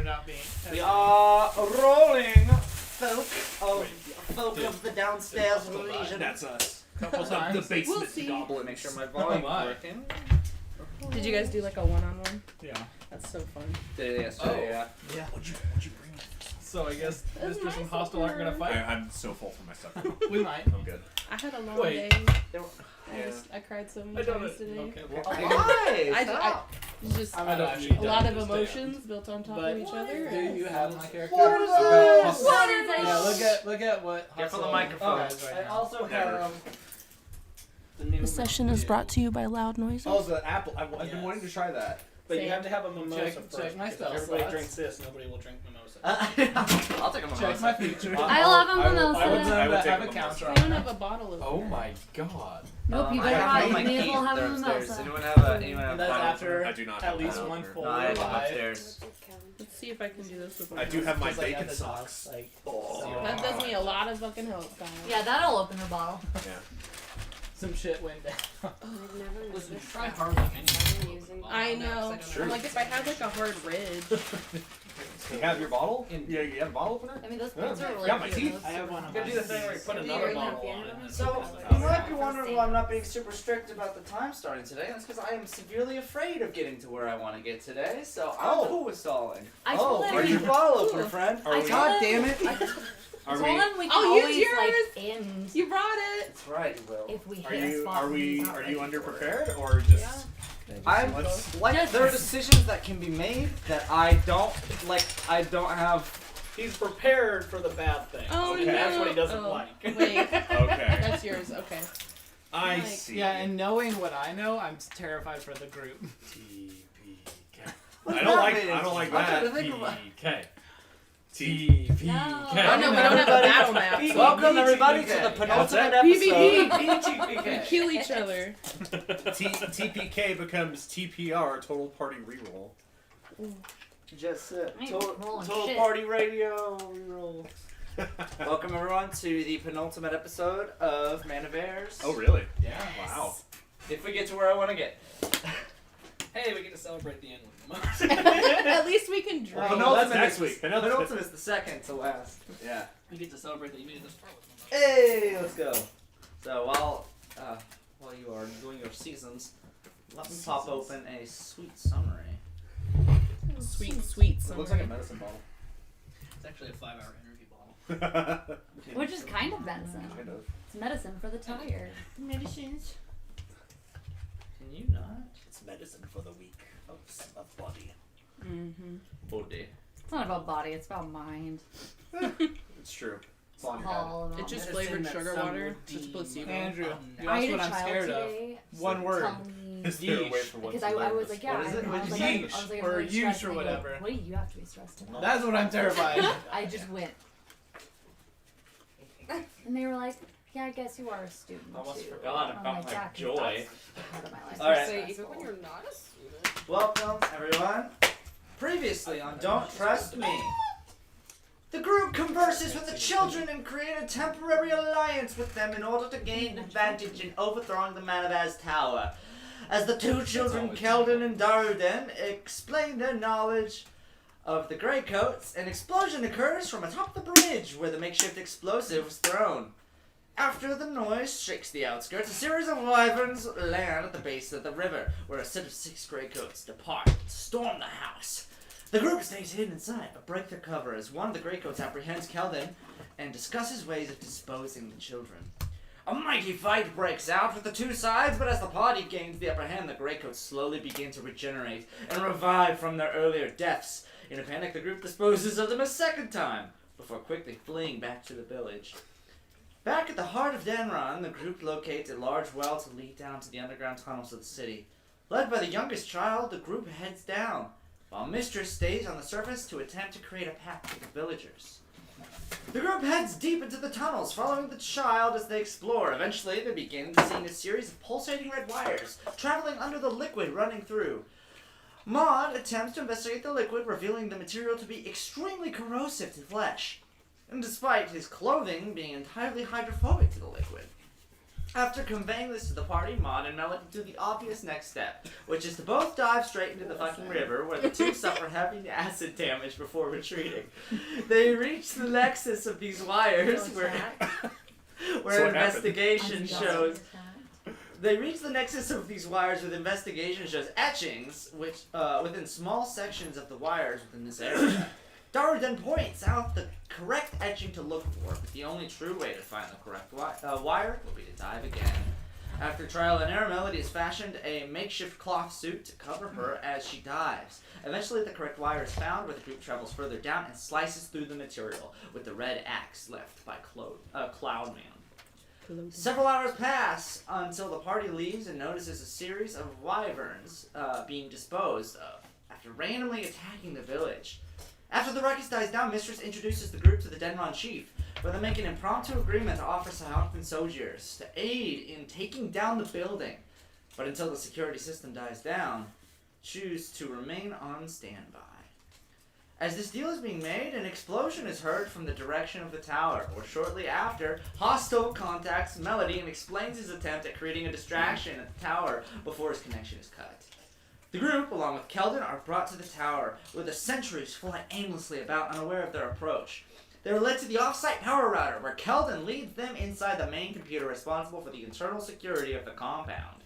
not being. We are rolling folk of the downstairs region. That's us. Couple The times. basement We'll see. goblin. Make sure my volume's my. working. Did you guys do like a one-on-one? Yeah. That's so fun. Did it yesterday, yeah. Yeah. What'd you bring? So I guess That's Mistress and nice Hostile aren't gonna of fight. I'm so full for my stuff. We might. I'm good. I had a long Wait. day. There were- I cried so I many don't times today. Okay. Why? I just I a don't actually lot of understand. emotions built on top But of each other. do you have my character? What is Okay. this? What is it? Yeah, look at what. Careful the Hustle microphone. has right I now. also Never. have the new. The session is brought to you by Loud Noises. Oh, the apple. I've been Yes. wanting to try that. But you Same. have to have a mimosa Check- first. check my because spell if everybody slots. drinks this, nobody will drink mimosa. I'll take a mimosa. Check my feature. I love a I would mimosa. I would take have a a mimosa. counter I on don't that. have a bottle of Oh it. my god. Nope, you I better have not. my You may as keys. well have They're a upstairs. mimosa. Anyone have And that's bottle after I do not at have least bottle one opener. full No, I have them revive. upstairs. Let's see if I can do this with my I do have my Just like bacon at the socks. top, like, Oh. That does me a lot of fucking help, guys. Yeah, that'll open her bottle. Yeah. some shit went down. I've never Listen, noticed try that. hard like I'm using I know. Sure. I'm like, if I had like a hard ridge. You have your bottle? Yeah, you have a bottle opener? I mean, those Yeah. pens are really Got my cute. teeth. I have one You on gotta my do the thing where you put Do you another really bottle have on piano? and then So, put you it might out. be wondering why I'm not being super strict about the time starting today. That's because I am severely afraid of getting to where I want to get today, so I'm cool with stalling. I told Where's him. your bottle opener, friend? Are I we? told God him- damn it! I Are told we? him we can I'll use always yours. like end You brought it. That's right, you will. if we Are hit a you? spot. Are when we? he's not Are ready you for it. underprepared or just? I'm Let's- like there are decisions that can be made that I don't like. I don't have. He's prepared for the bad thing. Oh Okay. no. That's what he doesn't Oh, like. Wait, Okay. that's yours. Okay. I Like- see. Yeah, and knowing what I know, I'm terrified for the group. TPK. What's I don't like. happening? I don't like I'm trying that. to think about- TPK. TPK. No. Oh no, we don't have a battle map. so Welcome everybody to PTPK. the penultimate PvP. episode. We kill each other. TPK becomes TPR, Total Party Reroll. Just I ain't total rolling total shit. party radio reroll. Welcome everyone to the penultimate episode of Man of Bears. Oh really? Yeah. Wow. If we get to where I want to get. Hey, we get to celebrate the end with mimosa. At least we can Well, drink. no, that's Penultimate next is- week. Penultimate is the second to last. Yeah. We get to celebrate that you made it this far with mimosa. Hey, let's go. So while you are doing your seasons, let me pop open a sweet summary. Sweet It summary. looks like a medicine bottle. It's actually a 5-hour energy bottle. Which is kind of medicine. Kind of. It's medicine for the tired. Medicines. Can you not? It's medicine for the weak of body. Mm-hmm. Body. It's not about body, it's about mind. It's true. It's It's all in your head. all about It's just Medicine flavored that sugar some water. would Just deem placebo. Andrew, unnatural. you I asked had what a I'm child scared of. today One word. tell me Is there a way Yeesh. for one because to I learn was this? like, yeah, What is it? I was like, Yeesh. I was like, I'm Or really yeesh stressed, or and they go, whatever. What do you have to be stressed about? That's what I'm terrified. I just went. And they were like, yeah, I guess you are a student Almost too. forgot I'm about like, my yeah, 'cause joy. that's part of my life. All right. So even when you're not a student. Welcome everyone. Previously on Don't Trust Me. The group converses with the children and create a temporary alliance with them in order to gain advantage in overthrowing the Manavaz Tower. As the two children, Keldon and Daruden, explain their knowledge of the Greycoats, an explosion occurs from atop the bridge where the makeshift explosive was thrown. After the noise shakes the outskirts, a series of wyverns land at the base of the river, where a set of 6 Greycoats depart to storm the house. The group stays hidden inside, but break their cover as one of the Greycoats apprehends Keldon and discusses ways of disposing the children. A mighty fight breaks out with the two sides, but as the party gains the upper hand, the Greycoats slowly begin to regenerate and revive from their earlier deaths. In a panic, the group disposes of them a second time, before quickly fleeing back to the village. Back at the heart of Danron, the group locates a large well to lead down to the underground tunnels of the city. Led by the youngest child, the group heads down, while Mistress stays on the surface to attempt to create a path to the villagers. The group heads deep into the tunnels, following the child as they explore. Eventually, they begin seeing a series of pulsating red wires traveling under the liquid running through. Maud attempts to investigate the liquid, revealing the material to be extremely corrosive to flesh, and despite his clothing being entirely hydrophobic to the liquid. After conveying this to the party, Mon and Melody do the obvious next step, which is to both dive straight into the fucking river, where the two suffer heavy acid damage before retreating. They reach the nexus of these wires, where investigation shows. They reach the nexus of these wires with investigation shows etchings, which within small sections of the wires within this area. Daru then points out the correct etching to look for, but the only true way to find the correct wire will be to dive again. After trial and error, Melody has fashioned a makeshift cloth suit to cover her as she dives. Eventually, the correct wire is found, where the group travels further down and slices through the material, with the red axe left by Cloudman. Several hours pass until the party leaves and notices a series of wyverns being disposed of after randomly attacking the village. After the ruckus dies down, Mistress introduces the group to the Denron chief, where they make an impromptu agreement to offer Sayok and Sojirs to aid in taking down the building, but until the security system dies down, choose to remain on standby. As this deal is being made, an explosion is heard from the direction of the tower, where shortly after, Hostel contacts Melody and explains his attempt at creating a distraction at the tower before his connection is cut. The group, along with Keldon, are brought to the tower, where the sentries fly aimlessly about, unaware of their approach. They are led to the off-site power router, where Keldon leads them inside the main computer responsible for the internal security of the compound.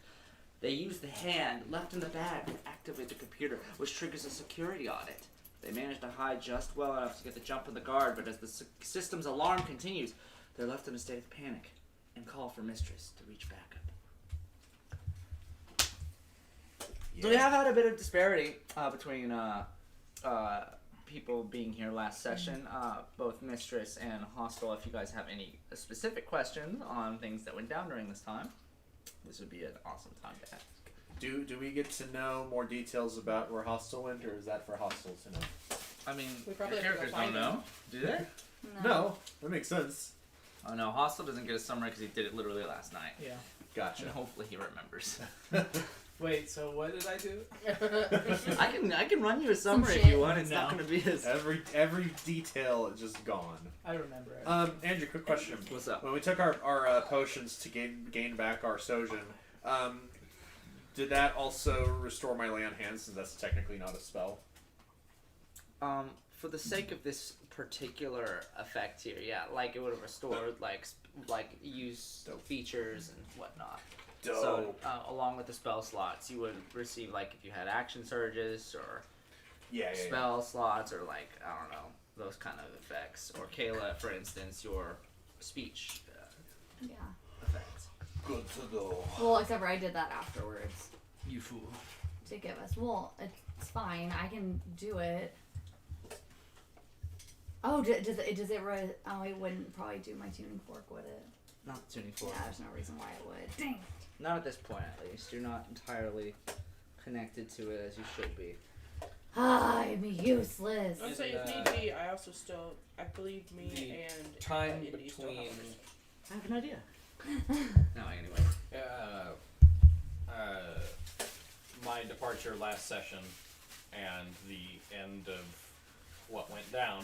They use the hand left in the bag to activate the computer, which triggers a security audit. They manage to hide just well enough to get the jump on the guard, but as the system's alarm continues, they're left in a state of panic and call for Mistress to reach backup. So we have had a bit of disparity between people being here last session, both Mistress and Hostel. If you guys have any specific questions on things that went down during this time, this would be an awesome time to ask. Do we get to know more details about where Hostel went, or is that for Hostel to know? I mean, We probably your have to go characters find don't know. Do they? No, that makes sense. Oh no, Hostel doesn't get a summary because he did it literally last night. Yeah. Gotcha. And hopefully he remembers. Wait, so what did I do? I can run you a summary if shit. you want. It's No. not going to be as. Every detail is just gone. I remember it. Andrew, quick question. What's up? When we took our potions to gain back our Sojin, did that also restore my lay on hands, since that's technically not a spell? For the sake of this particular effect here, yeah, like it would have restored like use features and whatnot. Dope. So along with the spell slots, you would receive like if you had action surges or spell slots or like I don't know those kind of effects. Or Kayla, for instance, your speech Yeah. effects. Good to know. Well, except for I did that afterwards You fool. to give us. Well, it's fine. I can do it. Oh, does it? Oh, it wouldn't probably do my tuning fork, would it? Not the tuning fork. Yeah, there's no reason why it would. Dang. Not at this point, at least. You're not entirely connected to it as you should be. I'm useless. I'd say if need be, I also still, I believe me The and time Indy still have between it. I have an idea. No, anyway. My departure last session and the end of what went down,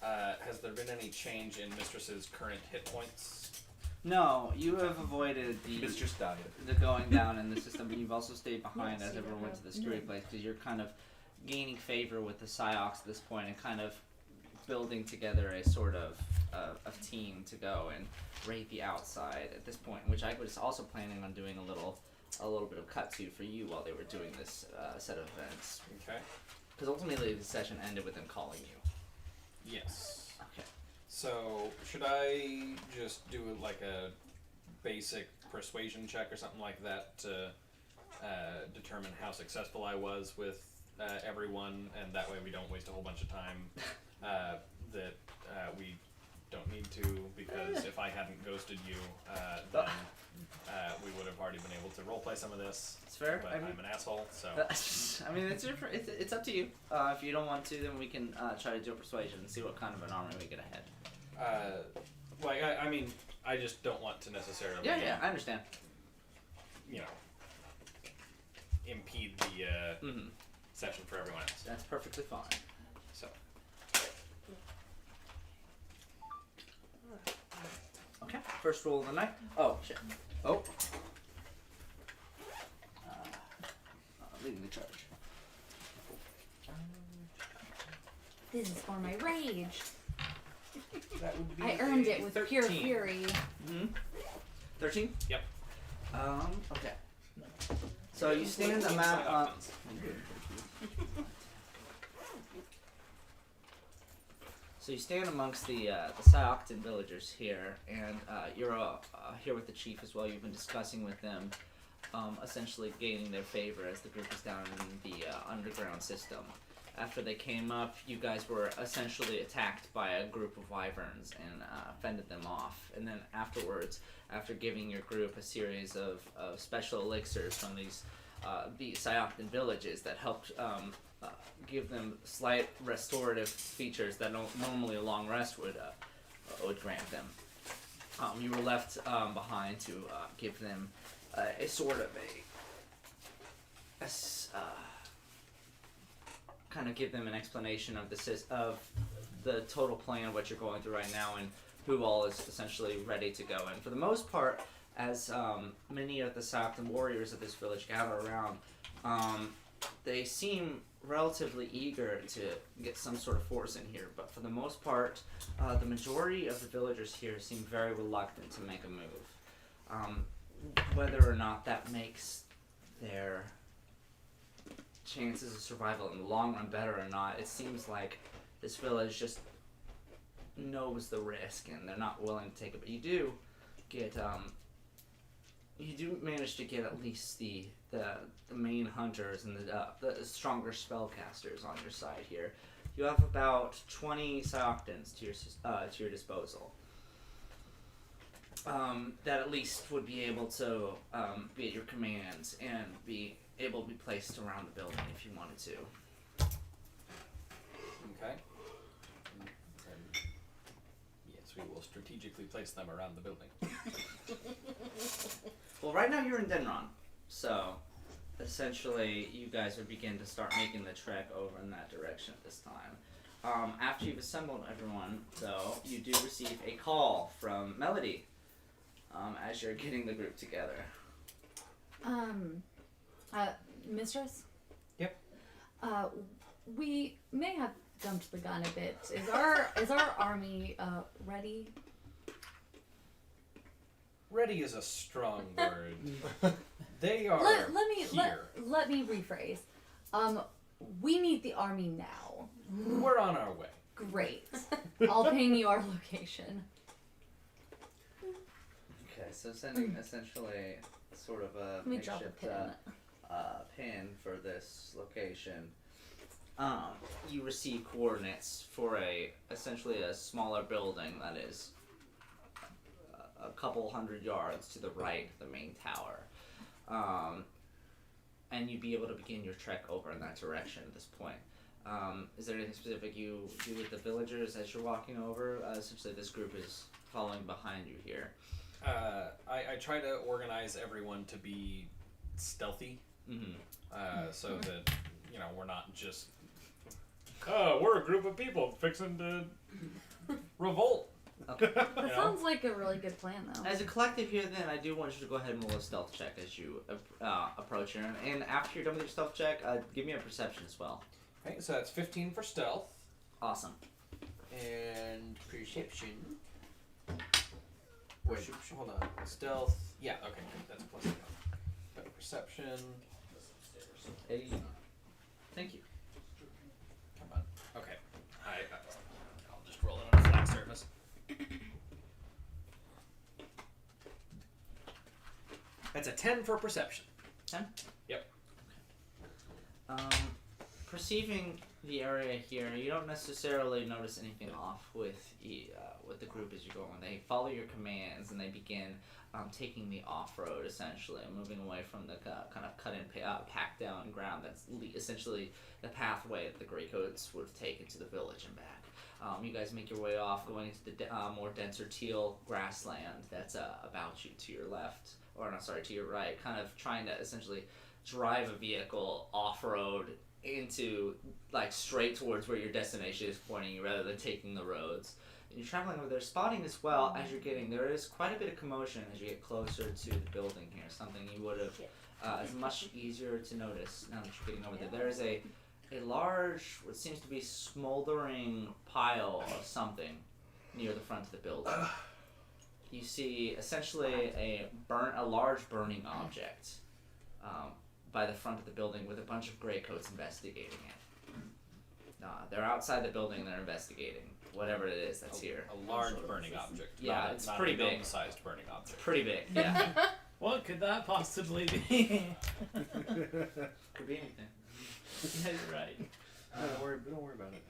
has there been any change in Mistress's current hit points? No, you have avoided the Mistress died. going down in the system, but you've also stayed behind Yes, as you everyone went to the have. security place because you're kind of gaining favor with the Psyops at this point and kind of building together a sort of team to go and raid the outside at this point, which I was also planning on doing a little bit of cut to for you while they were doing this set of events. Okay. Because ultimately the session ended with them calling you. Yes. Okay. So, should I just do like a basic persuasion check or something like that to determine how successful I was with everyone, and that way we don't waste a whole bunch of time that we don't need to, because if I hadn't ghosted you, then we would have already been able to roleplay some of this. It's fair. But I mean, I'm an asshole, so... I mean, it's up to you. If you don't want to, then we can try to do a persuasion and see what kind of an army we get ahead. Like, I mean, I just don't want to necessarily... Yeah, I understand. You know, impede the session for everyone else. That's perfectly fine. So, Okay, first roll of the night. Oh, shit. Oh. Leading the charge. This is for my rage. That would be I earned it with pure 13. fury. 13? Yep. Okay. So you stand Like amount. offense. So you stand amongst the Syocton villagers here, and you're here with the chief as well. You've been discussing with them, essentially gaining their favor as the group is down in the underground system. After they came up, you guys were essentially attacked by a group of wyverns and fended them off. And then afterwards, after giving your group a series of special elixirs from these the Syocton villages that helped give them slight restorative features that normally a long rest would grant them, you were left behind to give them a sort of kind of give them an explanation of the total plan of what you're going through right now and who all is essentially ready to go. And for the most part, as many of the Syocton warriors of this village gather around, they seem relatively eager to get some sort of force in here. But for the most part, the majority of the villagers here seem very reluctant to make a move. Whether or not that makes their chances of survival in the long run better or not, it seems like this village just knows the risk and they're not willing to take it. But you do get you do manage to get at least the main hunters and the stronger spellcasters on your side here. You have about 20 Syoctons to your disposal. That at least would be able to be at your commands and be able to be placed around the building if you wanted to. Okay. Yes, we will strategically place them around the building. Well, right now you're in Denron, so essentially you guys would begin to start making the trek over in that direction at this time. After you've assembled everyone, though, you do receive a call from Melody as you're getting the group together. Mistress? Yep. We may have jumped the gun a bit. Is our army ready? Ready is a strong word. They are Let me rephrase. We need the army now. We're on our way. Great. I'll ping you our location. Okay, so sending essentially sort of a Let me drop a makeshift pin. pin for this location. You receive coordinates for essentially a smaller building that is a couple hundred yards to the right of the main tower. And you'd be able to begin your trek over in that direction at this point. Is there anything specific you do with the villagers as you're walking over? Essentially, this group is following behind you here. I try to organize everyone to be stealthy, so that we're not just we're a group of people fixing to revolt. Okay. That sounds like a really good plan, though. As a collective here, then, I do want you to go ahead and roll a stealth check as you approach here. And after you're done with your stealth check, give me a perception as well. Okay, so that's 15 for stealth. Awesome. And perception. Wait, hold on. Stealth. Yeah, okay, that's plus 1. But perception. Hey. Thank you. Come on. Okay. I'll just roll it on a flat surface. That's a 10 for perception. 10? Yep. Perceiving the area here, you don't necessarily notice anything off with the group as you're going. They follow your commands and they begin taking the off-road, essentially, moving away from the kind of cut-in, packed down ground that's essentially the pathway that the Greycoats would have taken to the village and back. You guys make your way off, going into the more denser teal grassland that's about you to your left, or no, sorry, to your right, kind of trying to essentially drive a vehicle off-road into, like, straight towards where your destination is pointing you rather than taking the roads. you're traveling over there, spotting as well as you're getting. There is quite a bit of commotion as you get closer to the building here. Something you would have. It's much easier to notice now that you're getting over there. There is a large, what seems to be smoldering pile of something near the front of the building. You see essentially a large burning object by the front of the building with a bunch of gray coats investigating it. They're outside the building and they're investigating whatever it is that's here. A large burning object. Yeah, not it's not pretty a big. building-sized burning object. It's pretty big, yeah. What could that possibly be? Could be anything. Yeah, you're right. Don't worry about it.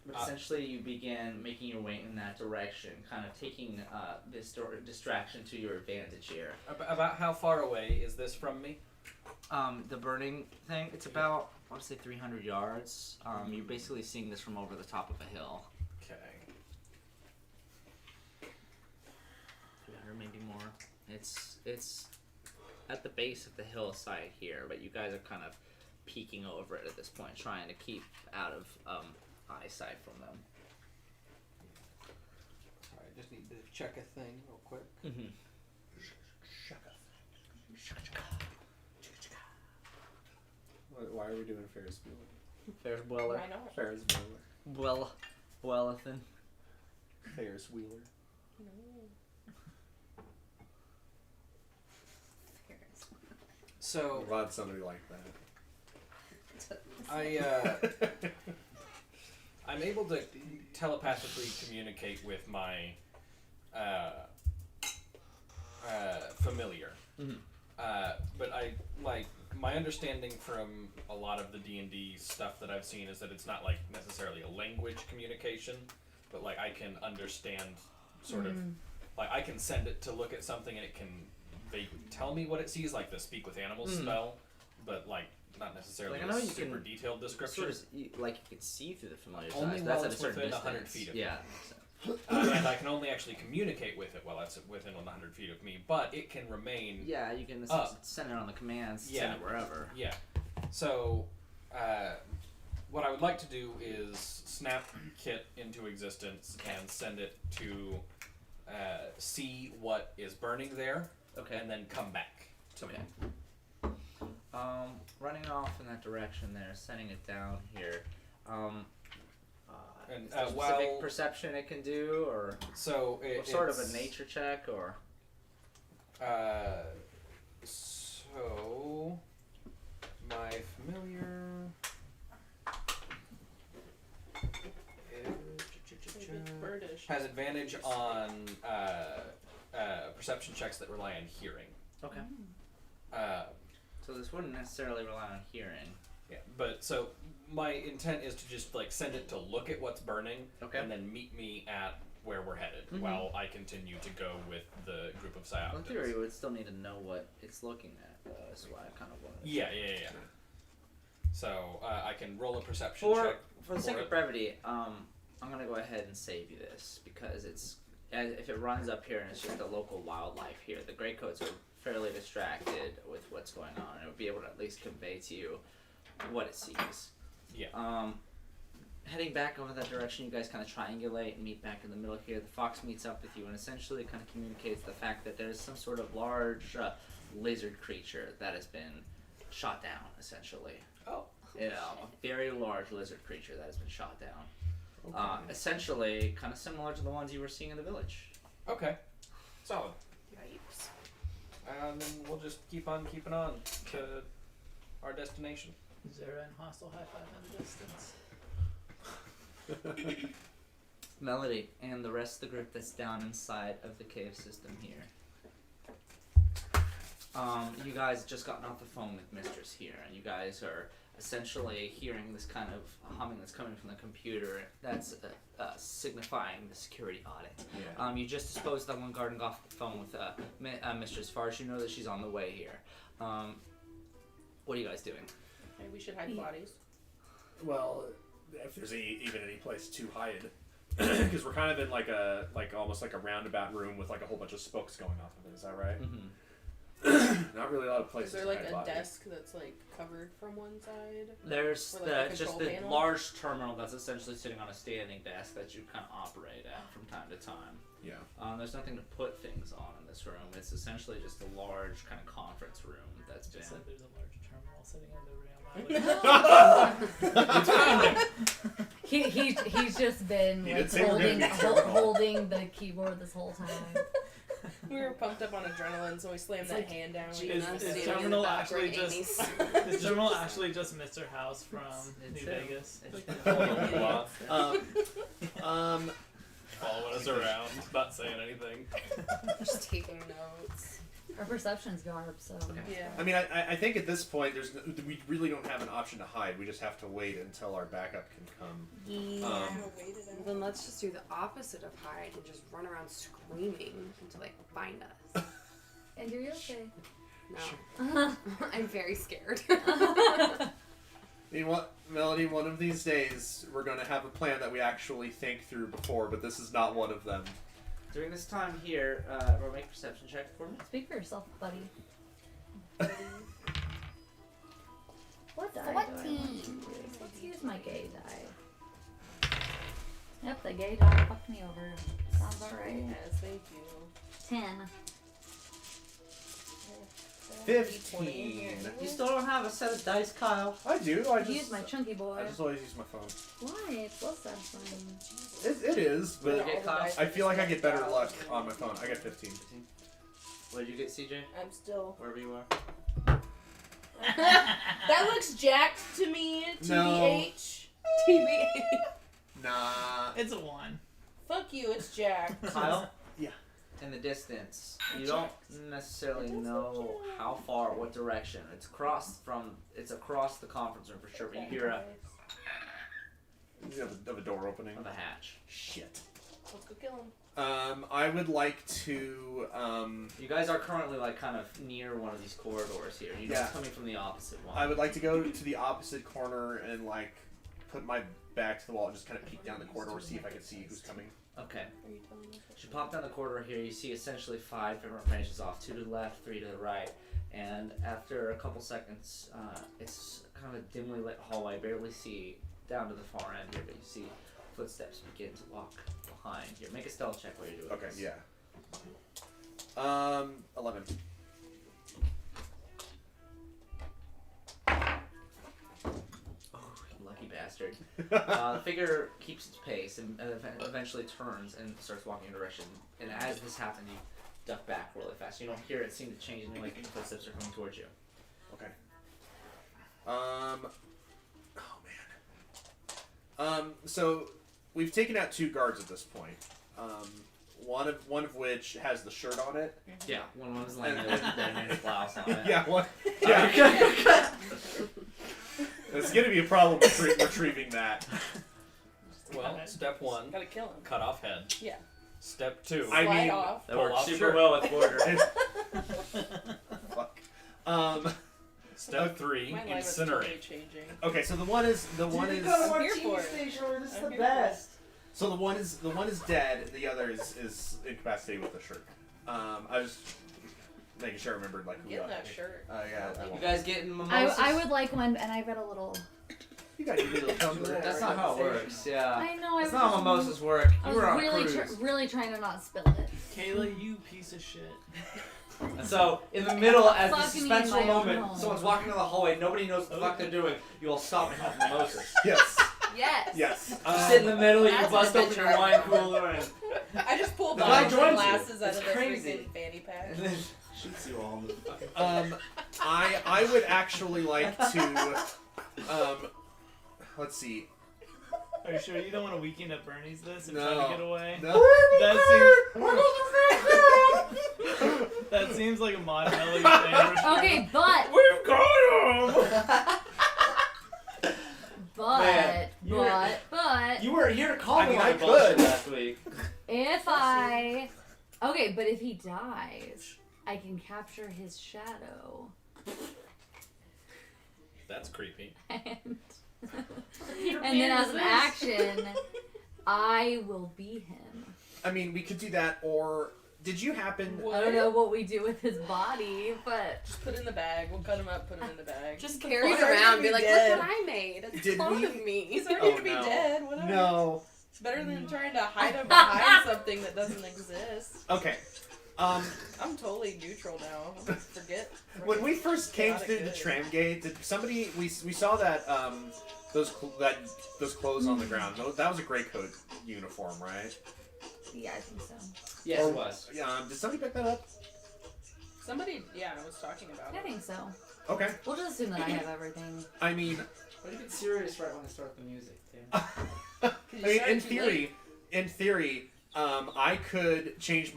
But essentially, you begin making your way in that direction, kind of taking this distraction to your advantage here. About how far away is this from me? The burning thing, it's about, I want to say 300 yards. You're basically seeing this from over the top of a hill. Okay. 300, maybe more. It's at the base of the hillside here, but you guys are kind of peeking over it at this point, trying to keep out of eyesight from them. Sorry, I just need to check a thing real quick. Mm-hmm. Why are we doing Ferris Bueller? Ferris Bueller. Why not? Ferris Bueller. Buellathan. Ferris Wheeler. So I'm glad somebody like that. I'm able to telepathically communicate with my familiar. Mhm. But my understanding from a lot of the D&D stuff that I've seen is that it's not like necessarily a language communication, but like I can understand sort of like I can send it to look at something and it can vaguely tell me what it sees, like the speak with animals spell, but like not necessarily Like, I know a you super can detailed description. Sort of, like you can see through the familiar Only size. while That's at a it's certain within distance. 100 feet of me. Yeah. And I can only actually communicate with it while it's within 100 feet of me, but it can remain. Yeah, you can Up. send it on the commands, Yeah. send it wherever. Yeah. So, what I would like to do is snap Kit into existence and send it to see what is burning there, Okay. and then come back to me. Running off in that direction there, sending it down here. And, is there specific while- perception it can do, or So sort of a it's- nature check, or So my familiar Birdish. has advantage on perception checks that rely on hearing. okay. Uh, So this wouldn't necessarily rely on hearing. yeah, but so my intent is to just like send it to look at what's burning, Okay. and then meet me at where we're headed Mhm. while I continue to go with the group of Well, in Psyoptics. theory, you would still need to know what it's looking at. That's why I kind of wanted. To Yeah. So I can roll a perception For check. for the sake for of it. brevity, I'm gonna go ahead and save you this because if it runs up here and it's just a local wildlife here, the gray coats are fairly distracted with what's going on, and it would be able to at least convey to you what it sees. Yeah. Heading back over that direction, you guys kind of triangulate and meet back in the middle here. The fox meets up with you and essentially kind of communicates the fact that there's some sort of large lizard creature that has been shot down, essentially. Oh. You know, a very large lizard creature that has been shot down. Essentially, kind of similar to the ones you were seeing in the village. Okay. Solid. Yikes. And then we'll just keep on keeping on to our destination. Zara and Hostile high five in the distance. Melody and the rest of the group that's down inside of the cave system here. You guys just gotten off the phone with Mistress here, and you guys are essentially hearing this kind of humming that's coming from the computer that's signifying the security audit. Yeah. You just disposed of that one guard and got off the phone with Mistress. As far as you know that she's on the way here. What are you guys doing? Maybe we should hide bodies. Well, if there's even any place to hide, because we're kind of in like almost like a roundabout room with like a whole bunch of spokes going off of it. Is that right? Mm-hmm. Not really a lot of Is places. there to like hide a bodies. desk that's like covered from one side? There's Or, like, a just control the panel? large terminal that's essentially sitting on a standing desk that you kind of operate at from time to time. Yeah. There's nothing to put things on in this room. It's essentially just a large kind of conference room that's been. Just like there's a large terminal sitting in the room. It's found him. He's just been He like did say we're gonna holding be terminal. holding the keyboard this whole time. We were pumped up on adrenaline, so we slammed It's that like hand down. Is standing in terminal the actually background, just Amy's. is terminal actually just Mr. House from It's New him. Vegas? Following us around, not saying anything. Just taking notes. Our perception's garb, so Yeah. I mean, I think at this point, we really don't have an option to hide. We just have to wait until our backup can come. Then let's just do the opposite of hide and just run around screaming until they find us. And are you okay? No. I'm very scared. I mean, what, Melody? One of these days, we're going to have a plan that we actually think through before, but this is not one of them. During this time here, roll make a perception check for me. Speak for yourself, buddy. What die do I want to use? Let's use my gay die. Yep, the gay die fucked me over. Sounds alright. Yes, thank you. 10. 15. You still don't have a set of dice, Kyle. I do. I just Use my chunky boy. I just always use my phone. Why? It's less satisfying. It is, but Okay, Kyle. I feel like I get better luck on my phone. I got 15. What did you get, CJ? I'm still. Wherever you are. That looks jacked to me. TBH. TBH. Nah. It's a 1. Fuck you. It's jacked. Kyle? Yeah. In the distance, you don't necessarily know how far, what direction. It's across the conference room for sure, but you hear You have a door opening. a hatch. Shit. Let's go kill him. I would like to. You guys are currently like kind of near one of these corridors here. You know, Yeah. it's coming from the opposite one. I would like to go to the opposite corner and like put my back to the wall and just kind of peek down the corridor, see if I can see who's coming. Okay. Are you telling me? As you pop down the corridor here, you see essentially 5 different branches off, 2 to the left, 3 to the right, and after a couple seconds, it's kind of a dimly lit hallway. Barely see down to the far end here, but you see footsteps begin to walk behind here. Make a stealth check while you're doing Okay, this. yeah. 11. Lucky bastard. The figure keeps its pace and eventually turns and starts walking in a direction. And as this happens, you duck back really fast. You don't hear it seem to change, and like the footsteps are coming towards you. Okay. Oh man. So we've taken out 2 guards at this point. One of which has the shirt on it. Yeah, one was laying there with his blouse on it. Yeah. One. Yeah. It's gonna be a problem retrieving that. Well, step 1, Gotta kill him. cut off head. Yeah. Step 2, I Slide mean- off. That Pull works off super shirt. well with Border. Fuck. Step 3, My life is incinerate. totally changing. Okay, so the one is I'm here for it. This I'm here so the one is dead. The other is incapacitated with the shirt. I was making sure I remembered like who. Get that shirt. Yeah. I You won't. guys getting mimosas? I would like one, and I got a little. You got your little tumbler. That's not how it works. Yeah. I know. I That's was not how just- mimosas work. I You was were on a really, cruise. really trying to not spill it. Kayla, you piece of shit. And so, in the middle, as the Fuck me in my suspenseful own moment, home. someone's walking down the hallway, nobody knows what the fuck they're doing, you all stop and have mimosas. Yes. Yes. Yes. You sit in the middle, you That's bust an open your adventure. wine cooler, and, I just pulled The guy bottles and joins you. glasses out It's of the crazy. freaking fanny pack. and then shoots you all in the fucking I would actually like to. Let's see. Are you sure you don't want to weekend at Bernie's this and No. try to get away? No. That seems like a Mod Melody thing. Okay, but We've got him! Man, but You were here to call I me mean, on I the bullshit could. last week. if but if he dies, I can capture his shadow. That's creepy. And then as an action, I will be him. I mean, we could do that, or did you happen? What? I don't know what we do with his body, but Just put it in the bag. We'll cut him up, put him in the bag. Just He's carry it already around, be be like, dead. look what I made. It's Did a clone we- of me. He's already Oh, gonna be no. dead. Whatever. No. It's better than trying to hide him behind something that doesn't exist. Okay. I'm totally neutral now. Forget. When we first came Chaotic through the good. tram gate, did somebody we saw that those clothes on the ground? That was a gray coat uniform, right? yeah, I think so. Yes, it was. Did somebody pick that up? Somebody, yeah, I was talking about I it. think so. Okay. We'll just assume that I have everything. I mean, Why do you get serious right when I start the music? I You mean, started in too theory, I could change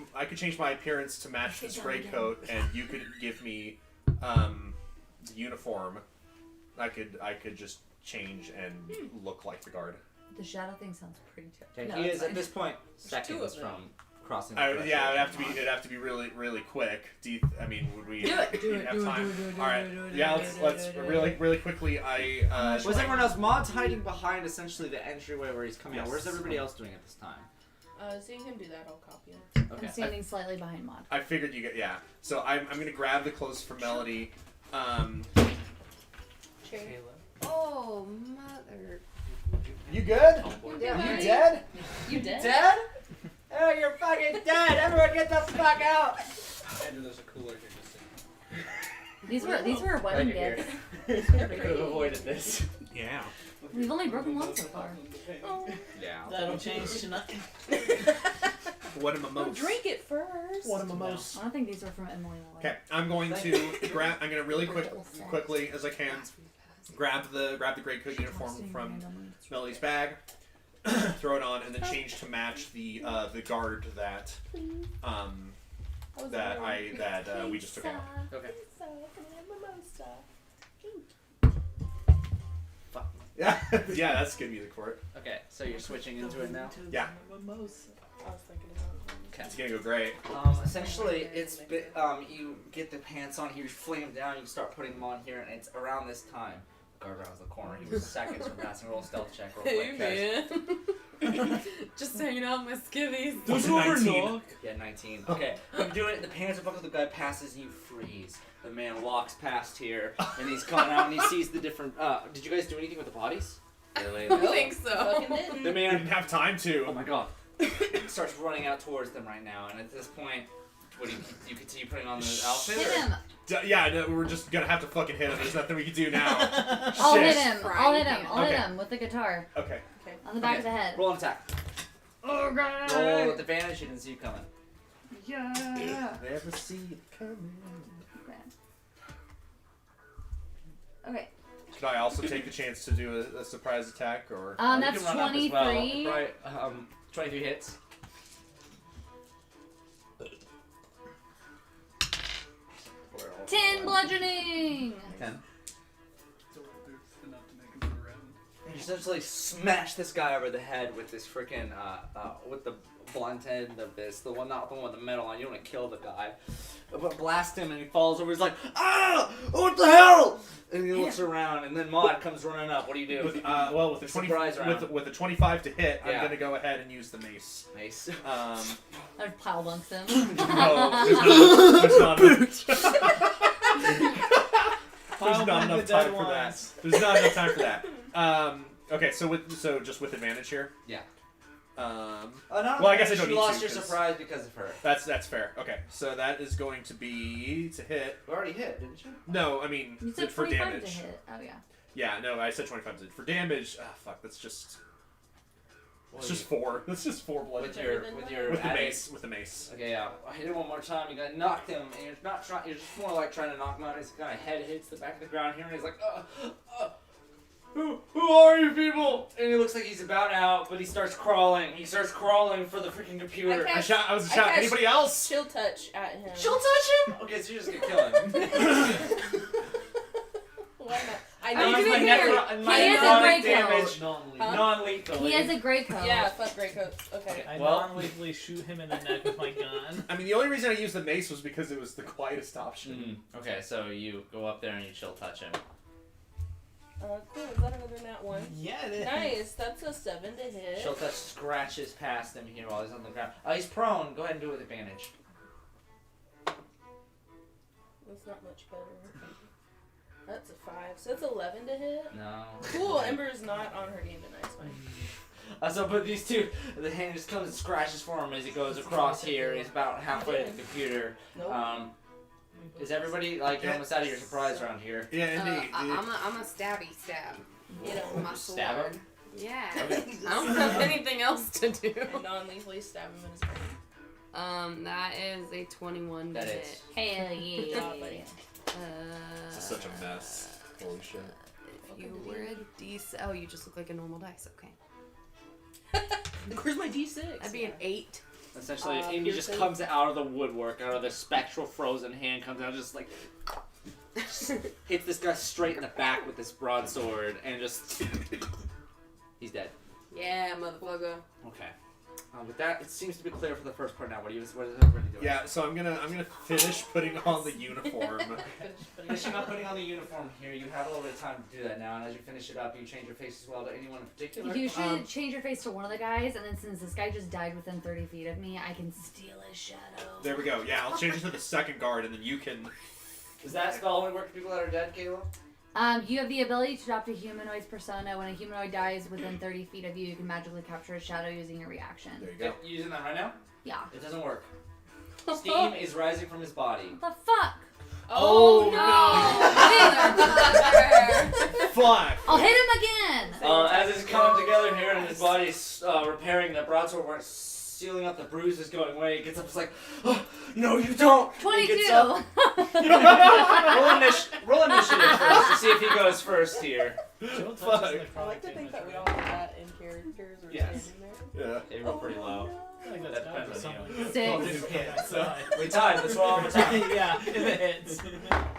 my appearance to match this gray coat, and you could give me the uniform. I could just change and look like the guard. The shadow thing sounds pretty Okay, No, he it's is at fine. this point There's two seconds of them. from crossing the Yeah, threshold. it'd have to be really, really quick. I mean, would we Do it. even have time? All right. Yeah, let's really quickly. Was everyone else? Mod's hiding behind essentially the entryway where he's coming out. Yes. Where's everybody else doing at this time? Seeing him do that, I'll copy him. Okay. I'm standing slightly behind Maud. I figured you get So I'm gonna grab the clothes for Melody. Cherry. Oh, mother. You good? Yeah. You dead? You dead? Dead? Oh, you're fucking dead! Everyone get the fuck out! Andrew, there's a cooler here. These were wedding Right here. gifts. We could have avoided this. Yeah. We've only broken one so far. Yeah. That'll change tonight. What am I Well, most? drink it first. What am I most? I don't think these were from Emily Lloyd. Okay, I'm going to grab. I'm gonna really quickly as I can grab the gray coat uniform from Melody's bag, throw it on, and then change to match the guard that we just took out. Okay. Yeah, yeah, that's good music for it. Okay, so you're switching into it now? Yeah, I was thinking about it. Okay. it's gonna go great. Essentially, you get the pants on here, you flame them down, you start putting them on here, and it's around this time. Guard around the corner. He was seconds from passing. Roll a stealth check real quick, guys. Just hanging out my skivvies. What's a 19? Yeah, 19. Okay, I'm doing it. The pants are buckled. The guy passes, and you freeze. The man walks past here, and he's coming out, and he sees the different. Did you guys do anything with the bodies? I don't think so. Fucking didn't. The I man. didn't have time to. Oh my god. Starts running out towards them right now, and at this point, what do you continue putting on the outfit? Hit or- him! Yeah, no, we're just gonna have to fucking hit him. There's nothing we can do now. I'll Shit. hit him! I'll hit him! I'll hit Okay. him with the guitar. Okay. On the back Okay. of the head. Roll an attack. Oh god! Roll with advantage. He didn't see you coming. Yeah. Never see it coming. Okay. Should I also take the chance to do a surprise attack, or? You That's can run up as well. 23. Right. 23 hits. or 10 bludgeoning! 10. You essentially smash this guy over the head with this freaking with the blunt end of this, not the one with the metal on. You don't want to kill the guy, but blast him and he falls over. He's like, ah, what the hell? And he looks around, and then Maud comes running up. What do you do? With the Surprise round. with the 25 to hit, Yeah. I'm gonna go ahead and use the mace. Mace. I pile bunks him. No, there's not enough time for that. There's not enough time for that. Okay, so just with advantage here. Yeah. Well, I guess I don't You need lost to, your 'cause- surprise because of her. That's fair. Okay, so that is going to be to hit. You already hit, didn't you? No, I mean You said for 25 damage. to hit. Oh yeah. Yeah, no, I said 25 to hit. For damage. Ah, fuck. That's just. It's just 4. That's just 4 blood. With your With the added- mace. With the mace. Okay, yeah. I hit him one more time. You got knocked him, and you're not trying. You're just more like trying to knock him out. His kind of head hits the back of the ground here, and he's like, Who are you people? And he looks like he's about out, but he starts crawling. He starts crawling for the freaking computer. I I was I shouting. cast- Anybody else? Chill touch at him. She'll touch him. Okay, so you're just gonna kill him. Why not? I I know use he's my been here. necro- my He has a necrotic great damage Huh? non-lethally. He has a gray coat. Yeah, fuck gray coats. Okay. I Well- non-lethally shoot him in the neck with my gun. I mean, the only reason I used the mace was because it was the quietest option. Okay, so you go up there and you chill touch him. Cool. Is that another nat 1? Yeah, it is. Nice. That's a 7 to hit. Chill touch scratches past him here while he's on the ground. He's prone. Go ahead and do it with advantage. That's not much better. That's a 5. So that's 11 to hit. No. Cool. Ember's not on her game tonight. It's fine. So, but these two, the hand just comes and scratches for him as he goes across here. He's about halfway to the computer. Nope. Is everybody like you're almost out of your surprise around here? Yeah, indeed. I'm a stabby stab. You know, my Stab sword. him? Yeah. I don't have anything else to do. And non-lethally stab him in his brain. That is a 21 to That hit. is. Hell yeah. job, buddy. This is such a mess. Holy shit. If you were a D6, oh, you just look like a normal dice. Okay. Where's my D6? That'd be an 8. Essentially, Indy just piercing. comes out of the woodwork, out of the spectral frozen hand, comes out just like hits this guy straight in the back with this broadsword, and just he's dead. Yeah, motherfucker. Okay. With that, it seems to be clear for the first part now. What is everybody doing? Yeah, so I'm gonna finish putting on the uniform. Finishing up putting on the uniform here, you have a little bit of time to do that now, and as you finish it up, you change your face as well to anyone in particular. You should change your face to one of the guys, and then since this guy just died within 30 feet of me, I can steal his shadow. There we go. Yeah, I'll change it to the second guard, and then you can. Does that spell only work for people that are dead, Caleb? You have the ability to adopt a humanoid's persona. When a humanoid dies within 30 feet of you, you can magically capture a shadow using your reaction. There you go. You using that right now? Yeah. It doesn't work. Steam is rising from his body. What the fuck? Oh, Fuck! I'll hit him again! As it's coming together here and his body's repairing the broadsword, where it's sealing up the bruises going away, he gets up, it's like, oh, no, you don't! He 22! gets up. roll initiative first to see if he goes first here. Fuck. I like to think that we all have that in characters or Yes. standing there. Yeah. They roll pretty low. I think That that's gotta be depends on something. you. Six. Well, didn't hit, so. We tied, let's roll one more time. Yeah, if it hits.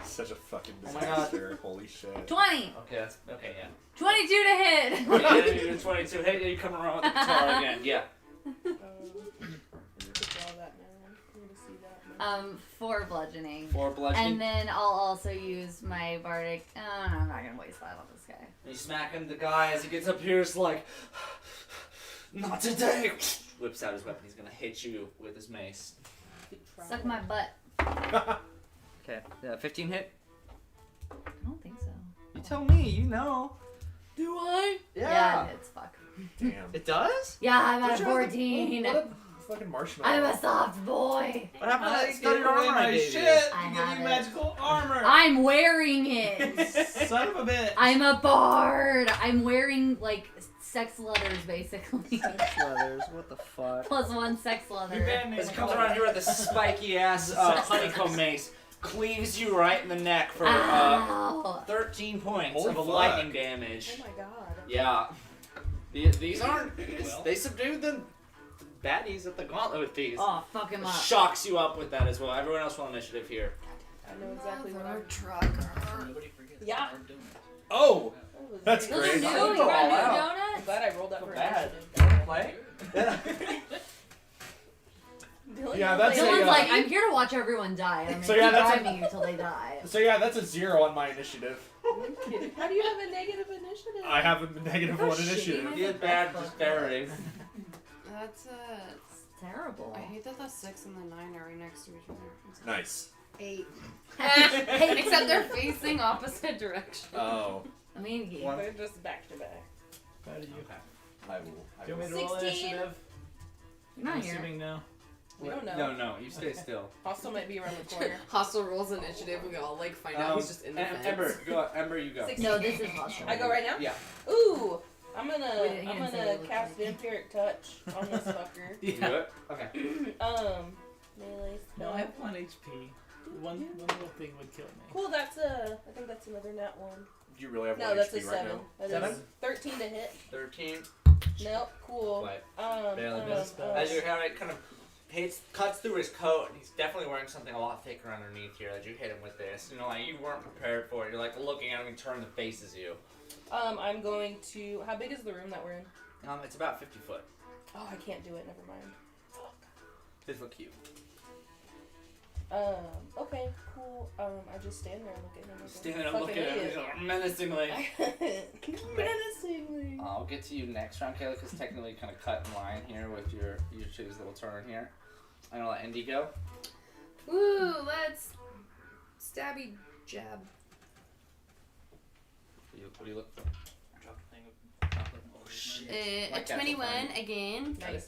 Such a fucking Oh my God. disaster. Holy shit. 20! Okay, that's, okay, yeah. 22 to hit! Okay, you do 22. Hey, you come around with the guitar again, yeah. You could draw that now. I need to see that. 4 bludgeoning. 4 bludgeoning. And then I'll also use my bardic. No, I'm not gonna waste that on this guy. You smack him, the guy, as he gets up here, is like, not today! Whips out his weapon, he's gonna hit you with his mace. Suck my butt. Okay, 15 hit? I don't think so. You tell me, you know. Do I? Yeah, it's fuck. Damn. It does? Yeah, I'm What at you a 14. What a fucking marshmallow. I'm a soft boy. What happened to that Get studded away armor I my gave shit! you? I Give have you it. magical armor! I'm wearing it. Son of a bitch! I'm a bard. I'm wearing like sex leathers basically. Leathers, what the fuck? +1 sex You leather. banned me As he from comes around here with a spiky ass honeycomb mace, cleaves you right in the neck for Ow. 13 points Holy of fuck. lightning damage. Oh my god. Yeah. These aren't. They subdued the baddies at the gauntlet with these. Oh, fuck him up. Shocks you up with that as well. Everyone else roll initiative here. I know exactly what I'm. Nobody forget Yeah. what we're doing. Oh! That was That's great. Those are great. new. Those You are got all new out. I'm donuts? glad I rolled that So for bad. initiative. Play? Dylan, Yeah, you that's play a, Dylan's uh, like, I'm here to watch everyone die. I'm So gonna yeah, keep that's a- driving you till they die. So yeah, that's a 0 on my initiative. kidding. How do you have a negative initiative? I have a negative Oh, 1 shit. initiative. You had bad disparity. That's It's terrible. I hate that the 6 and the 9 are right next to each other. It's Nice. 8. Except they're facing opposite directions. Oh. I mean, One. They're just back to back. How did you? I will. Do you want me to roll 16. initiative? you're I'm not here. assuming no. We don't know. No, you stay still. Hostile might be around the corner. Hostile rolls initiative. We all like find out he's just in the fence. Ember, go. Ember, you go. 16. No, this is hostile. I go right now? Yeah. Ooh! I'm He gonna didn't say it cast looked Vampiric Touch on this fucker. You do it? Okay. Melee No, spell. I have 1 HP. One little thing would kill me. Cool, that's a. I think that's another nat one. Do you really have No, 1 that's a HP right 7. now? That is 7? 13 to hit. 13. Nope, cool. But Barely missed. as you have it kind of cuts through his coat, and he's definitely wearing something a lot thicker underneath here as you hit him with this. You know, like you weren't prepared for it. You're like looking at him and turn the faces you. I'm going to. How big is the room that we're in? It's about 50 foot. Oh, I can't do it. Never mind. This look cute. Okay, cool. I just stand there and look at him. Like Standing a and looking at him fucking menacingly. idiot. Menacingly. I'll get to you next round, Kayla, because technically you kind of cut in line here with your choose little turn here. I'm gonna let Indy go. Woo, let's Stabby jab. What do you look for? Drop a thing of chocolate. Oh shit. A Like that 21 for fun. again. Nice.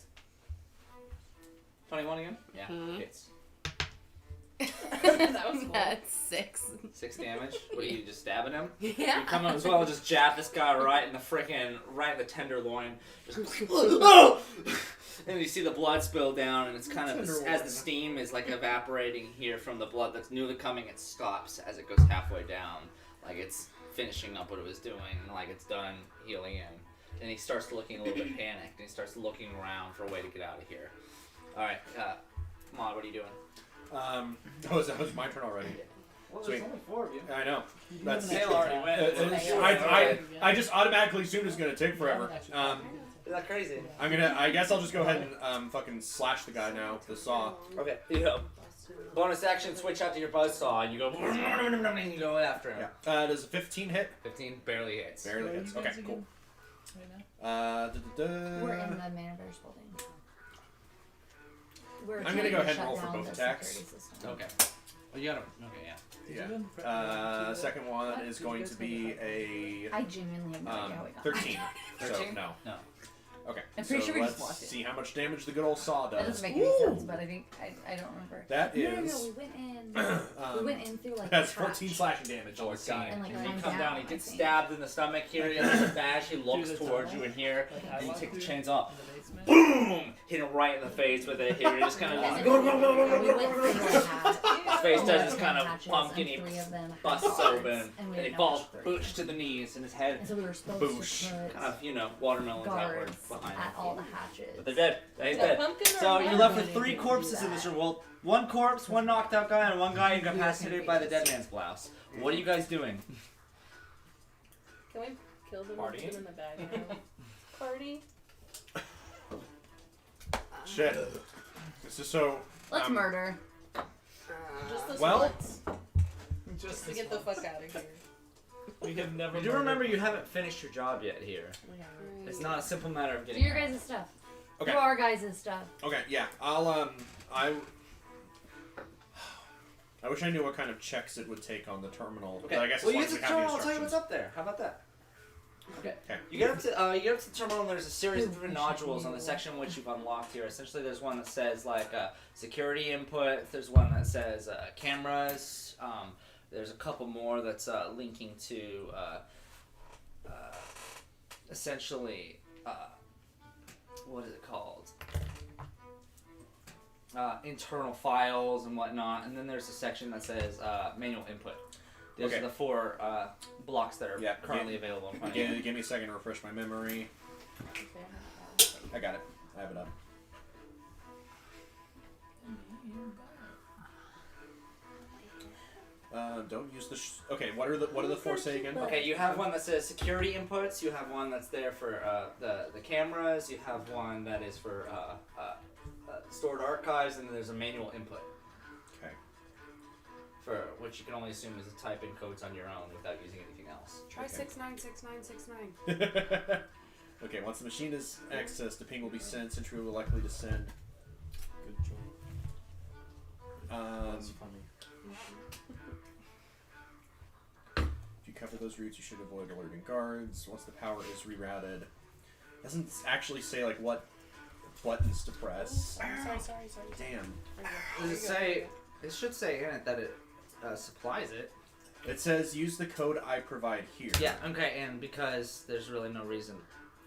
21 again? Yeah. Mhm. Hits. That was cool. That's 6. 6 damage. What are you just stabbing him? Yeah. You come up as well and just jab this guy right in the tenderloin. Just and you see the blood spill down, and it's kind of as the steam is like evaporating here from the blood that's newly coming. It stops as it goes halfway down, like it's finishing up what it was doing, and like it's done healing him. And he starts looking a little bit panicked, and he starts looking around for a way to get out of here. All right, Maud, what are you doing? That was my turn already. Well, Sweet. there's only 4 of you. I know. That's Dale already went. I just automatically assumed it's gonna take forever. Is that crazy? I guess I'll just go ahead and fucking slash the guy now with the saw. Okay, you go. Bonus action, switch out to your buzzsaw, and you go, and you go after him. Yeah. Does a 15 hit? 15 barely hits. Barely hits. Okay, cool. We're in the Manor Bears building. We're I'm trying gonna go to ahead and shut roll for down both the attacks. security system. Okay. Oh, you got him. Okay, yeah. Yeah. Second one is going to be a I genuinely have no idea how we got 13. So 13? no. No. Okay. I'm pretty so sure we just let's watched it. see how much damage the good old saw That does. doesn't make any sense, but I think I don't remember. That No, is. we went in. We went in through like That's the hatch. 14 slashing damage on this 14. guy. And, like, And you lying come down, down, he I gets think. stabbed in the stomach here, he has a bash, he looks towards you in here, and you take the chains off. basement. Boom! Hit him right in the face with it here, he just kind of And just then we went through the hatch. his face does this Four kind of hatches, pumpkin, and he 3 of them had busts guards, open, and we and he didn't falls know which boosh to the knees, and his head And so we were supposed Boosh. to put kind of, watermelons outward guards behind at him. all the hatches. But they're dead. They're The dead. pumpkin or So a you're left man? with 3 corpses in this room. Well, 1 corpse, 1 knocked out guy, and 1 guy incapacitated by the dead man's blouse. What are you guys doing? Can we kill them Party? and put them in the bag now? Party? Shit. This is so. Let's murder. Just this Well- once. Just To this get the once. fuck out of here. We have never. You do remember you haven't finished your job yet here. Yeah. It's not a simple matter of Do getting your out. guys' stuff. Okay. Do our guys' stuff. Okay, yeah. I wish I knew what kind of checks it would take on the terminal. Okay. But I guess well, as long use as the we have terminal. I'll tell you what's instructions. up there. How about that? Okay. Okay. You get up to the terminal, and there's a series of different nodules on the section which you've unlocked here. Essentially, there's one that says like security input. There's one that says cameras. There's a couple more that's linking to essentially what is it called? Internal files and whatnot. And then there's a section that says manual input. Those Okay. are the 4 blocks that are Yeah, currently available in front of you. Give me a second to refresh my memory. I got it. I have it up. Don't use the. Okay, what are the 4 say again? Okay, you have one that says security inputs. You have one that's there for the cameras. You have one that is for stored archives, and then there's a manual input. Okay. For which you can only assume is to type in codes on your own without using anything else. Try Okay. 696969. Okay, once the machine is accessed, the ping will be sent. Sentry will likely descend. Good job. That's funny. If you cover those routes, you should avoid alerting guards. Once the power is rerouted, doesn't actually say like what buttons to press. Sorry. Damn. Does it say? It should say in it that it supplies it. It says use the code I provide here. Yeah. Okay, and because there's really no reason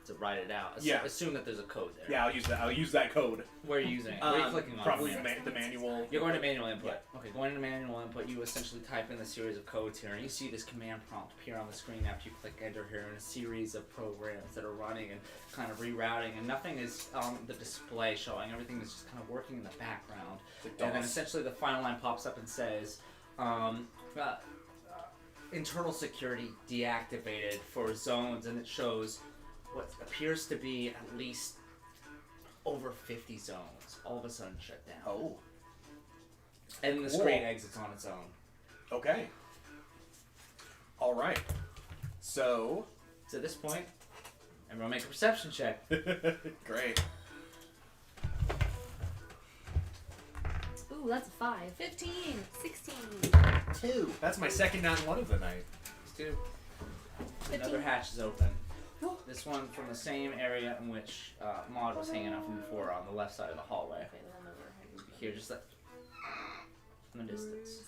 to write it out. Yeah. Assume that there's a code there. Yeah, I'll use that. I'll use that code. Where are you using it? Where are you clicking on? Probably the manual. You're going to manual input. Okay, going to manual input, you essentially type in the series of codes here, and you see this command prompt appear on the screen after you click enter here, and a series of programs that are running and kind of rerouting, and nothing is on the display showing. Everything is just kind of working in the background. And then essentially the final line pops up and says, internal security deactivated for zones, and it shows what appears to be at least over 50 zones all of a sudden shut down. Oh. And the Cool. screen exits on its own. Okay. All right. So. So at this point, everyone make a perception check. Great. Ooh, Ooh, that's a 5. 15. 16. 2. That's my second nat one of the night. Let's do. Another hatch is open. This one from the same area in which Maud was hanging out from before, on the left side of the hallway. Here, just like from the distance.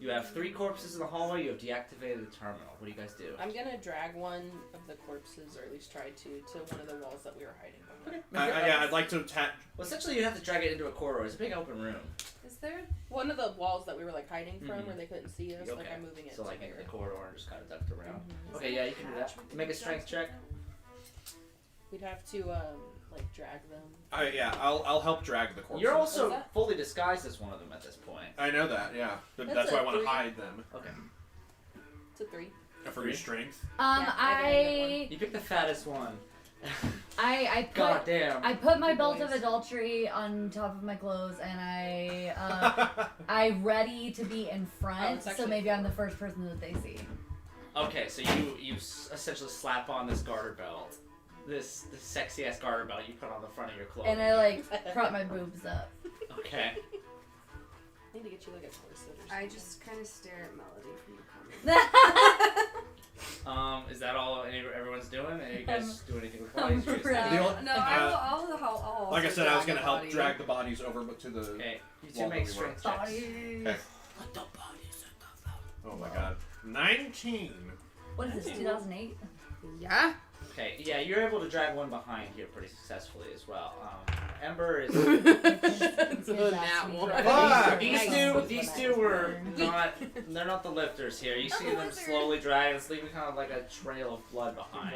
You have 3 corpses in the hallway. You have deactivated the terminal. What do you guys do? I'm gonna drag one of the corpses, or at least try to one of the walls that we were hiding behind. Yeah, I'd like to attach. Well, essentially, you have to drag it into a corridor. It's a big open room. Is there one of the walls that we were like hiding from where they couldn't see us? Okay. Like I'm moving it. So, like, to into here. the corridor and just kind of ducked around. Okay, yeah, you can do that. Make a strength check. We'd have to like drag them. I'll help drag the corpses. You're also that? fully disguised as one of them at this point. I know that, yeah. But That's that's why a I want to 3. hide them. Okay. It's a 3. For your strength. You pick the fattest one. I God put damn. I put my belt of adultery on top of my clothes, and I ready to be in front, it's so actually maybe I'm the first person that they see. Okay, so you essentially slap on this garter belt. This sexy ass garter belt you put on the front of your clothes. And I like prop my boobs up. Okay. I need to get you like a corset or something. I just kind of stare at Melody from the corner. Is that all everyone's doing? Are you guys doing anything with bodies? Or The only- No, I'll like I said, I was going gonna help drag the bodies over to the. Okay, you two wall make that we were. strength checks. Bodies. Okay. Oh my god. 19. What is this? 2008. Yeah. Okay, yeah, you're able to drag one behind here pretty successfully as well. Ember is. These two were not. They're not the lifters here. You see them slowly drag. It's leaving kind of like a trail of blood behind.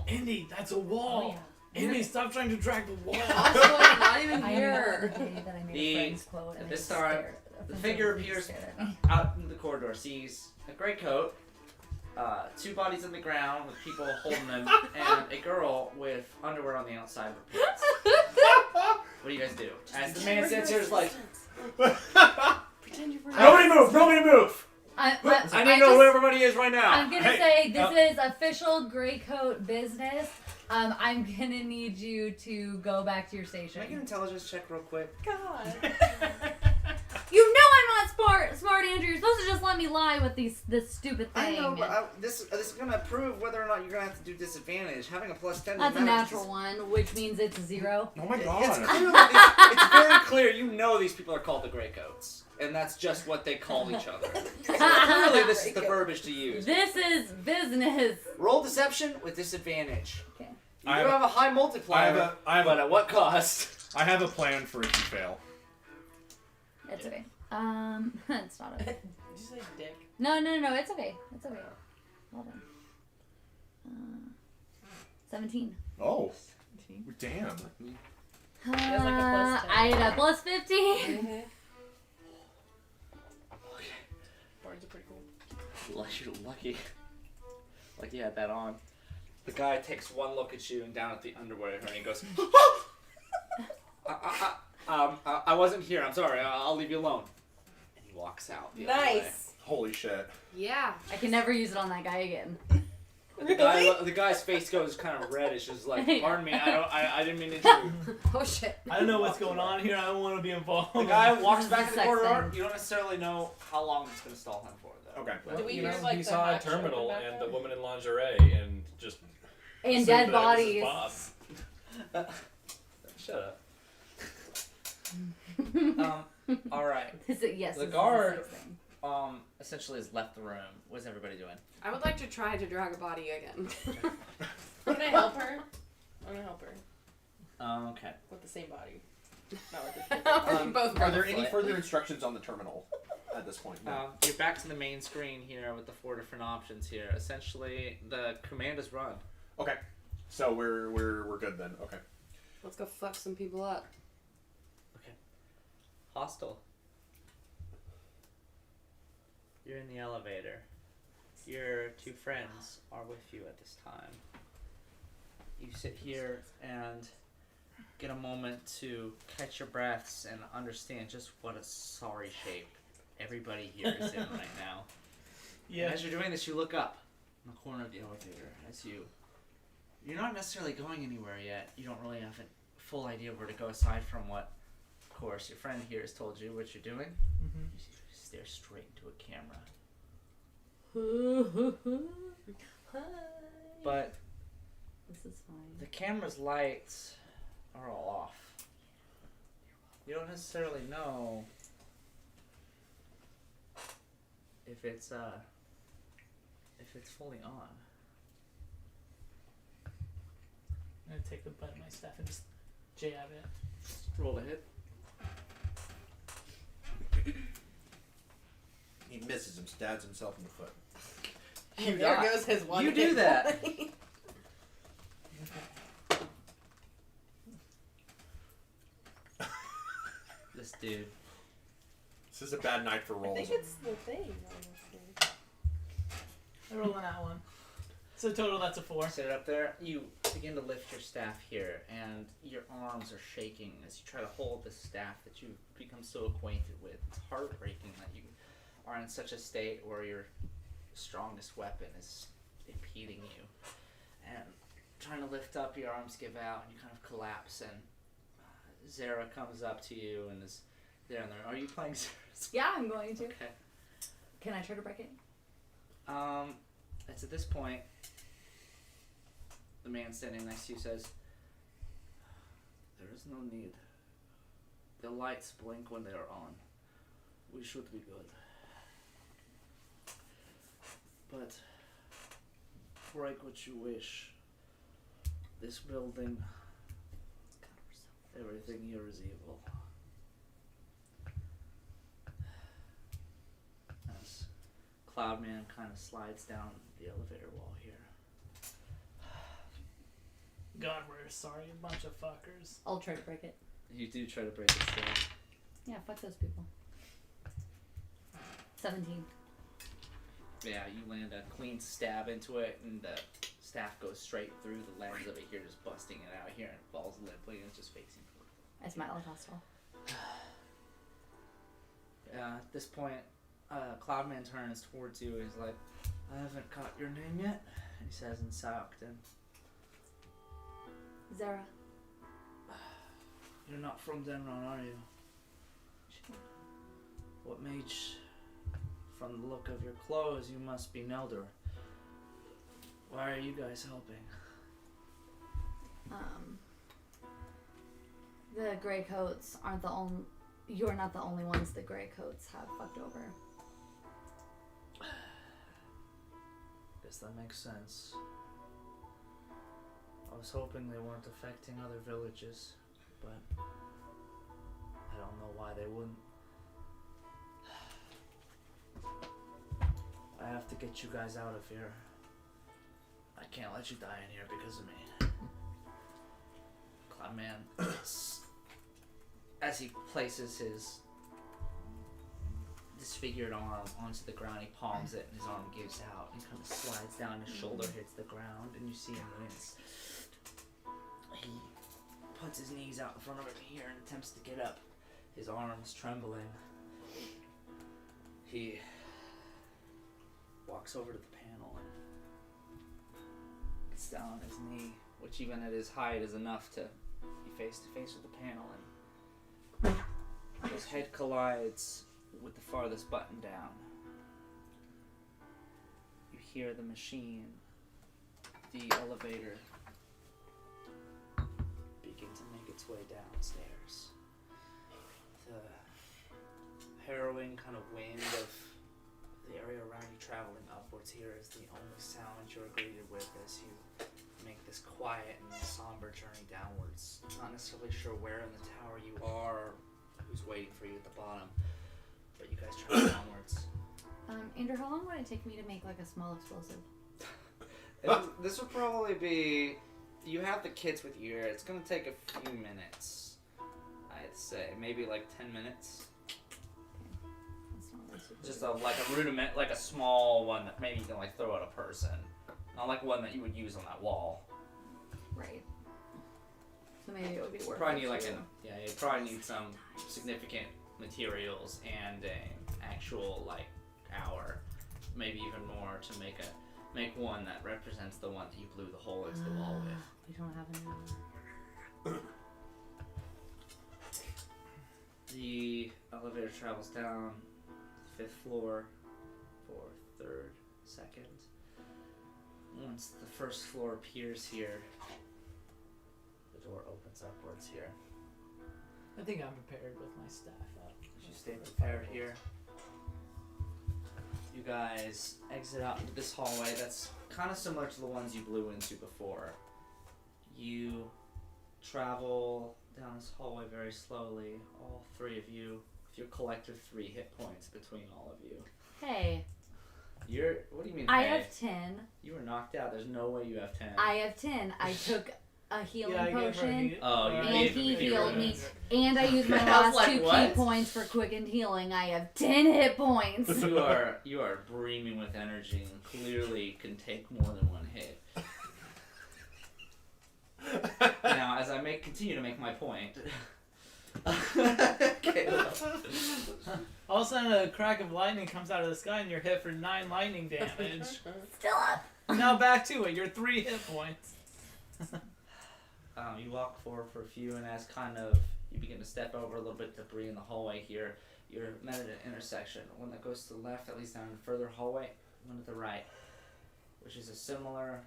Indy, that's a wall. Indy, stop trying to drag the wall. Also, I'm not even I here. remember the day that I made a friend's quote, and At I this just time, stared. the figure appears out in the corridor, sees a gray coat, 2 bodies in the ground with people holding them, and a girl with underwear on the outside of her pants. What do you guys do? As the man sits here, is like, Pretend you're nobody move! Nobody move! I I need to know who everybody is right now. I'm gonna say this is official gray coat business. I'm gonna need you to go back to your station. Make an intelligence check real quick. God. You know I'm not smart, Andrew. You're supposed to just let me lie with this stupid thing. I know, but this is gonna prove whether or not you're gonna have to do disadvantage. Having a +10 That's a doesn't matter. natural one, which means it's 0. Oh my It's god. It's very clear you know these people are called the Grey Coats. And that's just what they call each other. So clearly this is the verbiage to use. This is business. Roll deception with disadvantage. Okay. You do have a high multiplier, but at what cost? I have a plan for if you fail. It's okay. It's not okay. Did you say dick? No, it's okay. It's okay. Hold on. 17. Oh. Damn. I has like a +10. had a +15. Bards are pretty cool. You're lucky. Like you had that on. The guy takes one look at you and down at the underwear and he goes, I wasn't here. I'm sorry. I'll leave you alone. And he walks out. The other way. Nice. Holy shit. Yeah. I can never use it on that guy again. The guy's face goes kind of reddish. It's like, pardon me, I didn't mean to intrude. Oh shit. I don't know what's going on here. I don't want to be involved. The guy walks This is back to the sex corridor. end. You don't necessarily know how long it's going to stall him for, though. Okay. Do we You hear know, like he the saw a hatch terminal open back and up? the woman in lingerie and just And assumed dead that it was his bodies. boss. Shut up. All right. Yes. The this is guard- sex thing. Essentially has left the room. What's everybody doing? I would like to try to drag a body again. Can I help her? I'm gonna help her Okay. with the same body. Not with the both. Are there any foot. further instructions on the terminal at this point? No. You're back to the main screen here with the 4 different options here. Essentially, the command is run. Okay. So we're good then. Okay. Let's go fuck some people up. Hostile. You're in the elevator. Your 2 friends are with you at this time. You sit here and get a moment to catch your breaths and understand just what a sorry shape everybody here is in right now. Yeah. And as you're doing this, you look up in the corner of the elevator as you're not necessarily going anywhere yet. You don't really have a full idea of where to go aside from what Of course, your friend here has told you what you're doing. Mm-hmm. You stare straight into a camera. But This is fine. the camera's lights are all off. You don't necessarily know if it's fully on. I'm gonna take the butt of my staff and just jab it. Roll a hit. He misses him, stabs himself in the foot. You there die. goes his one. You do hit that. point. This dude. This is a bad night for I rolls. think it's the thing, honestly. I roll on that one. So total, that's a 4. Sit up there. You begin to lift your staff here, and your arms are shaking as you try to hold the staff that you've become so acquainted with. It's heartbreaking that you are in such a state where your strongest weapon is impeding you. And trying to lift up, your arms give out, and you kind of collapse, and Zara comes up to you and is there. Are you playing Zara? Yeah, I'm going to. Okay. Can I try to break it? It's at this point, the man standing next to you says, "There is no need. The lights blink when they are on. We should be good. But break what you wish. This building, everything here is evil." As Cloudman kind of slides down the elevator wall here. God, we're sorry, a bunch of fuckers. I'll try to break it. You do try to break it still. Yeah, fuck those people. 17. Yeah, you land a clean stab into it, and the staff goes straight through the lens of it here, just busting it out here, and it falls limply, and it's just facing forward. I smile at Hostel. At this point, Cloudman turns towards you and is like, "I haven't caught your name yet," and he says in Saokton, Zara. "You're not from Denron, are you? What mage? From the look of your clothes, you must be Nelder. Why are you guys helping?" The gray coats aren't the only. You're not the only ones the gray coats have fucked over. Guess that makes sense. I was hoping they weren't affecting other villages, but I don't know why they wouldn't. I have to get you guys out of here. I can't let you die in here because of me. Cloudman, as he places his disfigured arm onto the ground, he palms it and his arm gives out and kind of slides down, his shoulder hits the ground, and you see him wince. He puts his knees out in front of him here and attempts to get up, his arms trembling. He walks over to the panel and gets down on his knee, which even at his height is enough to be face to face with the panel, and his head collides with the farthest button down. You hear the machine, the elevator, begin to make its way downstairs. The harrowing kind of wind of the area around you traveling upwards here is the only sound you're greeted with as you make this quiet and somber journey downwards. Not necessarily sure where in the tower you are or who's waiting for you at the bottom, but you guys travel downwards. Andrew, how long would it take me to make like a small explosive? This would probably be... You have the kits with you here. It's going to take a few minutes, I'd say. Maybe like 10 minutes. That's not really super Just like a rudiment, like a small one that maybe you can like throw at a person. Not like one that you would use on that wall. right. So maybe it would be worth Probably it need like to- you probably need some significant materials and an actual like hour, maybe even more, to make one that represents the one that you blew the hole into the wall with. We don't have an hour. The elevator travels down the 5th floor, 4th, 3rd, 2nd. Once the 1st floor appears here, the door opens upwards here. I think I'm prepared with my staff up. You stay prepared here. You guys exit out into this hallway that's kind of similar to the ones you blew into before. You travel down this hallway very slowly, all 3 of you, with your collective 3 hit points between all of you. Hey, What do you mean, I hey? have 10. You were knocked out. There's no way you have 10. I have 10. I took a healing I gave her a potion, Oh, you and gave he him a healed me. heroes. And I used my I was last like, 2 key what? points for quickened healing. I have 10 hit points. You are brimming with energy and clearly can take more than 1 hit. Now, as I continue to make my point. Caleb. All of a sudden, a crack of lightning comes out of the sky, and you're hit for 9 lightning damage. Still up. Now back to it. You're 3 hit points. You walk forward for a few, and as you begin to step over a little bit of debris in the hallway here, you're met at an intersection. One that goes to the left that leads down a further hallway, one to the right, which is a similar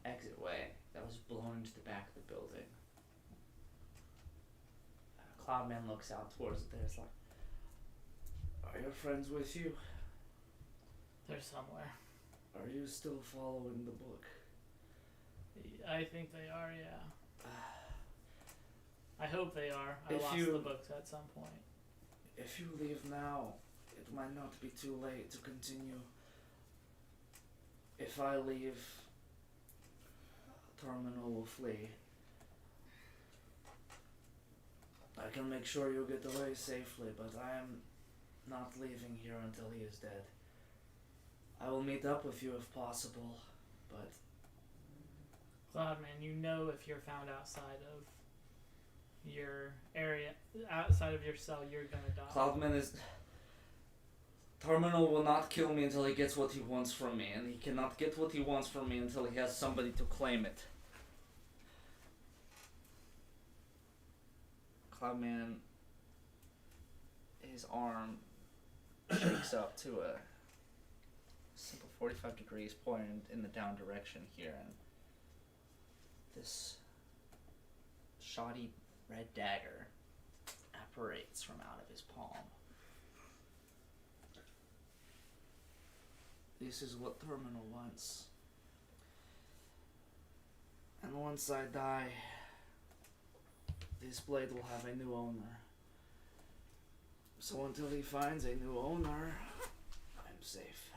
exit way that was blown into the back of the building. Cloudman looks out towards it there. It's like, are your friends with you? They're somewhere. Are you still following the book? I think they are, yeah. I hope they are. I If lost you- the books at some point. If you leave now, it might not be too late to continue. If I leave, Terminal will flee. I can make sure you get away safely, but I am not leaving here until he is dead. I will meet up with you if possible, but Cloudman, you know if you're found outside of your area, outside of your cell, you're gonna die. Cloudman is... Terminal will not kill me until he gets what he wants from me, and he cannot get what he wants from me until he has somebody to claim it. Cloudman, his arm shakes up to a simple 45 degrees pointed in the down direction here, and this shoddy red dagger apparates from out of his palm. This is what Terminal wants. And once I die, this blade will have a new owner. So until he finds a new owner, I'm safe.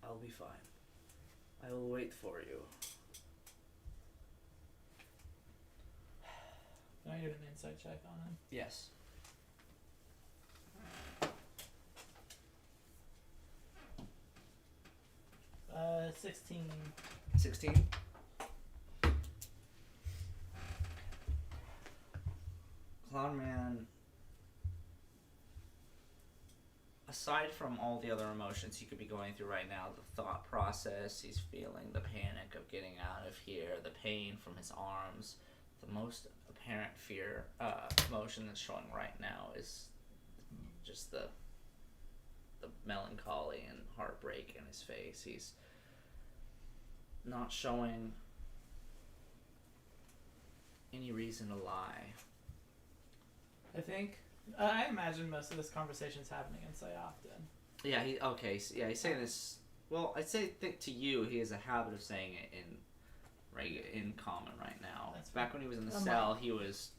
I'll be fine. I will wait for you. Can I do an insight check on him? Yes. 16. 16? Clownman, aside from all the other emotions he could be going through right now, the thought process he's feeling, the panic of getting out of here, the pain from his arms, the most apparent fear, emotion that's showing right now is just the melancholy and heartbreak in his face. He's not showing any reason to lie. I imagine most of this conversation is happening in Psyopton. Yeah, he's saying this. Well, I'd say to you, he has a habit of saying it in common right now. That's Back when he was in the cell, he was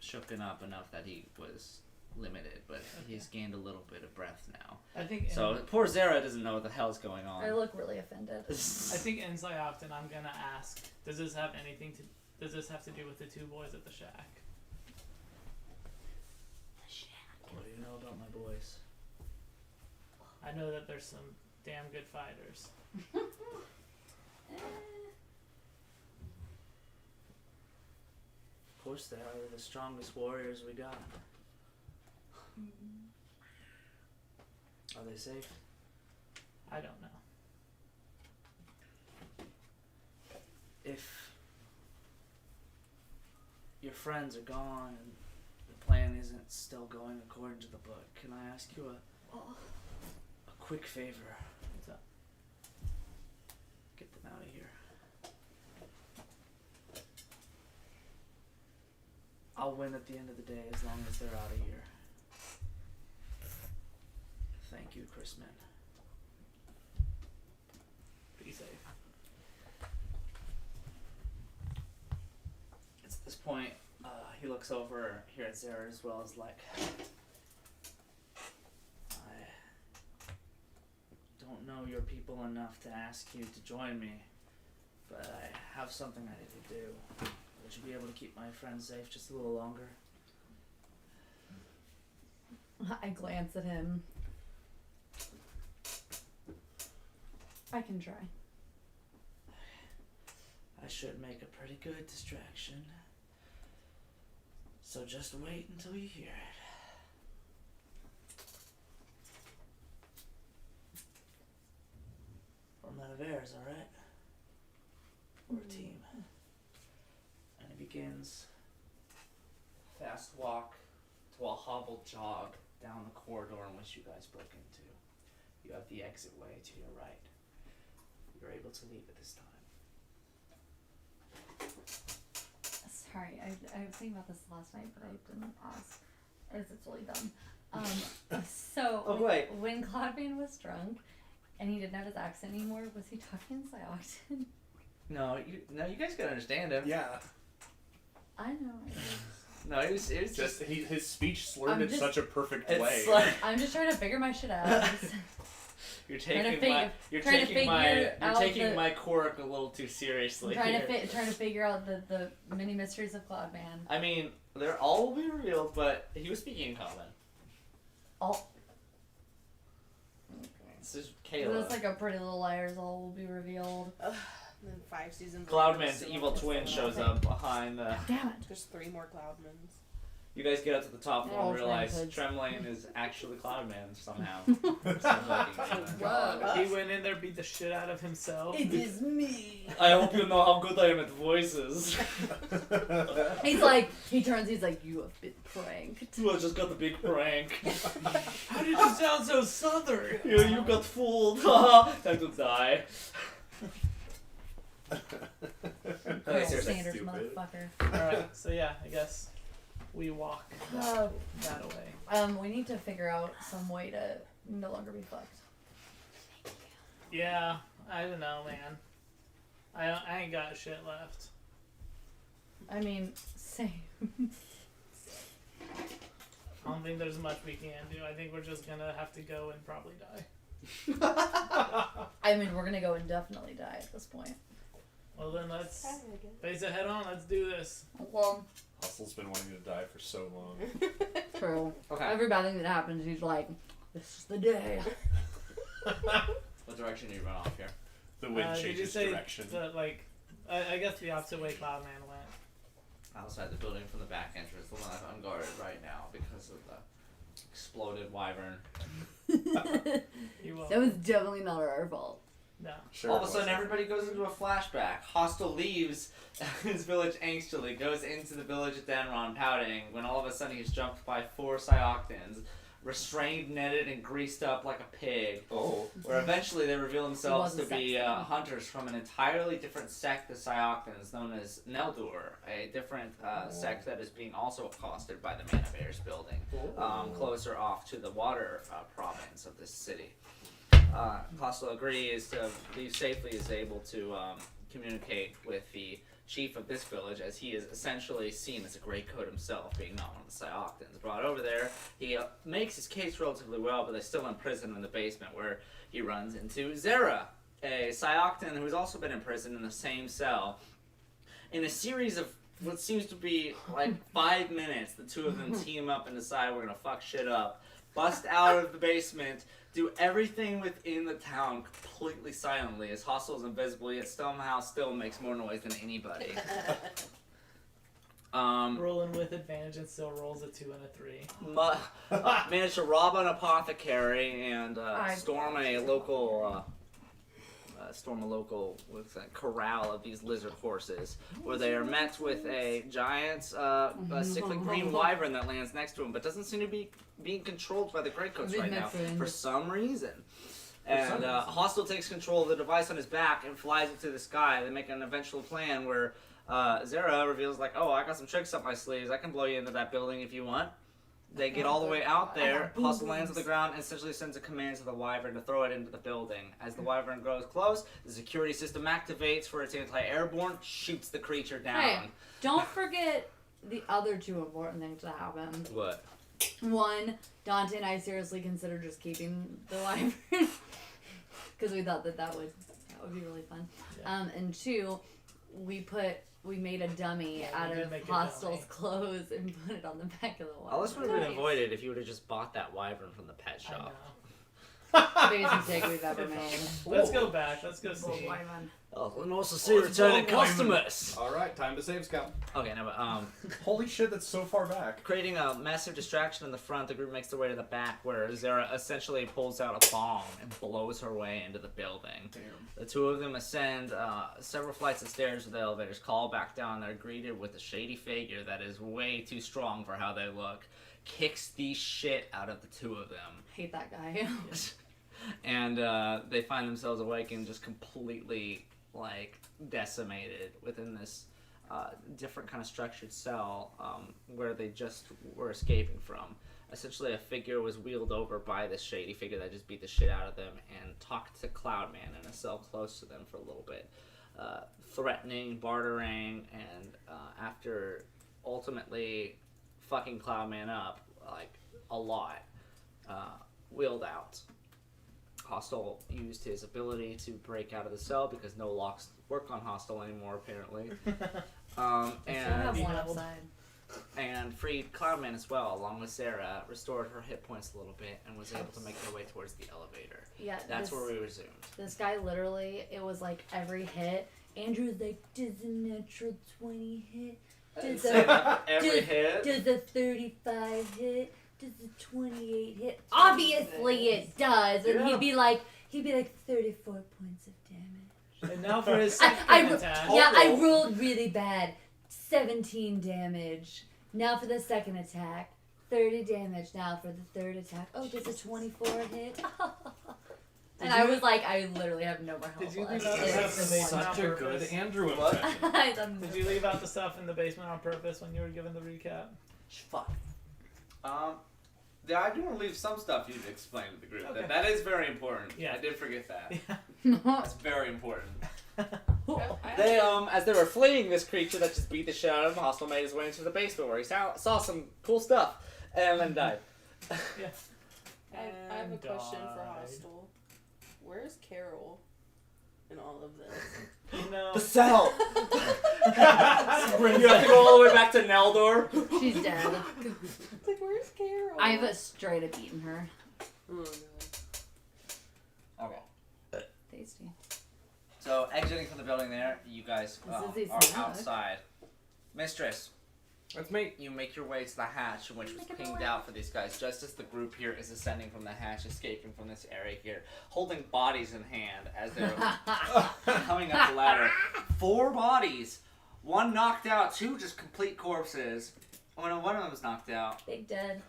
shooken up enough that he was limited, but he's gained a little bit of breath now. I think So poor Zara doesn't know what the hell's going on. I look really offended. I think in Psyopton, I'm gonna ask, does this have to do with the 2 boys at the shack? What do you know about my boys? I know that there's some damn good fighters. Of course they are. They're the strongest warriors we got. Are they safe? I don't know. if your friends are gone and the plan isn't still going according to the book, can I ask you a quick favor? What's up? Get them out of here. I'll win at the end of the day as long as they're out of here. Thank you, Chrisman. Be safe. It's at this point, he looks over here at Zara as well as like, I don't know your people enough to ask you to join me, but I have something I need to do. Would you be able to keep my friend safe just a little longer? I glance at him. I can try. I should make a pretty good distraction. So just wait until you hear it. From Manaveres, alright? We're a team. And he begins a fast walk to a hobbled jog down the corridor in which you guys broke into. You have the exit way to your right. You're able to leave at this time. Sorry, I was thinking about this last night, but I didn't ask. As it's really dumb. So Oh, wait. when Cloudbane was drunk and he didn't have his accent anymore, was he talking Syocton? No, you guys gotta understand him. Yeah. I know. No, it was Just his speech slurred I'm in just- such a perfect it's way. like I'm just trying to figure my shit out. you're Trying to taking my figure- trying to figure out my quirk a little too seriously. trying to figure out the many mysteries of Cloudman. I mean, they're all will be revealed, but he was speaking in common. All This is it Kayla. was like a Pretty Little Liars. All will be revealed. Ugh, and then 5 seasons. Cloudman's later, evil still twin not shows the up behind the. Damn it! There's 3 more Cloudmans. You guys get up to the top floor and Oh, realize thank Tremlane is actually Cloudman somehow. Sounds like Whoa. He went in there, beat the shit out of himself. is me. I hope you know how good I am at voices. He's like, he turns. He's like, you have been pranked. I just got the big prank. How did you sound so southern? You got fooled. Time to die. Colonel seriously, Sanders, stupid. motherfucker. Alright, so yeah, I guess we walk that away. We need to figure out some way to no longer be fucked. Yeah, I don't know, man. I ain't got shit left. I mean, same. I don't think there's much we can do. I think we're just gonna have to go and probably die. I mean, we're gonna go and definitely die at this point. Well then let's face it head on, let's do this. Well, Hustle's been wanting to die for so long. true. Okay. Every bad thing that happens, he's like, this is the day. What direction do you run off here? The wind Did you changes say direction. I guess the opposite way Cloudman went. Outside the building from the back entrance, the one that's unguarded right now because of the exploded wyvern. You will. That was definitely not our fault. No. Sure All of a it sudden, wasn't. everybody goes into a flashback. Hostile leaves his village angstily, goes into the village of Danron pouting, when all of a sudden he's jumped by 4 Syoctans, restrained, netted, and greased up like a pig. Oh. Where eventually they reveal themselves to wasn't be sexy. hunters from an entirely different sect of Syoctans known as Neldur, a different sect that is being also accosted by the Manaveres building, closer off to the water province of this city. Costello agrees to leave safely, is able to communicate with the chief of this village, as he is essentially seen as a Greycoat himself, being not one of the Syoctans. Brought over there, he makes his case relatively well, but they're still in prison in the basement, where he runs into Zera, a Syoctan who's also been in prison in the same cell. In a series of what seems to be like 5 minutes, the two of them team up and decide we're gonna fuck shit up, bust out of the basement, do everything within the town completely silently, as Hostile is invisible, yet somehow still makes more noise than anybody. Rolling with advantage and still rolls a 2 and a 3. Managed to rob an apothecary and I- storm a local storm a local with a corral of these lizard horses, where they are met with a giant, sickly green wyvern that lands next to him, but doesn't seem to be being controlled by the Greycoats right now for some reason. And Hostile takes control of the device on his back and flies into the sky. They make an eventual plan where Zara reveals, like, oh, I got some tricks up my sleeves. I can blow you into that building if you want. They get all the way out there. Hostile lands on the ground and essentially sends a command to the wyvern to throw it into the building. As the wyvern grows close, the security system activates for its anti-airborne, shoots the creature down. Hey, don't forget the other two important things that happened. What? One, Dante and I seriously considered just keeping the wyvern because we thought that would be really fun. Yeah. And two, we made a dummy out did of make a Hostile's dummy. clothes and put it on the back of the wall. All this would have been avoided if you would have just bought that wyvern from the pet I know. shop. Biggest mistake we've ever made. Let's go back. Let's go Bull see. wyvern. Oh, and also see returning customers. All right, time to save scum. Okay, no, but Holy shit, that's so far back. creating a massive distraction in the front, the group makes their way to the back, where Zara essentially pulls out a bomb and blows her way into the building. Damn. The two of them ascend several flights of stairs with the elevators, call back down. They're greeted with a shady figure that is way too strong for how they look. Kicks the shit out of the two of them. Hate that guy. And they find themselves awake and just completely, like, decimated within this different kind of structured cell where they just were escaping from. Essentially, a figure was wheeled over by this shady figure that just beat the shit out of them and talked to Cloudman in a cell close to them for a little bit. Threatening, bartering, and after ultimately fucking Cloudman up, like, a lot, wheeled out. Hostile used his ability to break out of the cell because no locks work on Hostile anymore, apparently. Have one upside. And freed Cloudman as well, along with Sarah, restored her hit points a little bit, and was able to make their way towards the elevator. Yeah, That's where we resumed. This guy literally, it was like every hit. Andrew's like, does a natural 20 hit? Does Every hit. Does a 35 hit? Does a 28 hit? Obviously it does. And he'd be like 34 points of damage. And now for his I second attack. I rolled really bad. 17 damage. Now for the second attack. 30 damage now for the third attack. Oh, does a 24 hit? And I was like, I literally have no more health Did you left. leave out the stuff in the basement Such on a good purpose? Andrew What? impression. Did you leave out the stuff in the basement on purpose when you were given the recap? Fuck. Yeah, I do want to leave some stuff you to explain to the group. Okay. That is very important. Yeah. I did forget that. Yeah. That's very important. I They, as they were fleeing this creature that just beat the shit out of him, Hostile made his way into the basement where he saw some cool stuff and then died. I have a And question for died. Hostile. Where's Carol in all of this? You know. The cell! You have to go all the way back to Neldor. She's dead. It's like, where's Carol? I've straight up eaten her. Oh, God. Okay. Tasty. So, exiting from the building there, you guys This is are easy. outside. Mistress, That's me. you make your way to the hatch, which was Make it pinged away. out for these guys, just as the group here is ascending from the hatch, escaping from this area here, holding bodies in hand as they're coming up the ladder. 4 bodies. 1 knocked out, 2 just complete corpses. One of them was knocked out. Big dead.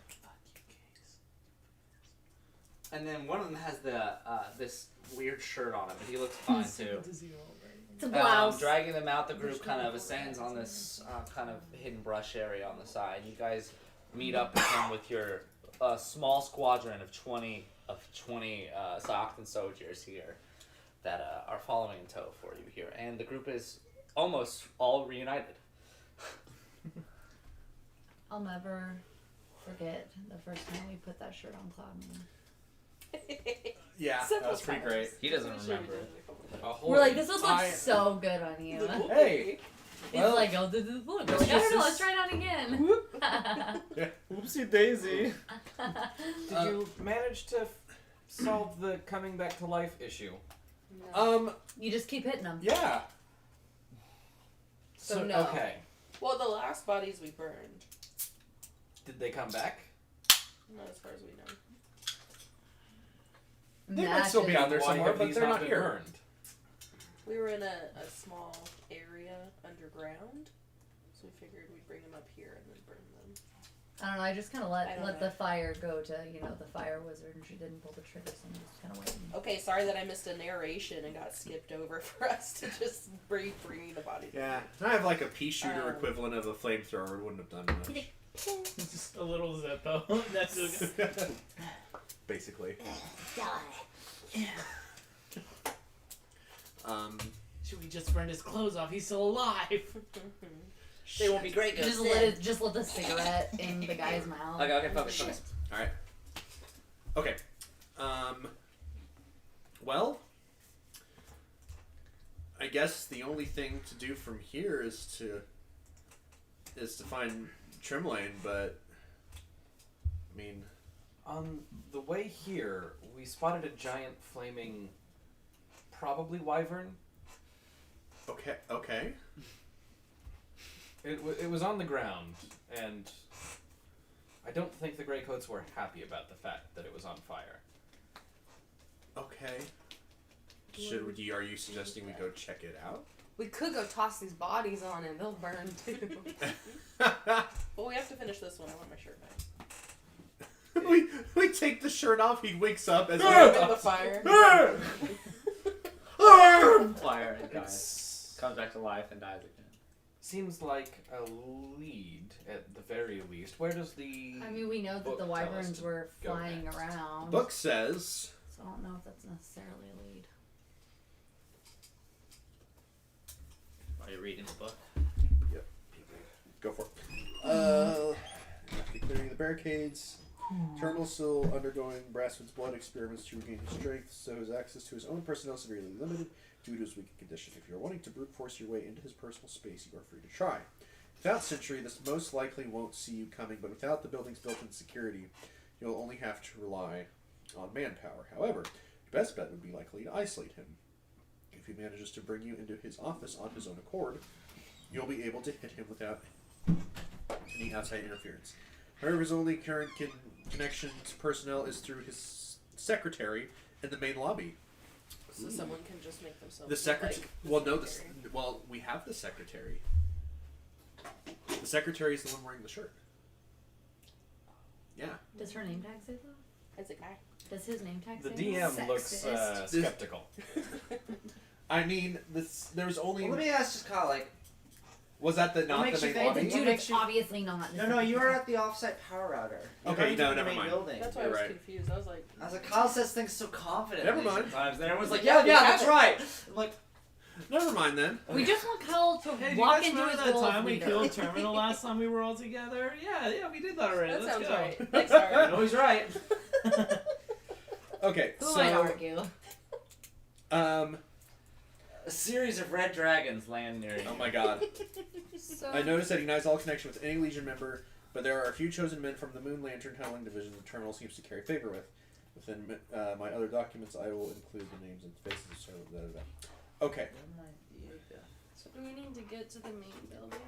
And then one of them has the this weird shirt on him, but he looks fine too. It's a blouse. Dragging them out, the group kind of ascends on this kind of hidden brush area on the side. You guys meet up with him with your small squadron of 20 Saachan soldiers here that are following in tow for you here, and the group is almost all reunited. I'll never forget the first time we put that shirt on Cloudman. Yeah, that was pretty great. He doesn't remember it. We're like, this would look so good on you. Hey! He's Well, like, oh, this is look. We're it's like, I don't just know, this- let's try it on again. Oopsie daisy. Did you manage to solve the coming back to life issue? You just keep hitting them. Yeah. So no. Okay. Well, the last bodies we burned. Did they come back? Not as far as we know. They might still be out there Why somewhere, have but these they're not been here. burned? We were in a small area underground, so we figured we'd bring them up here and then burn them. I don't know. I just kind of I let don't let know. the fire go to the fire wizard, and she didn't pull the trigger, so I'm just kind of waiting. Okay, sorry that I missed a narration and got skipped over for us to just bringing the bodies. Yeah, and I have like a pea shooter Um, equivalent of a flamethrower. It wouldn't have done much. Just a little Zippo. That's Basically. Should we just burn his clothes off? He's still alive. They won't be great ghosts. Just let the cigarette in the guy's mouth. Okay, focus. All right. Okay. Well, I guess the only thing to do from here is to find Trimlane, but I mean, On the way here, we spotted a giant flaming, probably wyvern. okay. It was on the ground, and I don't think the Greycoats were happy about the fact that it was on fire. Okay. Are you suggesting we go check it out? We could go toss these bodies on and they'll burn too. Well, we have to finish this one. I want my shirt back. we take the shirt off. He wakes up as In the fire. Fire and dies. Comes back to life and dies again. Seems like a lead, at the very least. Where does the... I mean, we know that book the tell us wyverns to were go flying next? around. Book says. So I don't know if that's necessarily a lead. Are you reading the book? Yep. Go for it. After clearing the barricades, Terminal still undergoing Brasswood's blood experiments to regain his strength, so his access to his own personnel is severely limited due to his weak condition. If you're wanting to brute force your way into his personal space, you are free to try. Without Sentry, this most likely won't see you coming, but without the building's built-in security, you'll only have to rely on manpower. However, your best bet would be likely to isolate him. If he manages to bring you into his office on his own accord, you'll be able to hit him without any outside interference. However, his only current connection to personnel is through his secretary in the main lobby. So someone can just make themselves. The secretary. Like, Well, no. Well, we have the secretary. The secretary is the one wearing the shirt. Yeah. Does her name tag say that? It's a guy. Does his name tag The say that? DM looks Sexist. skeptical. I mean, there was only. Well, let me ask just Kyle, like, Was that the not makes the you main think lobby? It's a dude. makes It's you- obviously not. no, you were at the offsite power router. You're Okay, going to no, the never main mind. Building. That's why I You're was right. confused. I was like, Kyle says things so confidently. Never mind. Sometimes, and everyone's like, Yeah, yeah, we have that's it. right. I'm like, Never mind then. We just want Kyle to Hey, do you walk guys into his remember that role as time we leader. killed Terminal last time we were all together? Yeah, we did that already. that Let's sounds go. right. Thanks, Harry. no, he's right. Okay, Who might so argue? A series of red dragons land near you. oh my god. So I noticed that he denies all connection with any Legion member, but there are a few chosen men from the Moon Lantern Tunneling Division the Terminal seems to carry favor with. Within my other documents, I will include the names and faces of several. Okay. So do we need to get to the main building?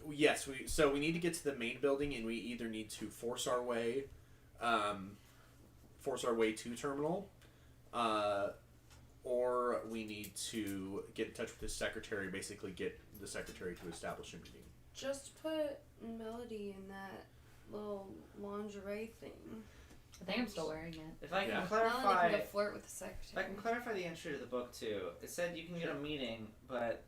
Yes. We need to get to the main building, and we either need to force our way to Terminal, or we need to get in touch with his secretary. Basically, get the secretary to establish a meeting. Just put Melody in that little lingerie thing. I think I'm still wearing it. If I can Yeah. clarify, Melody can go flirt with the if I secretary. can clarify the entry to the book too, it said you can get a meeting, but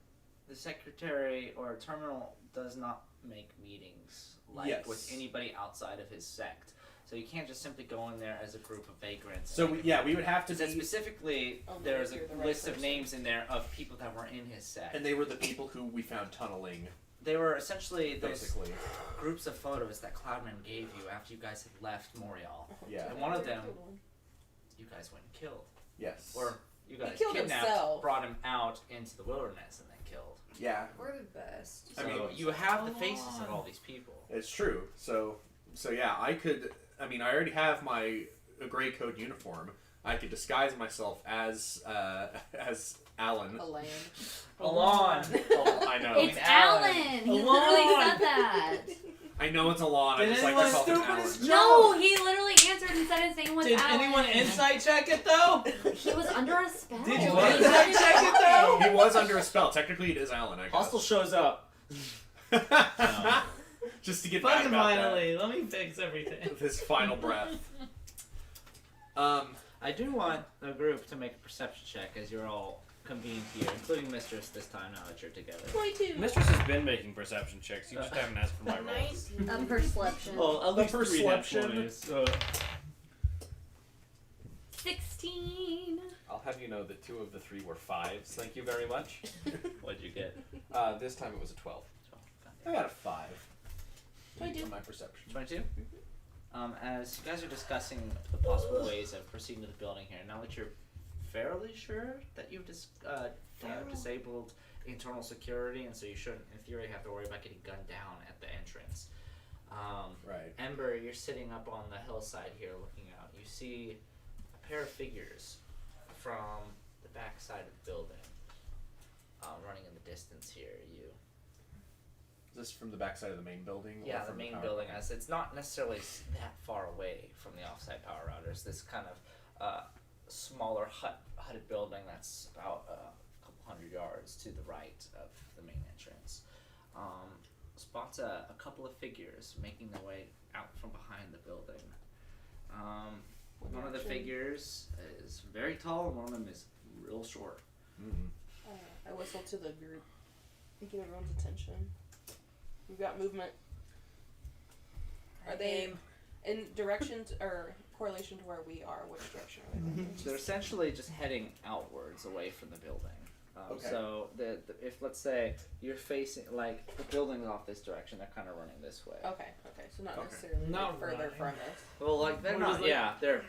the secretary or terminal does not make meetings like Yes. with anybody outside of his sect. So you can't just simply go in there as a group of vagrants. So we would have to It says be, specifically Only there's if a you're the right list of person. names in there of people that were in his sect. and they were the people who we found tunneling, They were essentially those basically. groups of photos that Cloudman gave you after you guys had left Morial. Yeah. And one of them, you guys went and killed. Yes. Or you guys killed kidnapped, himself. brought him out into the wilderness, and then killed. Yeah, We're the best. I So mean, you have the faces of all these people. it's true. So yeah, I could. I mean, I already have my gray code uniform. I could disguise myself as Alan. A land. Alon! Oh, I know. It's Alan. He literally said that. I know it's Alon. I Did just like anyone to call him stupid Alan. as No, he literally answered and said been saying what's Did Alan. anyone insight check it though? He was under a spell. Did you What? insight check it though? He was under a spell. Technically, it is Alan, I guess. Hostile shows up. Just to get back Fucking about finally, let me fix everything. that. With his final breath. I do want the group to make a perception check as you're all convened here, including Mistress this time now that you're together. 22. Mistress has been making perception checks. You just haven't asked for my roll. Nice. Perception. Well, at least 3 nat perception. 20s, so. 16. I'll have you know that 2 of the 3 were 5s. Thank you very much. What'd you get? This time it was a 12. I got a 5. 22. On my perception. 22? As you guys are discussing the possible ways of proceeding to the building here, now that you're fairly sure that you've disabled internal security, and so you shouldn't, in theory, have to worry about getting gunned down at the entrance. Right. Ember, you're sitting up on the hillside here looking out. You see a pair of figures from the back side of the building running in the distance here. Is this from the backside of the main building? Yeah, or the from main power building. plant? As it's not necessarily that far away from the offsite power routers. This kind of smaller hutted building that's about a couple hundred yards to the right of the main entrance. Spots a couple of figures making their way out from behind the building. One of the figures is very tall, and one of them is real short. Mm-hmm. I whistle to the group, get everyone's attention. We've got movement. Are they in directions or correlation to where we are? Which direction are they going? They're essentially just heading outwards away from the building. Okay. So if let's say you're facing like the building's off this direction, they're kind of running this way. Okay, so not Okay. necessarily Not further running. from us. Well, like they're Or not. just, like- Yeah, they're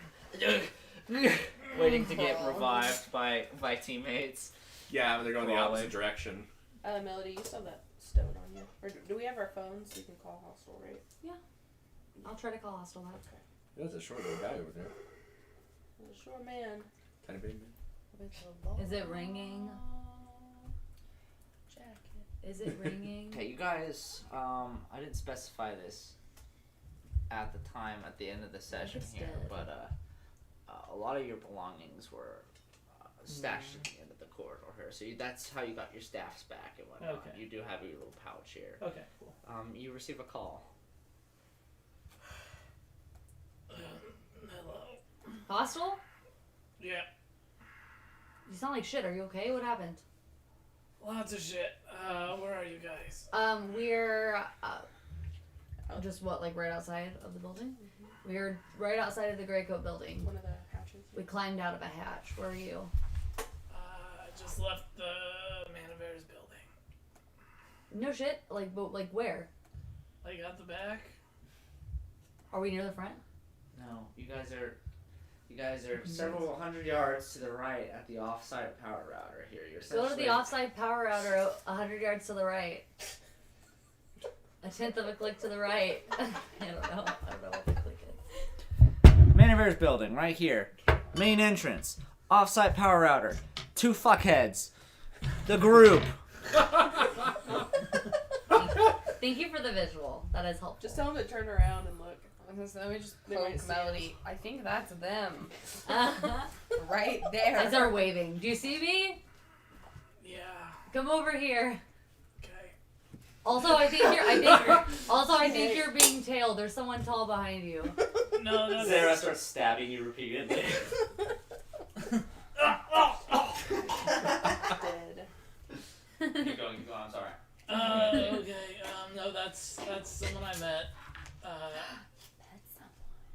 waiting to get revived by teammates. Yeah, they're going the Crawling. opposite direction. Melody, you still have that stone on you, or do we have our phones so you can call hostile, right? I'll try to call hostile now. There's a short little guy over there. Sure, man. Tiny baby man. Is it ringing? Jacket. Is it ringing? Okay, you guys. I didn't specify this at the time at the end of the session it's here, dead. but a lot of your belongings were stashed at the end of the corridor here. So that's how you got your staffs back and whatnot. Okay. You do have your little pouch here. Okay, cool. You receive a call. Hello. Hostile? Yeah, You sound like shit. Are you okay? What happened? lots of shit. Where are you guys? We're just like right outside of the building. We're right outside of the Grey Coat building. One of the hatches. We climbed out of a hatch. Where are you? I just left the Manaver's building. No shit. But where? Like at the back. Are we near the front? No, you guys are several hundred yards to the right at the off-site power router here. You're Go to the offside power router 100 yards to the right. A tenth of a click to the right. I don't know what the click is. Manaver's building, right here. Main entrance. Off-site power router. 2 fuckheads. The group. Thank you for the visual. That is helpful. Just tell them to turn around and look. Let me just They might poke see Melody. I think that's them. Right there. Eyes are waving. Do you see me? Yeah. Come over here. Okay. Also, I think you're being tailed. There's someone tall behind you. No, that's Sarah starts stabbing you repeatedly. Dead. Keep going, I'm sorry. Okay. No, that's someone I met.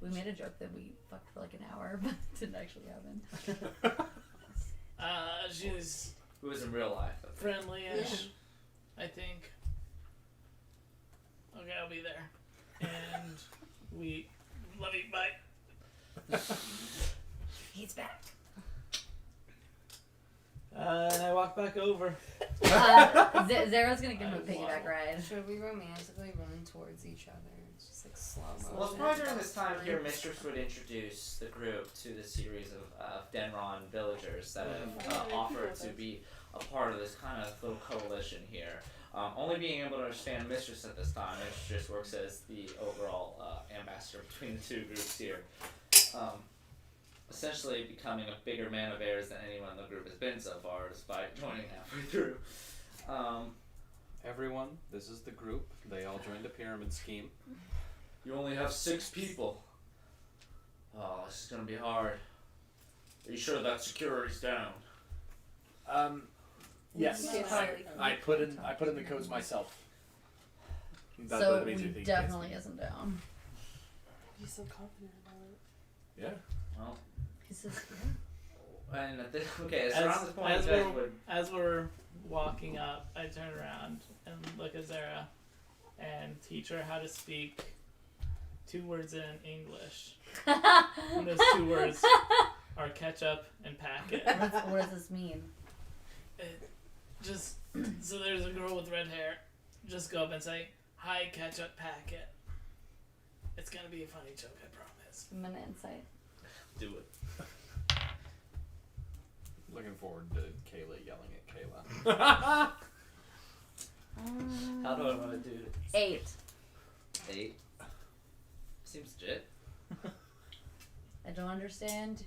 We made a joke that we fucked for like an hour, but it didn't actually happen. She's Who is in real life? friendly-ish, I think. Okay, I'll be there. And we love you. Bye. He's back. And I walk back over. Zara's gonna give him a piggyback ride. Should we romantically run towards each other? It's just like slow motion. Well, it's probably during this time here, Mistress would introduce the group to the series of Denron villagers that have offered to be a part of this kind of little coalition here. Only being able to understand Mistress at this time, Mistress works as the overall ambassador between the two groups here. essentially becoming a bigger man of airs than anyone in the group has been so far, despite joining halfway through. Everyone, this is the group. They all joined a pyramid scheme. You only have 6 people. Oh, this is gonna be hard. Are you sure that security's down? Yes. Yes. I put in the codes myself. So makes you we think definitely isn't down. He's so confident about it. Yeah. Well, He's just, and at this, okay, so around this point, as you guys we're, would. as we're walking up, I turn around and look at Zara and teach her how to speak 2 words in English. And those 2 words are ketchup and packet. what does this mean? Just so there's a girl with red hair. Just go up and say, "Hi, ketchup packet." It's gonna be a funny joke, I promise. I'm gonna insight. Do it. Looking forward to Kayla yelling at Kayla. How do I want to do it? 8. 8. Seems legit. I don't understand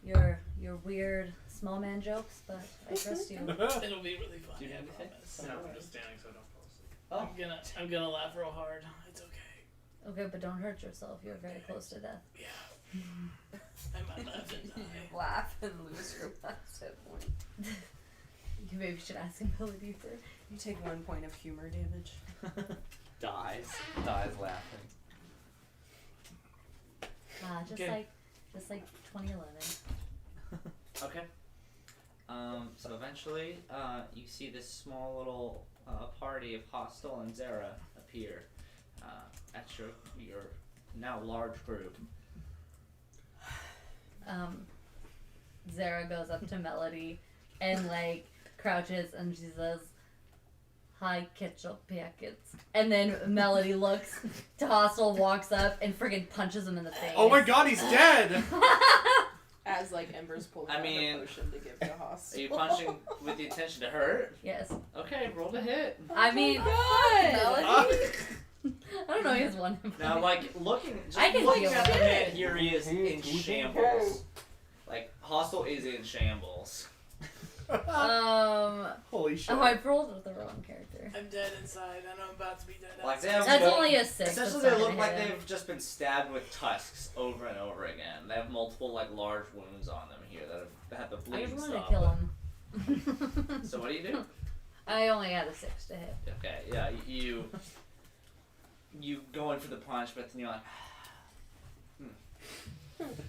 your weird small man jokes, but I trust you. It'll be really Do funny, you I know anything? promise. No, I'm just standing so I don't fall asleep. Oh. I'm gonna laugh real hard. It's okay. Okay, but don't hurt yourself. You're very close to death. Yeah. I might laugh and die. Laugh and lose your last hit point. You maybe should ask ability for. You take 1 point of humor damage. Dies laughing. Just Okay. like 2011. Okay. So eventually, you see this small little party of Hostel and Zara appear at your now large group. Zara goes up to Melody and like crouches and she says, "Hi, ketchup packets." And then Melody looks to Hostel, walks up, and friggin' punches him in the face. Oh my god, he's dead! As like Ember's pulling I out mean- her potion to give to Hoss. Are you punching with the intention to hurt? Yes. Okay, roll to hit. I mean, Melody. I don't know. He has one. Now, like looking, I just can looking feel at the it. man here, he is in shambles. Like Hostel is in shambles. Holy shit. Oh, I rolled with the wrong character. I'm dead inside, and I'm about to be dead Like outside. they have That's mul- only a 6. Essentially, that's they not look gonna like hit him. they've just been stabbed with tusks over and over again. They have multiple like large wounds on them here that have the I bleeding just wanted stop. to kill him. So what do you do? I only had a 6 to hit. Okay, yeah, you go in for the punch, but then you're like,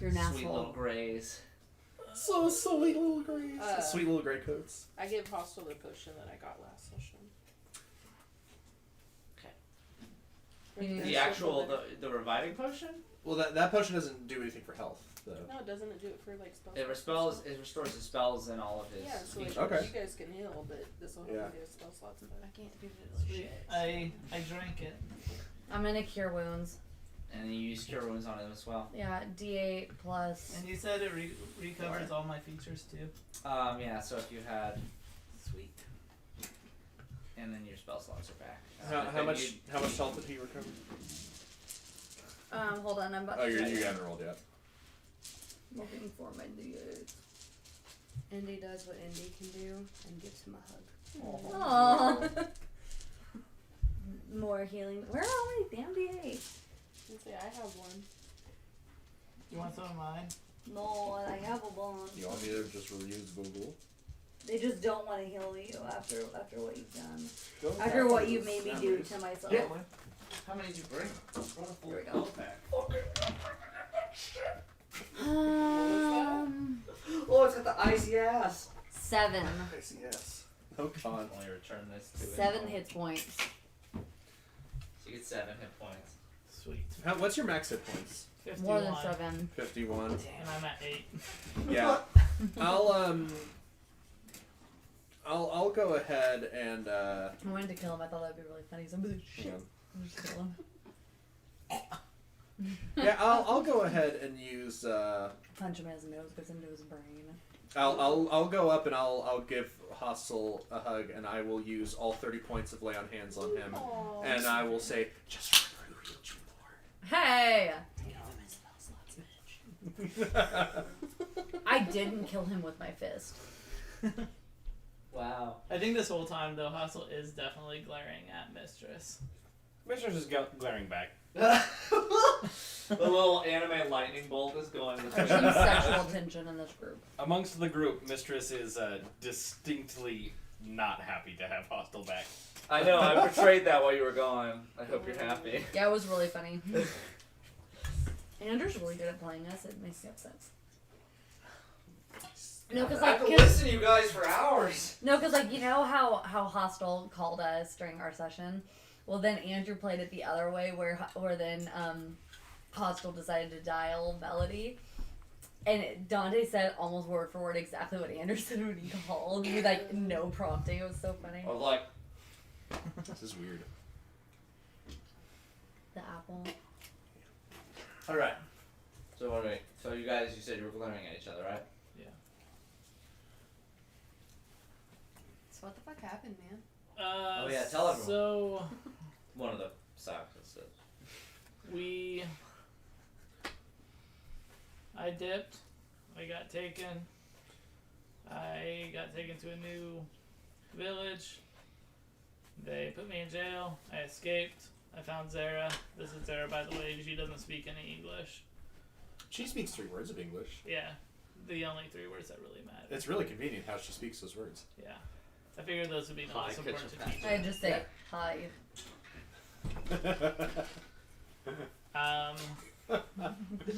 You're an sweet asshole. little grays. So sweet little grays. Uh, Sweet little gray coats. I give Hostel the potion that I got last session. Okay. You The actual the reviving potion? Well, that potion doesn't do anything for health, though. No, doesn't it do it for like spells? It restores his spells and all of his. Yeah, so like, features. Okay. you guys can heal, but this will help Yeah. you get spell slots back. I can't do it. Sweet. I drank it. I'm gonna cure wounds. And you use cure wounds on him as well. Yeah, D8 plus. And you said it recovers all my features too. Yeah. So if you had, Sweet. and then your spell slots are back. How Then much you- health did he recover? Hold on, I'm about Oh, to you tell haven't rolled yet. looking for my D8. Indy does what Indy can do and gives him a hug. Aww. More healing. Where are all my damn D8? Let's say I have one. You want some of mine? No, I have a bunch. You want me to just reuse Google? They just don't want to heal you after what you've done. After what you made me do to myself. Yeah. How many did you bring? Here we go. Pack. Oh, it's got the icy ass. 7. Yes. Oh god. Only return this to it. 7 hit points. So you get 7 hit points. Sweet. What's your max hit points? 51. More than 7. 51. And I'm at 8. Yeah. I'll go ahead and I wanted to kill him. I thought that'd be really funny. So I'm like, shit. I'm just kill him. yeah, I'll go ahead and use Punch him in his nose, goes into his brain. I'll go up and I'll give Hostel a hug and I will use all 30 points of lay on hands on him. Aww. And I will say, just remember who healed you, Lord. Hey! I didn't kill him with my fist. Wow. I think this whole time though, Hustle is definitely glaring at Mistress. Mistress is glaring back. The little anime lightning bolt is going There's between some sexual tension in this group. Amongst the group, Mistress is distinctly not happy to have Hostile back. I know, I portrayed that while you were gone. I hope you're happy. Yeah, it was really funny. Andrew's really good at playing us. It makes no sense. No, because I like, could listen to you guys for hours. no, because like you know how Hostile called us during our session. Well, then Andrew played it the other way, where then Hostile decided to dial Melody, and Dante said almost word for word exactly what Andrew said when he called, with like no prompting. It was so funny. I was like, This is weird. The apple. alright. So wait, so you guys, you said you were glaring at each other, right? So what the fuck happened, man? Oh, yeah, tell everyone. So One of the scientists said. I dipped. I got taken to a new village. They put me in jail. I escaped. I found Zara. This is Zara, by the way. She doesn't speak any English. She speaks 3 words of English. Yeah, the only 3 words that really matter. It's really convenient how she speaks those words. Yeah, I figured those would be the Hi, most important to Kitchen teach. I just say hi.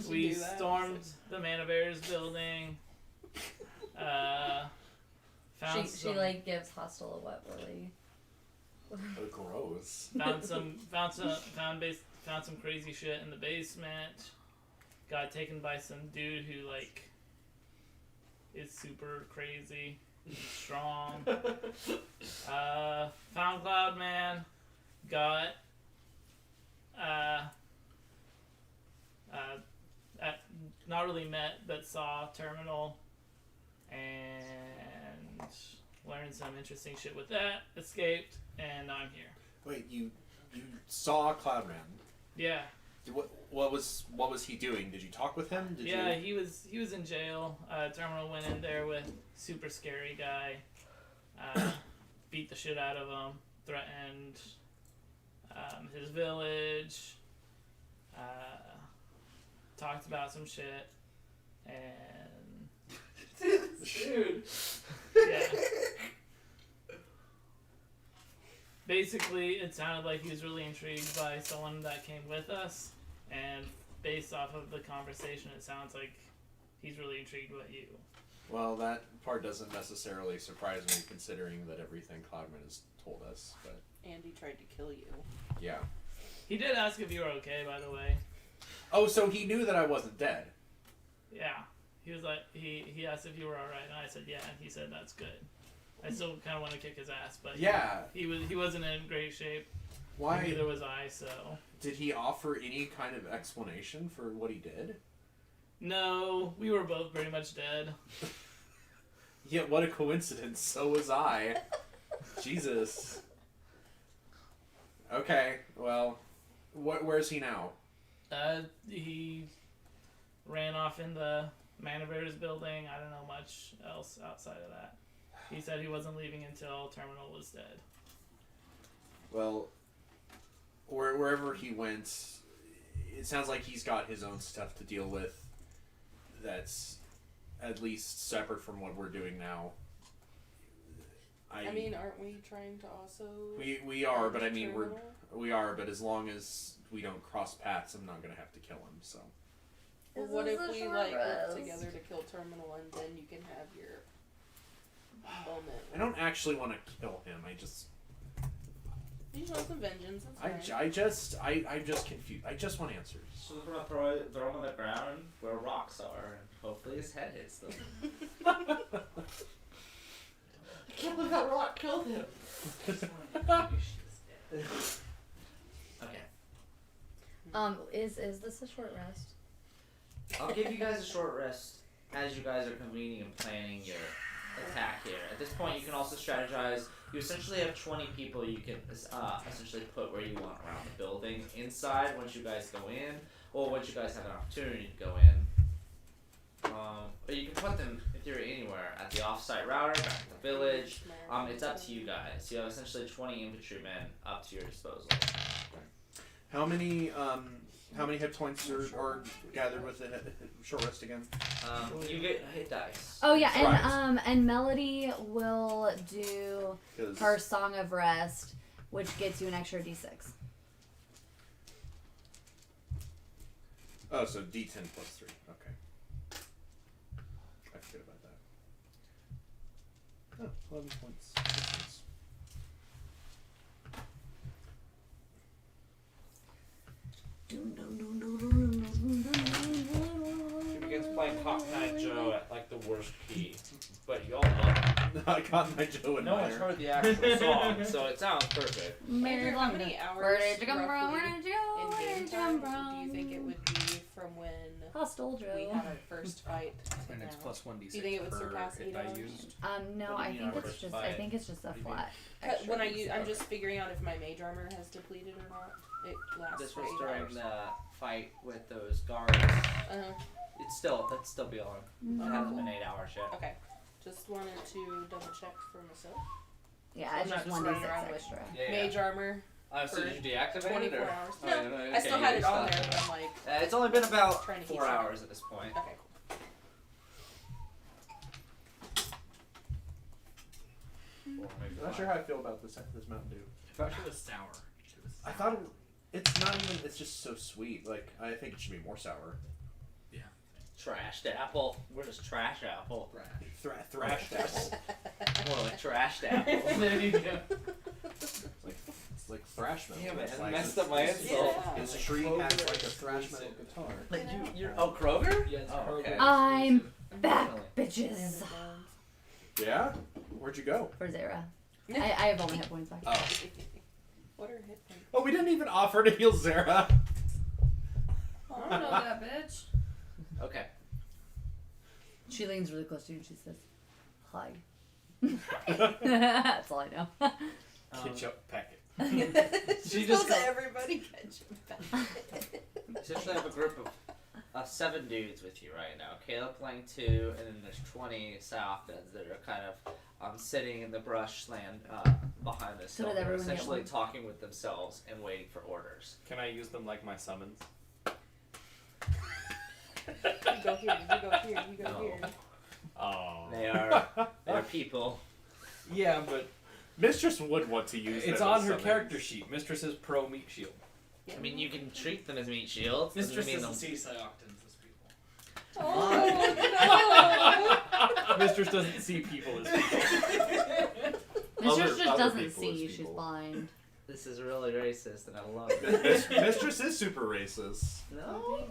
We stormed the Mana Bears building. Found She like gives Hostile a wet willy. Gross. found some crazy shit in the basement. Got taken by some dude who like is super crazy, strong. Found Cloudman. Got not really met, but saw Terminal and learned some interesting shit with that. Escaped, and now I'm here. Wait, you saw Cloudman? Yeah. What was he doing? Did you talk with him? He was in jail. Terminal went in there with super scary guy. Beat the shit out of him. Threatened his village. Talked about some shit. And Dude. yeah. Basically, it sounded like he was really intrigued by someone that came with us, and based off of the conversation, it sounds like he's really intrigued by you. Well, that part doesn't necessarily surprise me, considering that everything Cloudman has told us. But Andy tried to kill you. yeah. He did ask if you were okay, by the way. Oh, so he knew that I wasn't dead. Yeah. He was like, he asked if you were alright, and I said yeah, and he said that's good. I still kind of want to kick his ass, but Yeah. he wasn't in great shape. Why? Neither was I, so. Did he offer any kind of explanation for what he did? No, we were both pretty much dead. Yeah, what a coincidence. So was I. Jesus. Okay, well, where's he now? He ran off in the Mana Bears building. I don't know much else outside of that. He said he wasn't leaving until Terminal was dead. Well, wherever he went, it sounds like he's got his own stuff to deal with that's at least separate from what we're doing now. I mean, aren't we trying to also? We are, but I mean Terminal? we are, but as long as we don't cross paths, I'm not gonna have to kill him. So. Well, This what is if a we short like work rest. together to kill Terminal, and then you can have your moment? I don't actually want to kill him. I just. You just want some vengeance. That's fine. I'm just confused. I just want answers. So we're gonna throw him on the ground where rocks are, and hopefully his head hits them. I can't believe that rock killed him. Okay. Is this a short rest? I'll give you guys a short rest as you guys are convening and planning your attack here. At this point, you can also strategize. You essentially have 20 people you can essentially put where you want around the building. Inside, once you guys go in, or once you guys have an opportunity to go in. put them, if you're anywhere, at the off-site router, back in the village. It's up to you guys. You have essentially 20 infantrymen up to your disposal. How many hit points are gathered with a short rest again? You get hit dice. Oh yeah, Right. and Melody will do 'Cause- her Song of Rest, which gets you an extra D6. Oh, so D10 plus 3. Okay. I forget about that. Oh, 11 points. Distance. She begins playing Cotton Eye Joe at like the worst key, but you all love it. I got my Joe in No one's heard the actual song, so it sounds perfect. Andrew, how many hours Where did you come from? roughly Where did you go? in Where game did you come time do you from? think it would be from when Hostile we Joe. had our first fight to And it's now? plus 1d6 Do you think it would per surpass hit 8 die hours? used. No, What do I you think mean, it's just. by I it? think it's just a What do you flat. When extra I'm D6. just figuring out if my mage armor has depleted or not. It lasts This for was 8 during hours. the fight with those guards. That'd still be on. It hasn't been 8 hours yet. Okay. Just wanted to double check for myself. Yeah, I'm it's not just just one running D6 around with extra. Mage armor. So did you deactivate 24 it or? hours. Oh, No, okay, I still you had it on stopped there, it. but I'm like, It's only been about Trying to keep 4 track. hours at this point. okay, cool. I'm not sure how I feel about this Mountain Dew. If it was sour. I thought it's not even. It's just so sweet. Like I think it should be more sour. Trashed apple. We're just trash apple. Thrashed apple. More like trashed apple. There you go. It's like thrash metal. Damn it, It's I like messed up my insult. Yeah. His tree has like a thrash metal guitar. Like you're oh Kroger? Yeah, it's Oh, Kroger. okay. I'm back, Definitely. bitches. Yeah? Where'd you go? For Zara. I have only hit points back. Oh. What are hit points? Oh, we didn't even offer to heal Zara. I don't know that bitch. Okay. She leans really close to you and she says, "Hi." That's all I know. Ketchup packet. She just just everybody catch him back. You essentially have a group of 7 dudes with you right now. Caleb playing 2, and then there's 20 Southends that are kind of sitting in the brushland behind this So hill. did They're everyone get essentially one? talking with themselves and waiting for orders. Can I use them like my summons? You go here, you go here, you go No. here. Oh. They're people. Yeah, but Mistress would want to use it's them on as her summons. character sheet. Mistress is pro meat shield. I mean, you can treat them as meat shields. doesn't Mistress mean doesn't they'll- see Cyoktans as people. Oh Mistress doesn't see people as people. Mistress just other doesn't people as see. She's people. blind. This is really racist, and I love it. Mistress is super racist. No?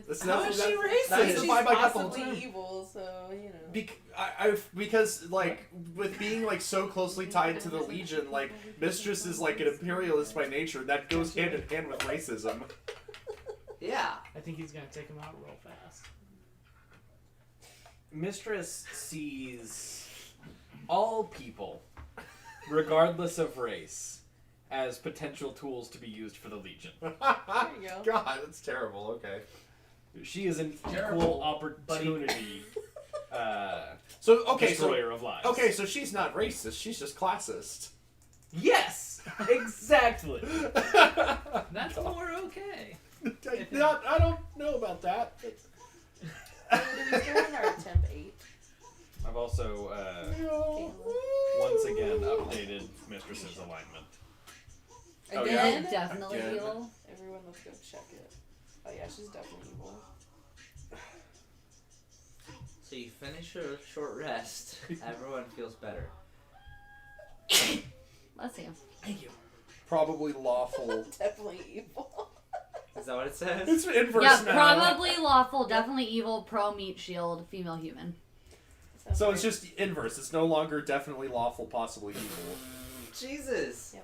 That's How not- is she that- racist? that's the She's vibe I got the whole possibly time. evil, so you know. Because like with being like so closely tied to the Legion, like Mistress is like an imperialist by nature. That goes hand in hand with racism. Yeah. I think he's gonna take him out real fast. Mistress sees all people, regardless of race, as potential tools to be used for the Legion. There you go. God, that's terrible. Okay. She is an Terrible, equal opportunity So okay, destroyer of lives. okay, so she's not racist. She's just classist. Yes, exactly. That's more okay. I don't know about that. So do we still have our temp 8? I've also No. once again updated Mistress's alignment. Oh, Is yeah. Again? it definitely Again. evil? Everyone, let's go check it. Oh yeah, she's definitely evil. So you finish your short rest. Everyone feels better. Let's see. Thank you. Probably lawful. Definitely evil. Is that what it says? It's inverse Yeah, now. probably lawful, definitely evil, pro meat shield, female human. Sounds So it's right. just inverse. It's no longer definitely lawful, possibly evil. Jesus. Yeah.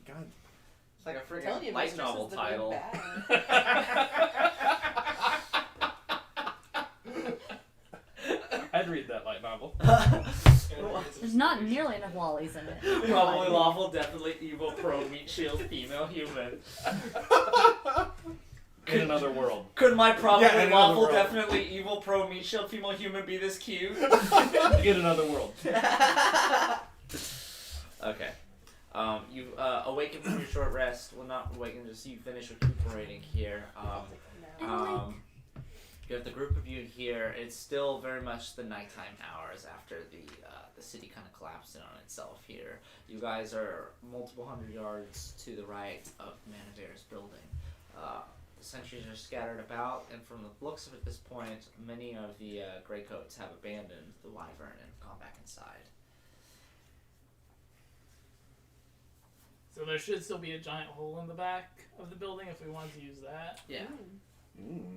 God. It's like a I'm telling freaking you, light Mistress novel is the title. big bad. I'd read that light novel. There's not nearly enough lollies in it. Probably lawful, definitely evil, pro meat shield, female human. In another world. Could my probably Yeah, in another lawful, world. definitely evil pro meat shield female human be this cute? In another world. Okay. You awaken from your short rest. Well, not awaken, just you finish recuperating here. You have the group of you here. It's still very much the nighttime hours after the city kind of collapsed in on itself here. You guys are multiple hundred yards to the right of Manaver's building. The sentries are scattered about, and from the looks of it at this point, many of the Greycoats have abandoned the Wyvern and gone back inside. So there should still be a giant hole in the back of the building if we wanted to use that. Yeah.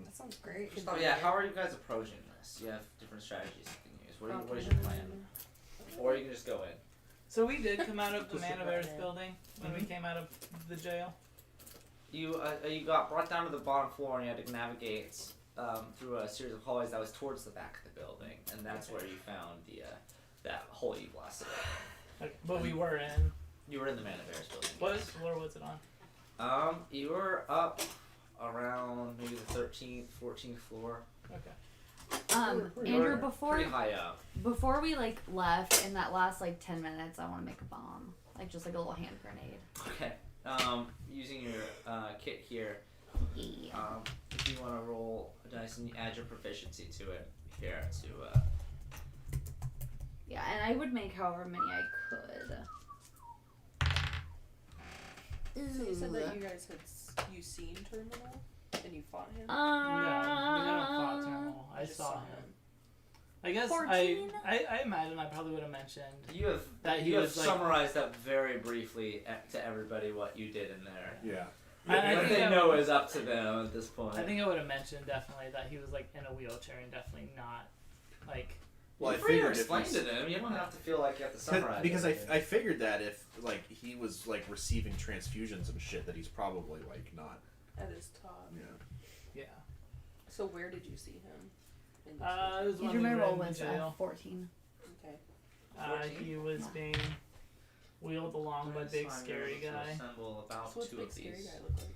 That sounds great. So yeah, how are you guys approaching this? You have different strategies you can use. What is your plan? Or you can just go in. So we did come out of the Just Manaver's right in. building when we came out of the jail. You got brought down to the bottom floor and you had to navigate through a series of hallways that was towards the back of the building, and that's where you found the that hole you blasted out. Like, but we were in. You were in the Manaver's building. What yes. floor was it on? You were up around maybe the 13th, 14th floor. Okay. You Andrew, were before pretty high up. before we like left in that last like 10 minutes, I want to make a bomb, like just like a little hand grenade. Okay. Using your kit here. Yeah. If you want to roll a dice and add your proficiency to it here to. Yeah, and I would make however many I could. So you said that you guys had seen Terminal and you fought him. No, we haven't fought Terminal. I just saw saw him. I guess 14? I imagine I probably would have mentioned. You have That he you have was, like- summarized up very briefly to everybody what you did in there. Yeah. I What think they I know would- is up to them at this point. I think I would have mentioned definitely that he was like in a wheelchair and definitely not like. Well, I You're free to figured if explain he's- to them. You don't have to feel like you have to summarize. because everything. I figured that if like he was like receiving transfusions and shit, that he's probably like not. At his top. Yeah. Yeah. So where did you see him? In this It was Usually when we my were roll in the was jail. 14. Okay. 14? He was being wheeled along by Nice, big I'm scary able to guy. assemble about So what's two big of scary these. guy look like?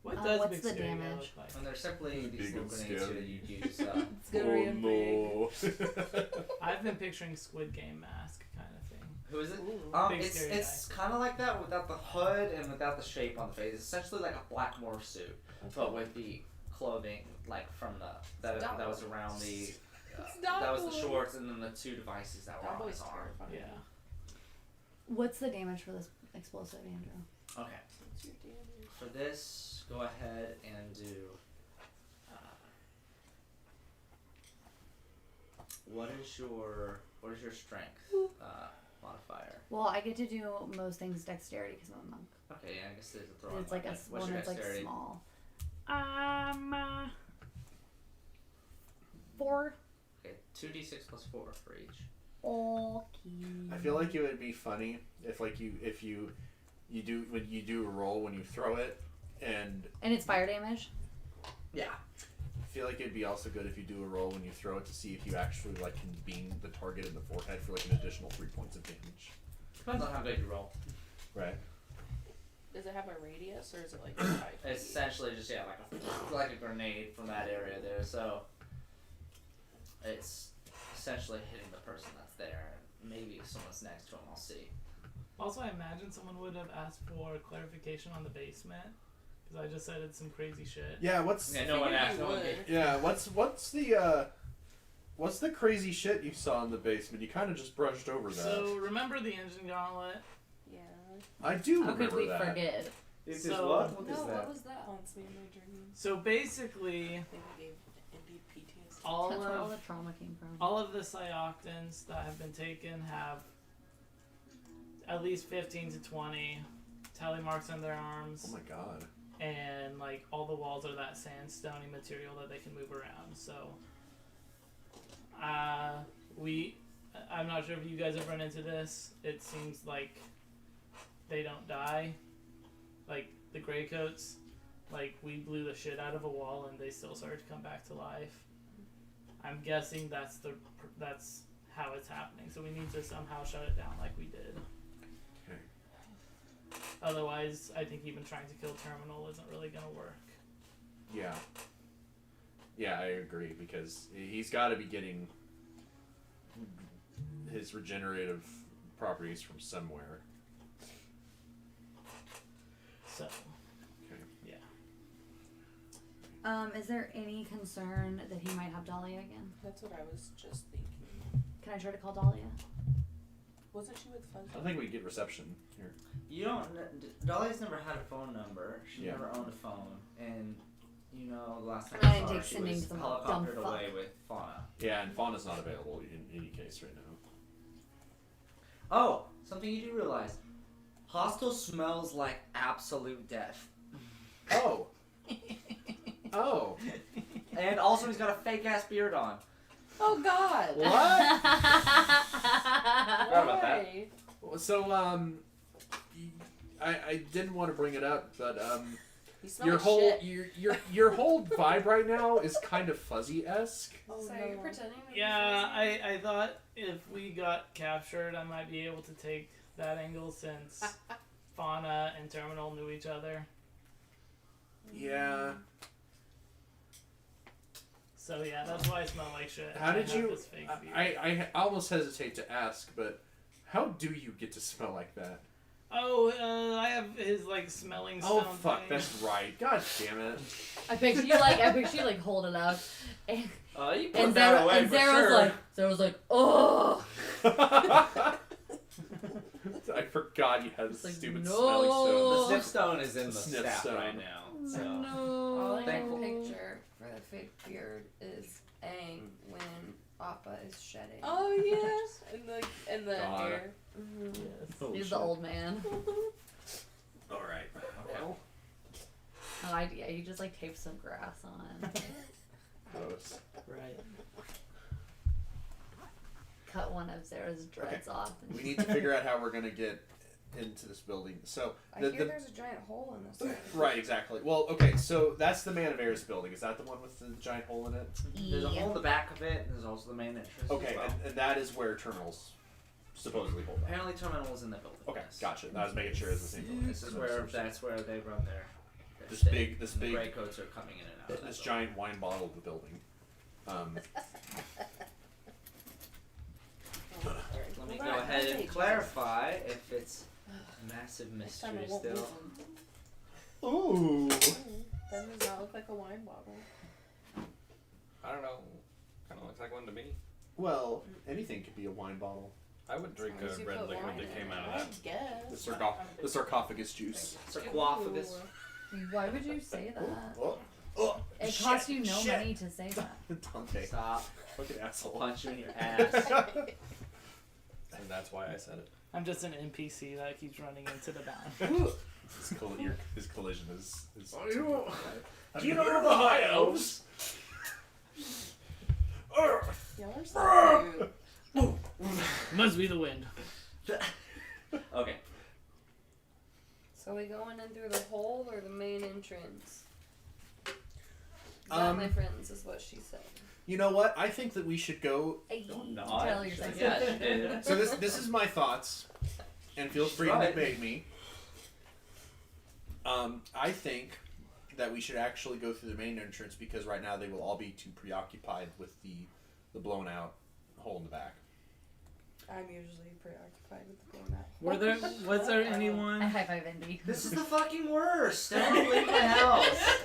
What Uh, does what's big the scary guy damage? look like? And they're simply these Big little and grenades here that scary. you use. It's gonna be a big. I've been picturing Squid Game mask kind of thing. Who is it? Ooh. Big It's scary kind of like that without the hood and without the shape on the face. It's essentially like a black morph suit, but with the clothing like from the that was around the that was the shorts and then the two devices that were That on boy's his arm. terrifying. Yeah. What's the damage for this explosive, Andrew? Okay, What's your damage? for this, go ahead and do. What is your strength modifier? Well, I get to do most things dexterity because I'm a monk. Okay, yeah, I guess there's a throwing. It's like a weapon. What's one your that's like dexterity? small. 4. Okay, 2d6 plus 4 for each. Okay. I feel like it would be funny if like you do when you do a roll when you throw it, and And it's fire damage. Yeah. I feel like it'd be also good if you do a roll when you throw it to see if you actually like can beam the target in the forehead for like an additional 3 points of damage. Depends on how good you roll. Right. Does it have a radius or is it like 5 feet? It's essentially just like a grenade from that area there. So it's essentially hitting the person that's there. Maybe if someone's next to him, I'll see. Also, I imagine someone would have asked for clarification on the basement because I just said it's some crazy shit. Yeah. What's Yeah, no one Figured asked. you No one would. gave. yeah. What's the crazy shit you saw in the basement? You kind of just brushed over that. So remember the engine gauntlet? Yeah. I do How remember could we that. forget? This So- is what? What No, is what that? was that? Haunts me in my dreams. So basically, I think I gave Indy PTSD. all That's where all of the trauma came from. all of the Cyoctans that have been taken have at least 15 to 20 tally marks on their arms, Oh my god. and like all the walls are that sandstony material that they can move around. So, I'm not sure if you guys have run into this. It seems like they don't die, like the Greycoats. Like we blew the shit out of a wall and they still started to come back to life. I'm guessing that's how it's happening. So we need to somehow shut it down like we did. Okay. Otherwise, I think even trying to kill Terminal isn't really gonna work. Yeah. Yeah, I agree because he's got to be getting his regenerative properties from somewhere. So, Okay. yeah. Is there any concern that he might have Dahlia again? That's what I was just thinking. Can I try to call Dahlia? Wasn't she with I Fuzzy? think we get reception here. You don't. Dolly's never had a phone number. She Yeah. never owned a phone, and you know, the last time I I didn't saw her, take she sending was to some helicoptered dumb fuck. away with Fauna. Yeah, and Fauna's not available in any case right now. Oh, something you do realize: Hostel smells like absolute death, Oh. Oh. and also he's got a fake ass beard on. Oh God! What? Forgot about that. Why? So I didn't want to bring it up, but You smell your like whole shit. your whole vibe right now is kind of fuzzy-esque. Oh, So no. you're pretending to be Yeah, fuzzy? I thought if we got captured, I might be able to take that angle since Fauna and Terminal knew each other. Yeah. So yeah, that's why I smell like shit. How I did have you? this fake beard. I almost hesitate to ask, but how do you get to smell like that? Oh, I have his like smelling Oh stone fuck, thing. that's right. God damn it. I picture you like hold it out, and You put and that Zara, away and for Zara's sure. like, oh. I forgot you had It's the like, stupid no. smelling stone. The sniff stone is in the Sniff staff stone. right now. So All I Thankful. can picture for the fake beard is Aang when Appa is shedding. Oh yes, and the God. hair. Mm-hmm. Yes. Holy He's shit. the old man. All right. Well, Oh, yeah, you just like tape some grass on. gross. Right. Cut one of Zara's dreads off. And We need to figure out how we're gonna get into this building. So I the, hear there's a giant hole in this thing. right, exactly. Well, okay, so that's the Man of Air's building. Is that the one with the giant hole in it? there's a Yeah. hole in the back of it, and there's also the main entrance. Okay, as well. and that is where Terminals supposedly hold up. Apparently, Terminal is in the building. Okay, yes. gotcha. I was making sure it's the same building. This is where that's where they run their This thing. big- this And the big- gray coats are coming in and out. of that this building. giant wine bottle of the building. Let me go ahead and clarify if it's a massive Next time mystery I won't still. move 'em. Ooh. That does not look like a wine bottle. I don't know. Kind of looks like one to me. Well, anything could be a wine bottle. I would drink long as a you red put liquid wine that in came it, out I of that. guess. The sarcophagus juice. Sarcophagus. Why would you say that? Oh, oh, It shit, costs you no shit. money to say that. Dante. Stop. Fucking asshole. Punch you in your ass. And that's why I said it. I'm just an NPC that keeps running into the bound. His collision is. Do you know the high elves? Y'all are so cute. Must be the wind. Okay. So we going in through the hole or the main entrance? That, Um, my friends, is what she said. You know what? I think that we should go. No, Tell your sex. yeah, she did. So this is my thoughts, and feel free to Right. debate me. I think that we should actually go through the main entrance because right now they will all be too preoccupied with the blown out hole in the back. I'm usually preoccupied with the blown out. Was there I anyone? high five Indy. This is the fucking worst. Don't leave the house.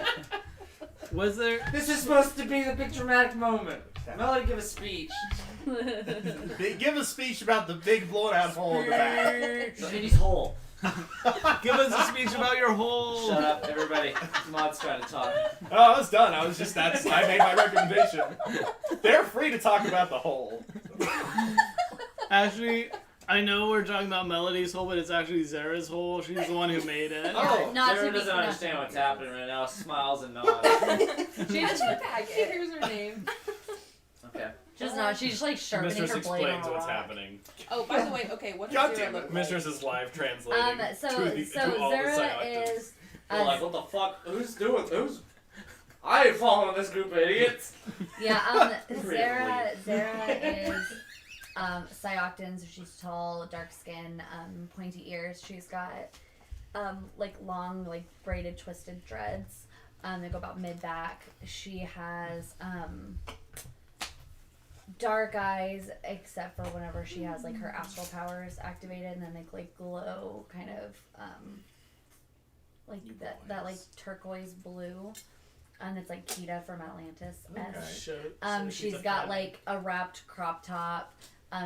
Was there? This is supposed to be the big dramatic moment. Melody, give a speech. Give a speech about the big blown out hole in the back. Shinny's hole. Give us a speech about your hole. Shut up, everybody. Mod's trying to talk. Oh, I was done. I made my recommendation. They're free to talk about the hole. Actually, I know we're talking about Melody's hole, but it's actually Zara's hole. She's the one who made it. Oh, Not to Sarah be- doesn't not understand to what's be- happening right now. Smiles and nods. She just Here's her name. Okay. just not. She's just like sharpening Mistress her blade on explains a what's rock. happening. Oh, by the way, okay, what God does Zara damn it. look like? Mistress is live translating So to all the Zara Psyloctons. is. We're like, what the fuck? Who's? I ain't following this group of idiots. Yeah, Really? Zara is Psyocton, so she's tall, dark skin, pointy ears. She's got like long, like braided, twisted dreads. They go about mid back. She has dark eyes, except for whenever she has like her astral powers activated, and then they like glow, kind of like that like turquoise blue. And it's like Kita from Atlantis. So She's got like a wrapped crop top,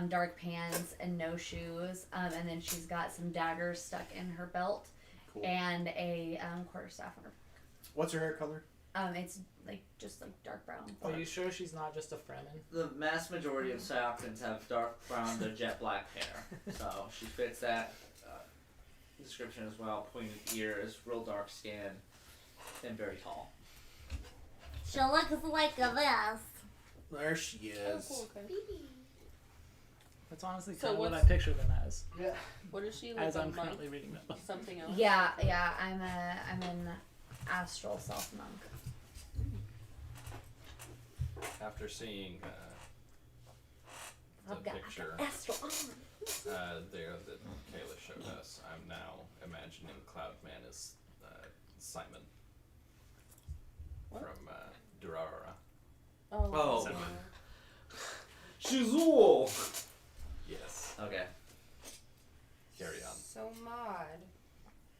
dark pants, and no shoes. And then she's got some daggers stuck in her belt, Cool. and a quarterstaff on her. What's her hair color? It's like just like dark brown. Are you sure she's not just a Fremen? The mass majority of Psyoptans have dark brown to jet black hair, so she fits that description as well. Pointed ears, real dark skin, and very tall. She looks like this. There she is. Oh, cool, okay. That's honestly So kind of what I what's- picture them as. Yeah. What is she like? As a I'm monk? currently reading that book. Something else? Yeah, I'm an astral self monk. After seeing the I've got picture astral armor. there that Kayla showed us, I'm now imagining Cloudman as Simon What? from Durara. Oh. yeah. Shizul! Yes. Okay. Carry on. So, Maud,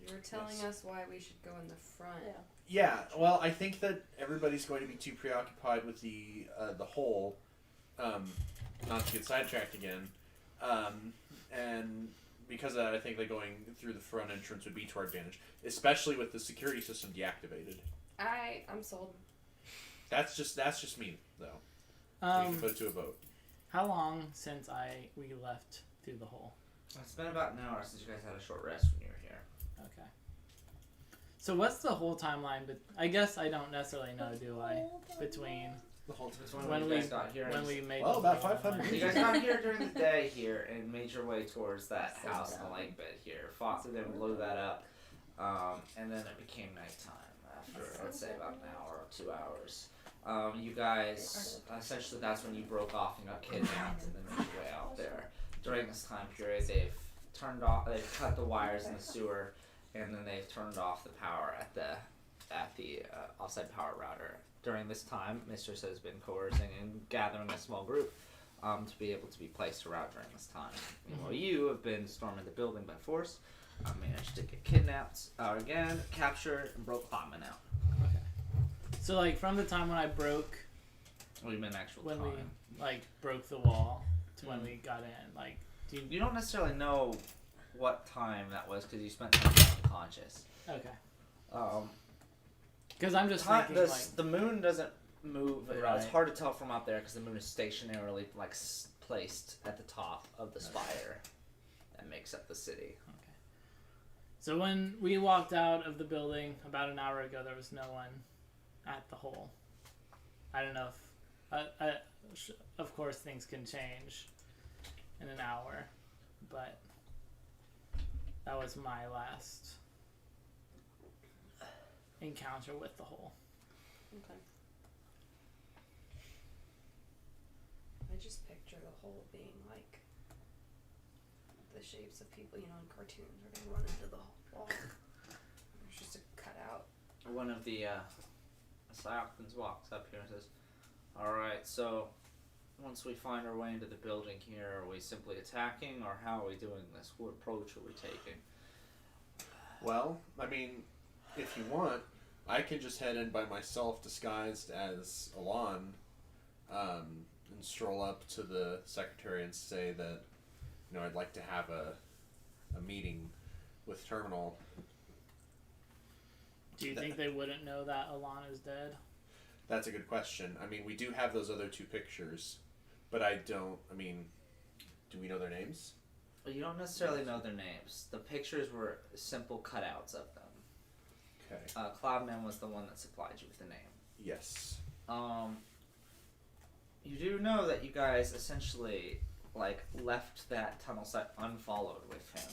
you were telling Yes. us why we should go in the front. Yeah. Yeah, well, I think that everybody's going to be too preoccupied with the whole, not to get sidetracked again, and because of that, I think that going through the front entrance would be to our advantage, especially with the security system deactivated. I'm sold. That's just me, though. We can put it to a vote. How long since we left through the hole? It's been about an hour since you guys had a short rest when you were here. Okay. So what's the whole timeline? But I guess I don't necessarily know, do I? Between The whole time. It's when when you we guys got here. when and we made Well, the about whole 500 timeline. You guys got here during the day here and made your way towards that house in the lake bed here. Fought through them, blew that up, and then it became nighttime after, I'd say, about an hour or 2 hours. You guys, essentially that's when you broke off and got kidnapped and then made your way out there. During this time period, they've cut the wires in the sewer, and then they've turned off the power at the offsite power router. During this time, Mistress has been coercing and gathering a small group to be able to be placed around during this time. Meanwhile, you have been storming the building by force, managed to get kidnapped again, captured, and broke Cloudman out. So like from the time when I broke, What do you mean actual when time? we like broke the wall to when we got in, like do you? You don't necessarily know what time that was because you spent time unconscious. Okay. Because I'm just Time, thinking like the moon doesn't move. It's Right. hard to tell from out there because the moon is stationarily placed at the top of the spire that makes up the city. So when we walked out of the building about an hour ago, there was no one at the hole. I don't know if, of course, things can change in an hour, but that was my last encounter with the hole. Okay. I just picture the hole being like the shapes of people, you know, in cartoons where they run into the wall. There's just a cutout. One of the Psyoptans walks up here and says, "Alright, so once we find our way into the building here, are we simply attacking or how are we doing this? What approach are we taking?" Well, I mean, if you want, I can just head in by myself disguised as Alon, and stroll up to the secretary and say that, you know, I'd like to have a meeting with Terminal. Do you think they wouldn't know that Alana's dead? That's a good question. I mean, we do have those other two pictures, but do we know their names? Well, you don't necessarily know their names. The pictures were simple cutouts of them. Okay. Cloudman was the one that supplied you with the name. Yes. You do know that you guys essentially left that tunnel site unfollowed with him.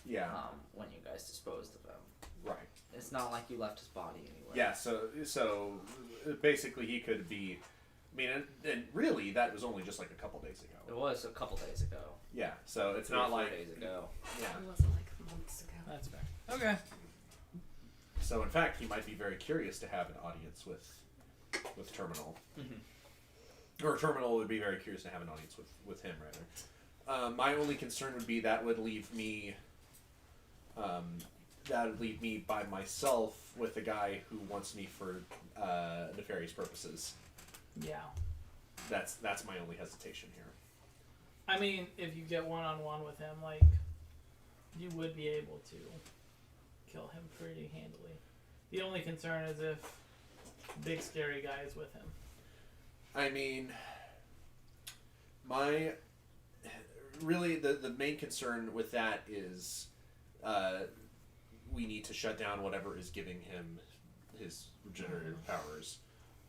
Yeah. When you guys disposed of him. Right. It's not like you left his body anywhere. Yeah. So basically, he could be. I mean, and really, that was only just like a couple days ago. It was a couple days ago. Yeah. So it's 3 or not 4 like days ago. Yeah. It wasn't like months ago. That's fair. Okay. So in fact, he might be very curious to have an audience with Terminal. Or Terminal would be very curious to have an audience with him, rather. My only concern would be that would leave me by myself with a guy who wants me for nefarious purposes. Yeah. That's my only hesitation here. I mean, if you get one-on-one with him, like, you would be able to kill him pretty handily. The only concern is if big scary guy is with him. I mean, the main concern with that is we need to shut down whatever is giving him his regenerative powers.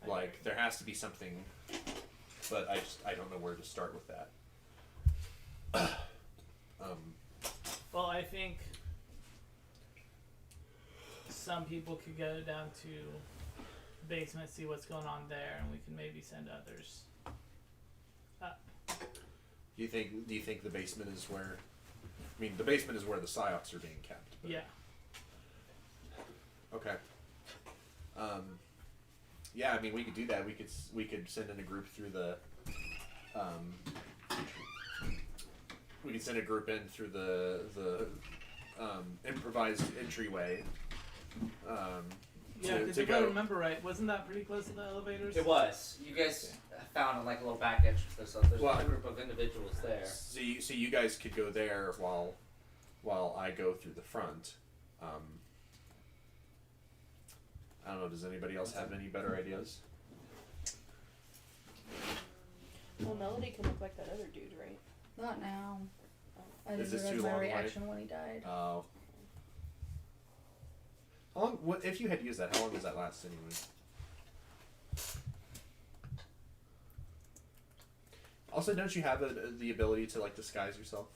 Like, there has to be something, but I don't know where to start with that. Well, I think some people could get it down to basement, see what's going on there, and we can maybe send others up. Do you think the basement is where? I mean, the basement is where the psyops are being kept. But. Yeah. Okay. Yeah, I mean, we could do that. We could send in a group through the. We could send a group in through the improvised entryway. Yeah, because if I remember right, wasn't that pretty close to the elevators? It was. You guys found like a little back entrance, so there's a group of individuals there. So you guys could go there while I go through the front. I don't know. Does anybody else have any better ideas? Well, Melody can look like that other dude, right? Not now. I Is didn't this too realize my long, reaction when he died. Oh. How long? What if you had used that? How long does that last anyway? Also, don't you have the ability to like disguise yourself?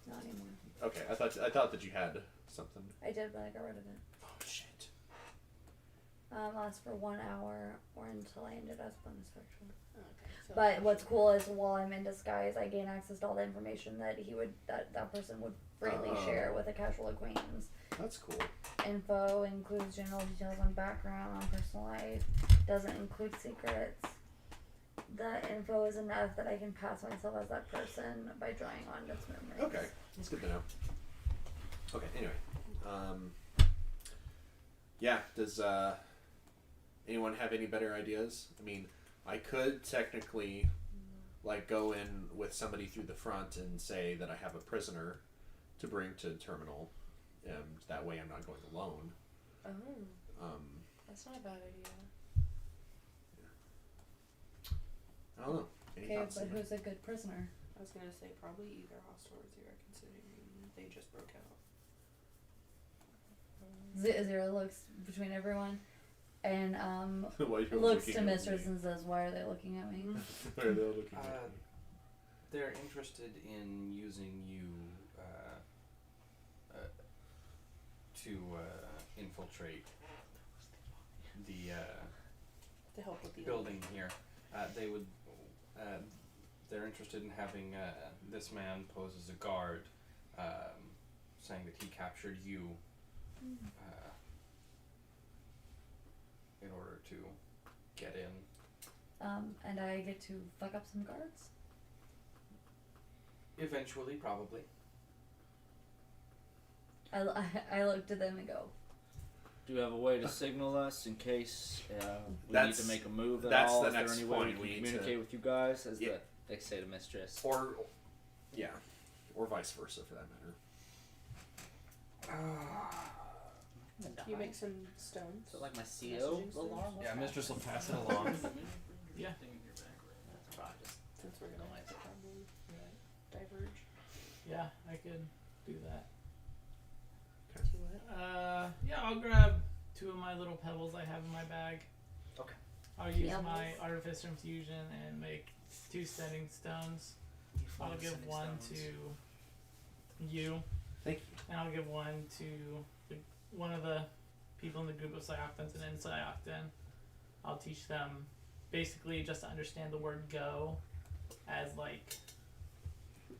Not anymore. Okay, I thought that you had something. I did, but I got rid of it. Oh shit. Lasts for 1 hour or until I ended as bonus spectral. Okay. So But what's cool is while I'm in disguise, I gain access to all the information that that person would freely share with a casual acquaintance. That's cool. Info includes general details on background, on personal life. Doesn't include secrets. The info is enough that I can pass myself as that person by drawing on its memories. Okay, that's good to know. Okay, anyway, yeah. Does anyone have any better ideas? I mean, I could technically like go in with somebody through the front and say that I have a prisoner to bring to Terminal. That way I'm not going alone. Oh. That's not a bad idea. I don't know. Any Okay, thoughts? but who's a good prisoner? I was gonna say probably either hostile or Zero, considering they just broke out. Zero looks between everyone and Why are you looks looking to at Mistress me? and says, "Why are they looking at me?" Why are they all looking at me? They're interested in using you to infiltrate the To help with the building here. They would. They're interested in having this man pose as a guard, saying that he captured you in order to get in. And I get to fuck up some guards. Eventually, probably. I look to them and go, Do you have a way to signal us in case we need That's- to make a move at that's all? the Is there next any way we point. can We need communicate to- with you guys? As Yeah. they say to Mistress. Or vice versa for that matter. Can you make some stones? Is it like my Messaging CO stones? alarm? Yeah, Mistress will pass it along. Yeah. That's probably just Since we're gonna have to probably diverge Yeah, I could do that. to it. Yeah, I'll grab 2 of my little pebbles I have in my bag. Okay. I'll use Pebbles. my Artificer Infusion and make 2 sending stones. I'll give 1 to you, Thank you. and I'll give 1 to one of the people in the group of Psyoctans, and in Psyoctan, I'll teach them basically just to understand the word "go" as like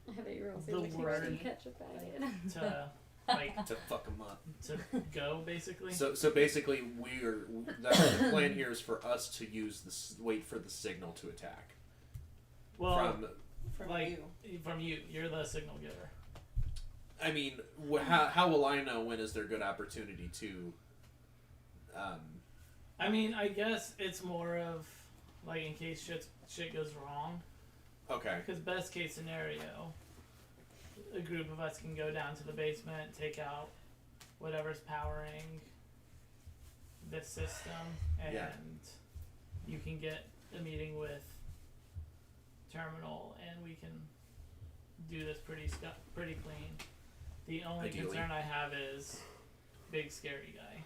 "I bet you roll The word catch a faggot." to like To fuck them up. to go basically. So basically, the plan here is for us to wait for the signal to attack. Well, From like you. from you, you're the signal giver. I mean, how will I know when is there a good opportunity to? I mean, I guess it's more of like in case shit goes wrong. Okay. Because best case scenario, a group of us can go down to the basement, take out whatever's powering this system, and Yeah. you can get a meeting with Terminal, and we can do this pretty clean. The only Ideally. concern I have is big scary guy,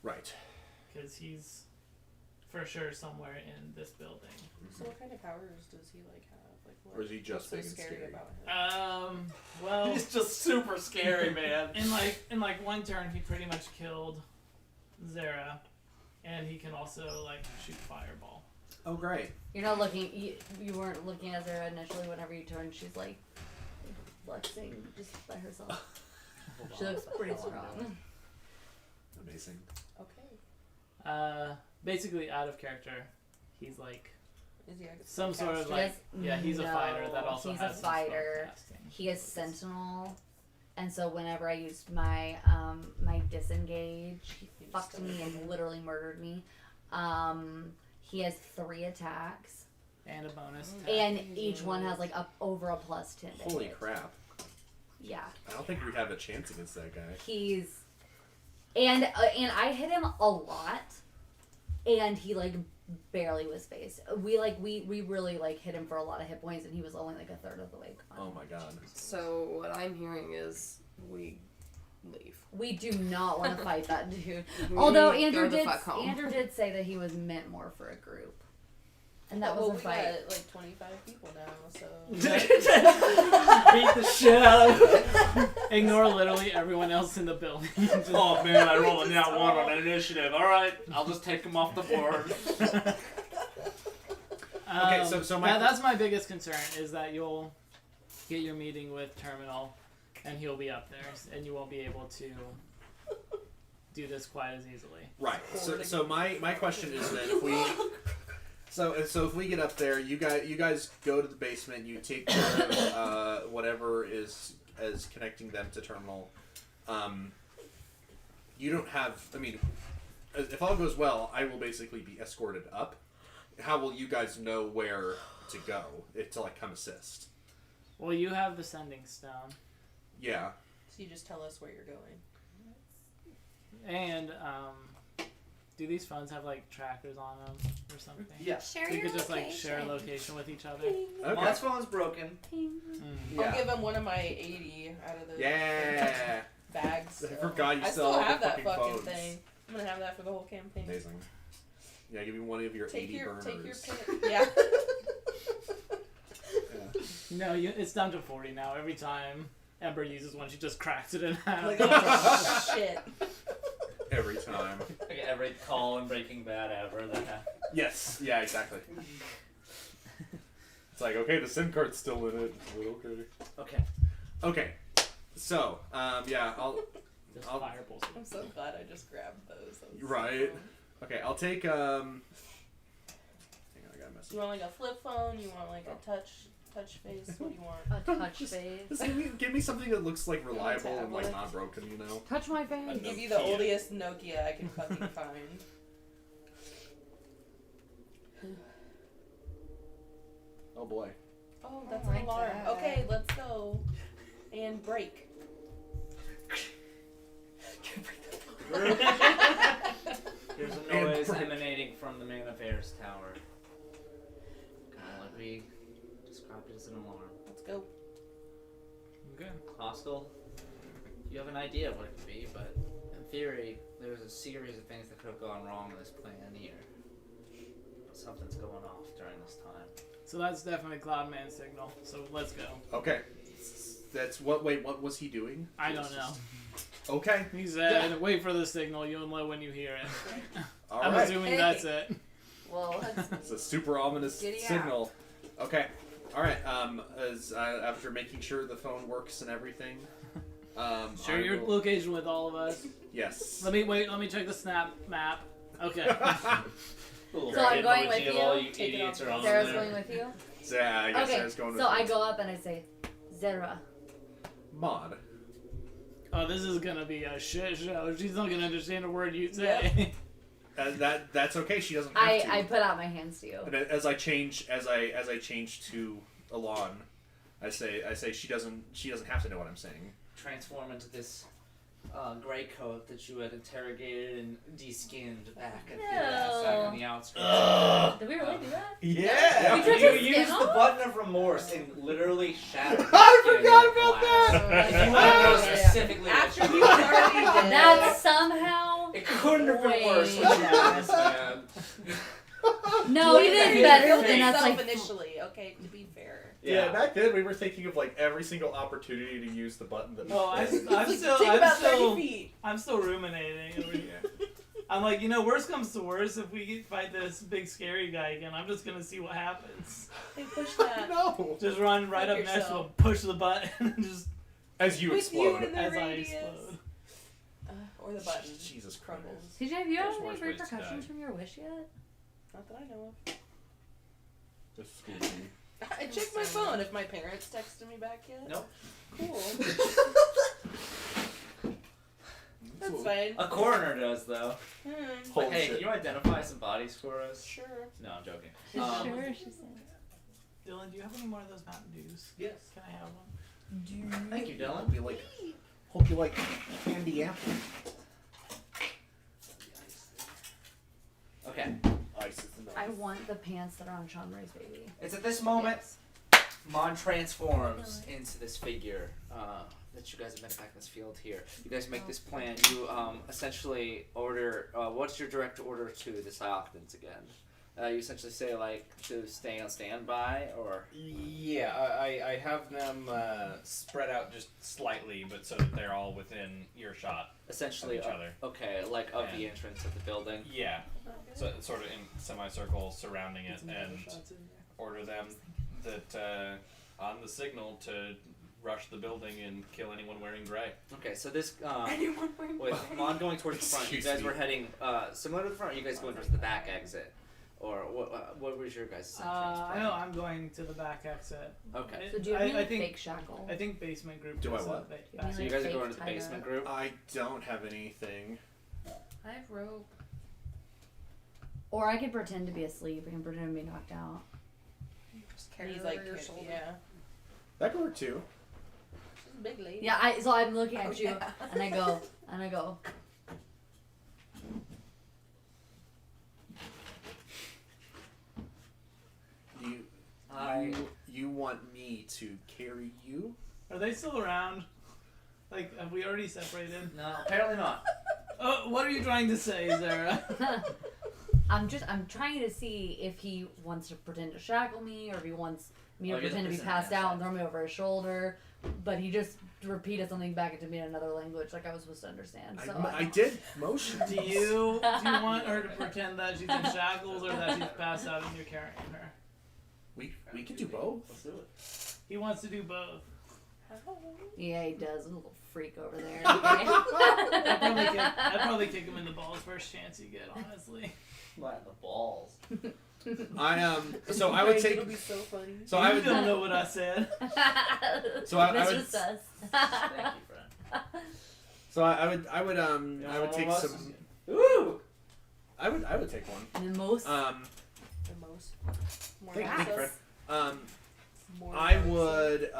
Right. because he's for sure somewhere in this building. So what kind of powers does he like have? Like what? Or is he just what's so big and scary scary? about him? Well, He's just super scary, man. in like one turn, he pretty much killed Zera, and he can also like shoot fireball. Oh, great. You're not looking. You weren't looking at her initially. Whenever you turned, she's like flexing just by herself. She looks pretty strong. Amazing. Okay. Basically out of character, he's like Is he some sort of He like has- he's a fighter that no, also he's a has some fighter. spellcasting. He is Sentinel, and so whenever I used my my disengage, he fucked me and literally murdered me. He has 3 attacks, And a bonus. and each one has like over a +10. to Holy hit. crap. Yeah, I don't think we have a chance against that guy. he's and I hit him a lot, and he like barely was phased. We really like hit him for a lot of hit points, and he was only like a third of the way gone. Oh my god. So what I'm hearing is we leave. We do not want to fight that dude. We Although go Andrew the did, fuck home. Andrew did say that he was meant more for a group, and that well, was a we fight. got like 25 people now, so. Beat the shit out of him. Ignore literally everyone else in the building. Just- Oh man, I rolled a nat 1 on initiative. Alright, I'll just take him off the board. Okay, so my- that's my biggest concern is that you'll get your meeting with Terminal, and he'll be up there, and you won't be able to do this quite as easily. Right. So my question is that if we so if we get up there, you guys go to the basement, you take care of whatever is connecting them to Terminal. You don't have. I mean, if all goes well, I will basically be escorted up. How will you guys know where to go to like come assist? Well, you have the sending stone, Yeah. So you just tell us where you're going. and do these phones have like trackers on them or something? Yes. Share So you your could just like location. share location with each other. Okay. Mom's phone's broken. Mm. I'll Yeah. give him one of my 80 out of the Yeah. bags. I Still. forgot you I still still have have the that fucking fucking phones. thing. I'm gonna have that for the whole campaign. Amazing. Yeah, give me one of your 80 burners. Take your pin. Yeah. No, it's down to 40 now. Every time Ember uses one, she just cracks it in half. Like, oh, shit. Every time. Like every call in Breaking Bad ever that happened. Yes. Yeah. Exactly. It's like, okay, the SIM card's still in it. But okay. Okay. Okay. So, yeah, Just I'll- fireballs. I'm so glad I just grabbed those. That was so Right. cool. okay, I'll take Hang on, I got a message. You want like a flip phone? You want like a touch face? What do you want? A touch face. Just give me something that looks like You want a reliable and like tablet? not broken, you know. Touch my I'll face. give you the Nokia. oldest Nokia I can fucking find. Oh boy. Oh, that's like an alarm. that. Okay, let's go. And break. There's a And noise break. emanating from the main affairs tower. Kind of like we described it as an alarm. Let's go. Okay. Hostile. You have an idea of what it could be, but in theory, there's a series of things that could have gone wrong in this plan here. But something's going off during this time. So that's definitely Cloudman's signal. So let's go. Okay. That's what. Wait, what was he doing? I don't know. Okay. He said, "Wait for the signal. You'll know when you hear it." All I'm right. assuming Hey. that's it. Well, It's a super ominous Giddy signal. Okay. All right. As after making sure the phone works and everything, Share I your will- location with all of us. Yes. Let me check the snap map. Okay. Cool. So I'm going with Of you? all you Take it idiots off. are on Sarah's there. going with you? Yeah, I guess Okay, I was going with so I you. go up and I say, Zera. Mod. Oh, this is gonna be a shit show. She's not gonna understand a word you say. That's okay. She doesn't have to. I put out my hands to you. And as I change to Alon, I say she doesn't have to know what I'm saying. Transform into this gray coat that you had interrogated and de-skinned back at on the outskirts. Did we really do that? Yeah. We tried You to used skin the off? button of remorse and literally shattered. I the skin forgot and about collapsed. that. If you want to know specifically, After what you already did. That's somehow. it couldn't have been way worse. What you better. did, man. No, You even did better yourself than us. Like, initially. Okay, to be fair. Yeah, back then we were thinking of like every single opportunity to use the button that. Oh, I'm Take still about 30 feet. I'm still ruminating over here. I'm like, worst comes to worst, if we fight this big scary guy again, I'm just gonna see what happens. Hey, push that. No. Just run right Fuck up next to him, yourself. push the button, and just As you With you explode. in the as I radius. explode. Or the button. Jesus Christ. crumbles. TJ, have you There's had any worse ways to repercussions die. from your wish yet? Not that I know of. Just school me. I checked my phone if my parents texted me back yet. Nope. Cool. That's fine. A coroner does though. Holy Like, hey, shit. can you identify some bodies for us? Sure. No, I'm joking. Sure, she said. Dylan, do you have any more of those Mountain Dews? Yes. Can I have one? Thank you, Dylan. Hope you like candy apple. Okay. Ice is the I want the pants that are on Sean Ray's baby. It's at this moment Mon transforms into this figure that you guys have met back in this field here. You guys make this plan. You essentially order. What's your direct order to the Psyoctans again? You essentially say like to stay on standby, or Yeah, I have them spread out just slightly, but so that they're all within earshot essentially of each other. Okay, like of the Yeah. entrance of the building. Yeah, so sort of in semicircle surrounding it, and order them that on the signal to rush the building and kill anyone wearing gray. Okay, so this Anyone wearing with Mon going towards the front, you Excuse guys me. were heading similar to the front. Or you guys going towards the back exit, or what was your guys' I know I'm going to the back exit. Okay. So do you have I any think- fake shackle? I think basement group. Do I does what? that Do you have So any you guys are fake going to the tied basement up? group. I don't have anything. I have rope. Or I could pretend to be asleep. I can pretend to be knocked out. Just carry He's it like, over your shoulder. yeah. That could work too. She's a big lady. Yeah, so I'm looking at Oh, you, yeah. and I go, You want me to carry you? Are they still around? Like, have we already separated? No, apparently not. Oh, what are you trying to say, Zara? I'm trying to see if he wants to pretend to shackle me, or if he wants me to Oh, you're the pretend to be person passed on the out and throw me over his shoulder. But he just repeated something back to me in another language, like I was supposed to understand. So I did motion. Do you want her to pretend that she's in shackles or that she's passed out and you're carrying her? We could do both. Let's do it. He wants to do both. Yeah, he does. A little freak over there. I'd probably kick him in the balls first chance you get, honestly. What the balls? So I would It'll take. be so funny. So I You would. don't know what I said. So I That's would. just us. Thank you, friend. So I would take Almost. some. Ooh. I would take one. The most. The most. More Thank you, access. Fred. More I access. would.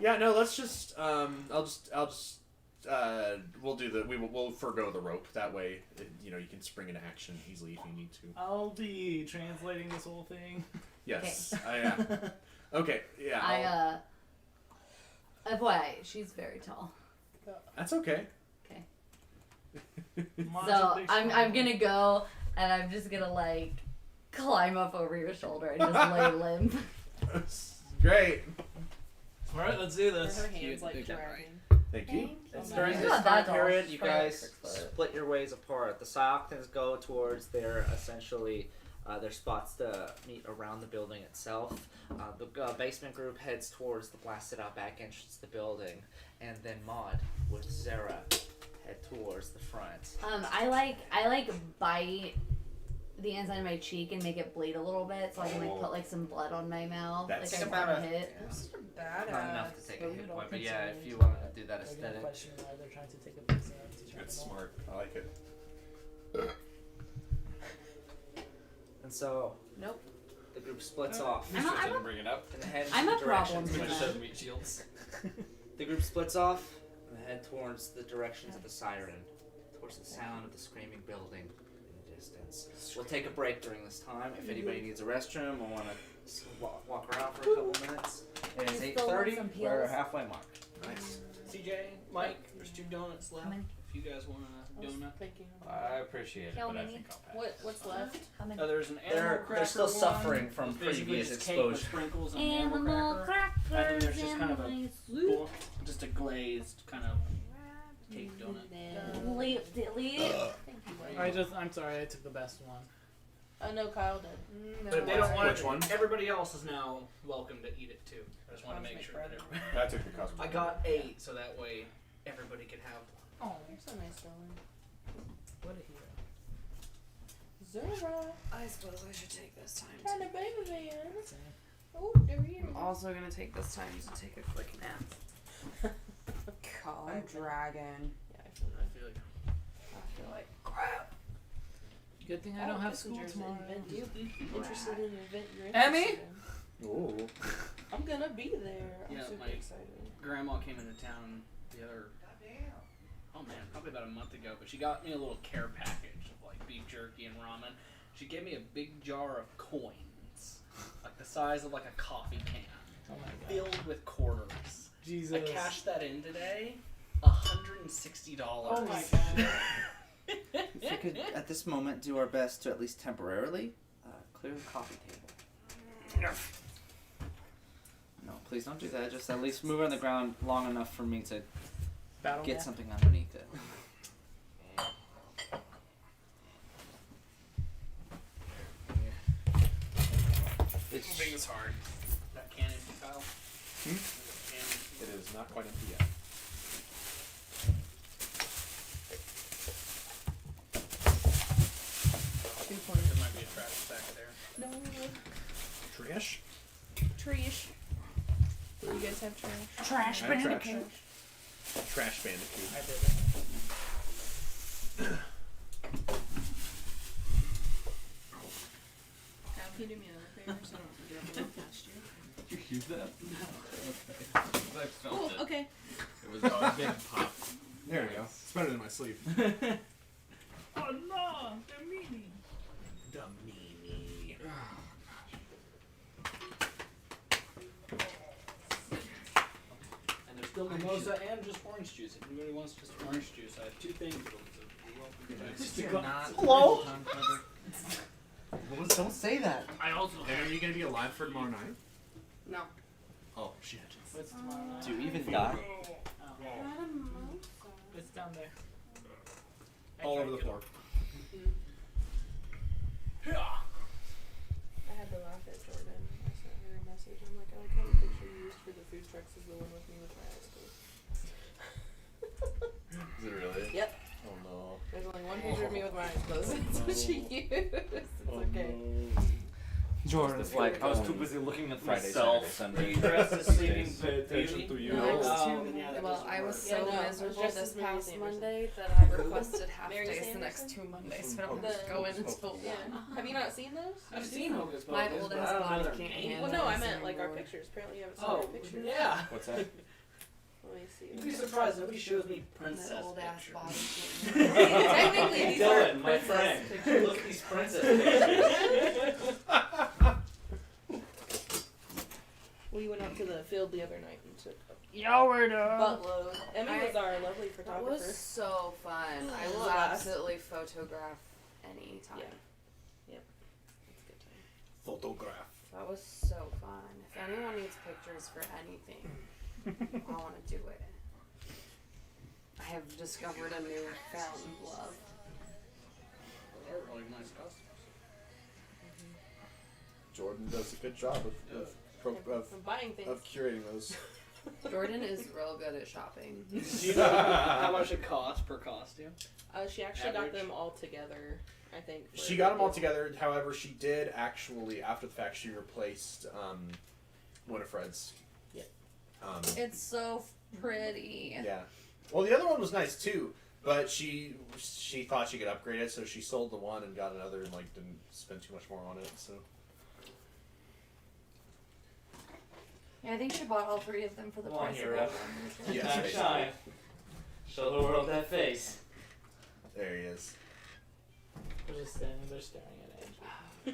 Yeah. No. Let's just. We'll forgo the rope. That way, you can spring into action easily if you need to. I'll be translating this whole thing. Yes. Okay. Yeah. FYI, she's very tall. That's okay. Mon's a So big I'm strong gonna go, and I'm just gonna like climb up over your shoulder and just lay limp. Great. All right, let's do this. Her hands You like did that dragging. Thank you. It's Oh, during nice. this Not time that tall. period, She's you probably guys 6 foot. split your ways apart. The Psyoctans go towards their essentially There's spots to meet around the building itself. The basement group heads towards the blasted out back entrance to the building, and then Maud with Sarah head towards the front. I like bite the inside of my cheek and make it bleed a little bit, so I can like put like some blood on my mouth. That's like about a a- hit. Badass. Not enough to take a hit point, but yeah, if you want wanted to do that aesthetic. question why they're trying to take a pizza to try It's them all. smart. I like it. And so, Nope. the group splits off. You just didn't bring it up. And head I'm in a the problem directions. to It just them. says meat shields. The group splits off and head towards the directions of the siren, towards the sound of the screaming building in the distance. We'll take a break during this time. If anybody needs a restroom or want to walk around for a couple minutes, it is You still want 8:30. some We're peels? halfway mark. Nice. CJ, Mike, there's 2 donuts left. many? If you guys want a donut. Thinking. I appreciate it, How but I many? think I'll pass. What's left? How many? There's an animal They're cracker still one, suffering from it's basically previous just cake with exposure. sprinkles and Animal cracker. crackers. And then there's just kind of a and bl- just a glazed kind of cake donut. I'm sorry, I took the best one. No, Kyle did. But if they don't want Which it, one? everybody else is now welcome to eat it too. I just want to make sure that everybody. That took the custom. I got 8, so that way everybody could have one. Oh, you're so nice, darling. What a hero. Zora. I suppose I should take this time. Kind of baby man. Same. Oh, there he is. I'm also gonna take this time to take a quick nap. God. I'm dragon. Yeah, I feel I feel like I feel like crap. Good thing I don't have school tomorrow. Interested in an event you're Emmy? interested in. Ooh. I'm gonna be there. I'm Yeah, super my- excited. grandma came into town the other. Oh man, probably about a month ago. But she got me a little care package of like beef jerky and ramen. She gave me a big jar of coins, like the size of like a coffee can, Oh my god. filled with quarters. Jesus. I cashed that in today. $160. Oh my god. If we could, at this moment, do our best to at least temporarily clear the coffee table. No, please don't do that. Just at least move it on the ground long enough for me to Battle get map? something underneath it. Moving is hard. That can empty, Kyle. It is not quite empty yet. There might be a trash back there. No. Trash? Trish. You guys have trash? Trash I have bandicoot. Trash Bandicoot. I did it. Kyle, can you do me another favor so I don't forget to walk past you? Did you use that? I felt Oh, it. okay. It was a big pop. There we go. It's better than my sleeve. Oh no, the meanie. The meanie. And there's still mimosa and just orange juice. If anybody wants just orange juice, I have 2 things of them. So you're welcome to that. Hello? Don't say that. I also Are you gonna be alive for tomorrow night? No. Oh shit. What's tomorrow night? Do you even die? It's down there. All over the floor. I had to laugh at Jordan. I sent her a message. I'm like, I like how the picture you used for the food trucks is the one with me with my eyes closed. Is it really? Yep. Oh no. There's only one picture of me with my eyes closed. That's what she used. It's okay. Jordan's like, I was too busy looking at Friday, myself. Saturday, Sunday. Dressed as Sleeping Pay attention Beauty. to you. No, Yeah, well, I was Yeah, so no, miserable just this as Mary past Sanderson. Monday that I requested half Mary days the next Sanderson? 2 Mondays, so I don't The- have to go in until Yeah. one. Have you not seen those? I've seen Hocus Pocus. My old but ass I don't know body their can't names. handle Well, no, I this meant like our anymore. pictures. Apparently, you haven't seen Oh, our pictures. yeah. What's that? Let me see. You'd be surprised. Nobody shows me princess That old ass pictures. body. Technically, these are Dylan, my friend. pictures. Look at these princess pictures. We went up to the field the other night and took a Y'all were the. buttload. Emmy I- was our lovely That photographer. was so fun. I will Blast. absolutely photograph anytime. Yeah. Yep. It's a good time. Photograph. That was so fun. If anyone needs pictures for anything, I want to do it. I have discovered a new found love. Those are really nice costumes. Jordan does a good job I'm buying things. of curating those. Jordan is real good at shopping. Do you know how much it costs per costume? She actually Average? got them all together, I think. for She a got them all deal. together. However, she did actually, after the fact, she replaced Winifred's. Yeah. It's so pretty. Yeah. Well, the other one was nice too, but she thought she could upgrade it, so she sold the one and got another, and like didn't spend too much more on it. So. Yeah, I think she bought all 3 of them for the Come on, price of hero. that one. Yes, Time to basically. shine. Show the world that face. There he is. We're just standing there staring at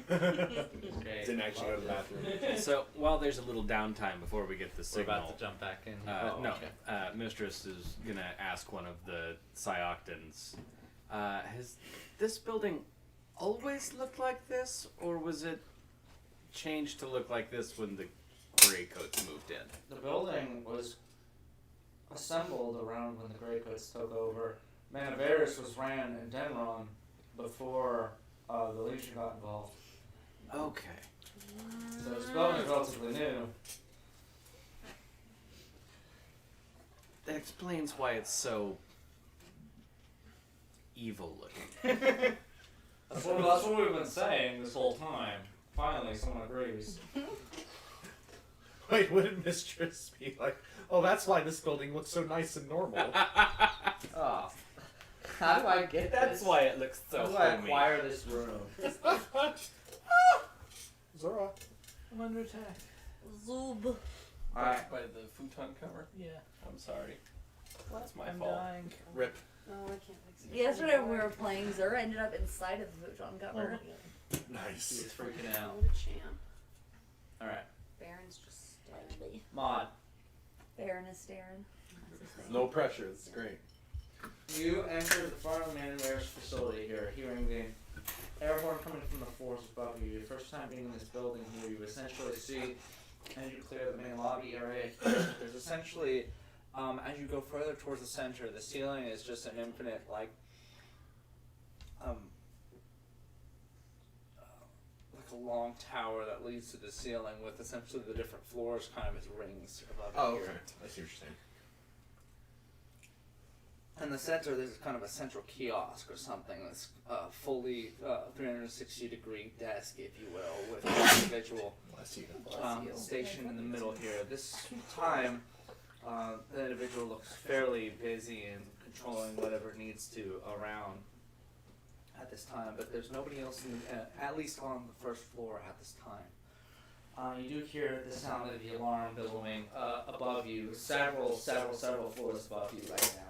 Andrew. Great. Didn't actually go to the bathroom. So while there's a little downtime before we get the We're signal, about to jump back in. no, okay. Mistress is gonna ask one of the Psyoctans. Has this building always looked like this, or was it changed to look like this when the Greycoats moved in? The building was assembled around when the Greycoats took over. Manavarus was ran in Denron before the Legion got involved. Okay. So this building is relatively new. That explains why it's so evil looking. That's what we've been saying this whole time. Finally, someone agrees. Wait, wouldn't Mistress be like, oh, that's why this building looks so nice and normal? Oh. How do I get That's this? why it looks so How do I homey. acquire this room? Zora. I'm under attack. Zoob. Alright. By the futon cover? Yeah. I'm sorry. That's my I'm fault. dying. Rip. Oh, I can't fix it. Yesterday when we were playing, Zura ended up inside of the futon Oh my cover. god. Nice. He's freaking out. What a champ. Alright. Baron's just staring. Mod. Baron is staring. That's his name. No pressure. It's great. You enter the front of Manavarus facility here, hearing the airborne coming from the floors above you. Your first time being in this building here, you essentially see, as you clear the main lobby area, there's essentially, as you go further towards the center, the ceiling is just an infinite, like a long tower that leads to the ceiling with essentially the different floors kind of as rings above Oh, you okay. here. I see what you're saying. In the center, there's kind of a central kiosk or something that's fully 360-degree desk, if you will, with an individual Bless you. stationed in the middle here. This time, the individual looks fairly busy in controlling whatever it needs to around at this time, but there's nobody else, at least on the first floor at this time. You do hear the sound of the alarm billowing above you, several floors above you right now.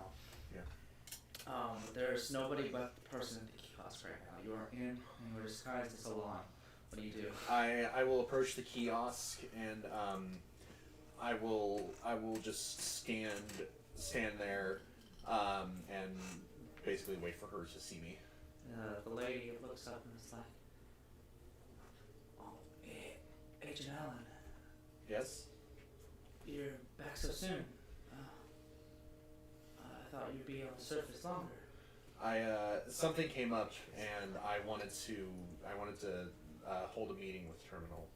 There's nobody but the person at the kiosk right now. You are in and you are disguised as alarm. What do you do? I will approach the kiosk and I will just stand there and basically wait for her to see me. The lady looks up and is like, "Oh, Agent Allen, Yes. you're back so soon. I thought you'd be on the surface longer." Something came up and I wanted to hold a meeting with Terminal.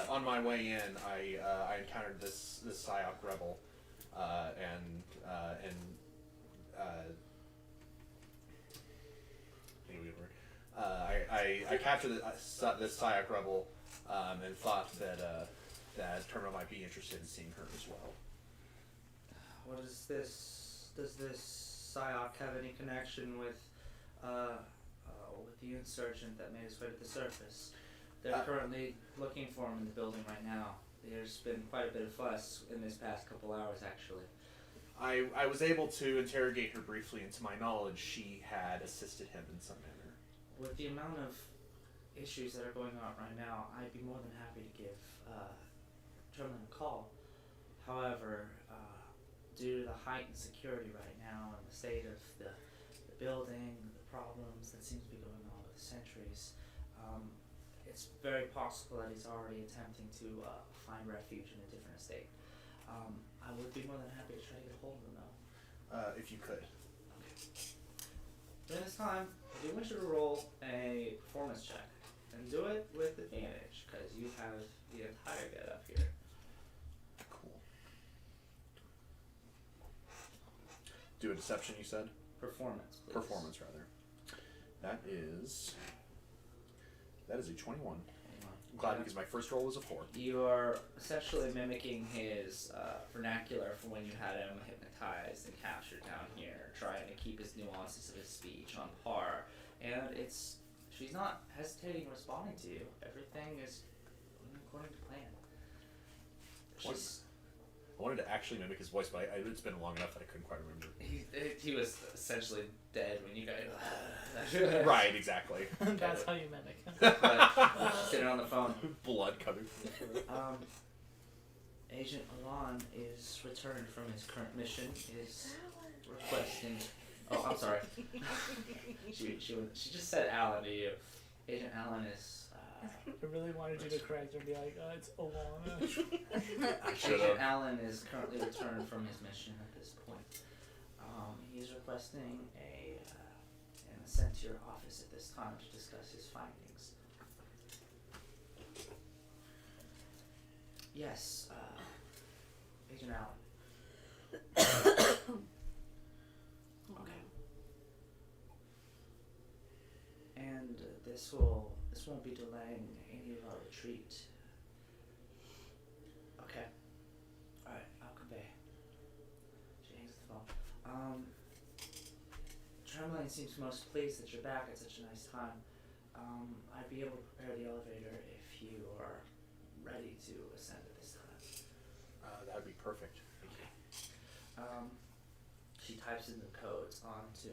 On my way in, I encountered this Psyop rebel, I captured this Psyop rebel, and thought that Terminal might be interested in seeing her as well. What is this? Does this Psyop have any connection with the insurgent that made his way to the surface? They're currently looking for him in the building right now. There's been quite a bit of fuss in this past couple hours, actually. I was able to interrogate her briefly, and to my knowledge, she had assisted him in some manner. With the amount of issues that are going on right now, I'd be more than happy to give Termin a call. However, due to the heightened security right now and the state of the building, the problems that seem to be going on with the sentries, it's very possible that he's already attempting to find refuge in a different estate. I would be more than happy to try to get a hold of him, though. If you could. During this time, I do want you to roll a performance check And do it with advantage, because you have the entire get up here. Cool. Do a deception, you said? Performance, please. Performance, rather. That is a 21. I'm glad because my first roll was a 4. You are essentially mimicking his vernacular from when you had him hypnotized and captured down here, trying to keep his nuances of his speech on par. And she's not hesitating in responding to you. Everything is according to plan. I wanted to actually mimic his voice, but it's been long enough that I couldn't quite remember. He was essentially dead when you guys. Right, exactly. That's how you mimic. Sitting on the phone. Blood coming from the throat. Agent Alon is returned from his current mission. Is requesting. Oh, I'm sorry. she just said Alan to you. Agent Allen is. I really wanted you to correct her and be like, it's Alana. Agent Allen is currently returned from his mission at this point. He's requesting an ascent to your office at this time to discuss his findings. Yes, Agent Allen. Okay. And this won't be delaying any of our retreat. Okay. Alright, I'll convey. She hangs the phone. Trembling seems most pleased that you're back at such a nice time. I'd be able to prepare the elevator if you are ready to ascend at this time. That would be perfect. Thank you. She types in the codes onto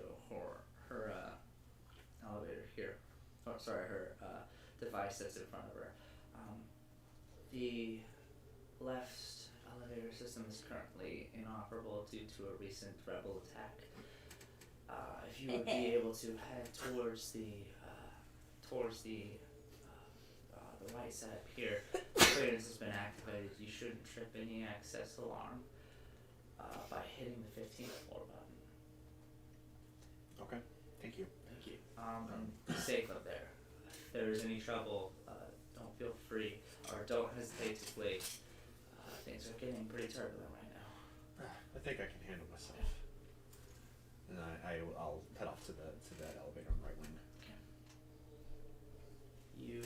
her elevator here. Oh, sorry, her device that's in front of her. The left elevator system is currently inoperable due to a recent rebel attack. If you would be able to head towards the right side up here, clearance has been activated. You shouldn't trip any access alarm by hitting the 15th floor button. Okay, thank you. Thank you. And be safe up there. If there is any trouble, don't feel free, or don't hesitate to flee. Things are getting pretty turbulent right now. I think I can handle myself. And I'll head off to that elevator on the right wing. Okay. You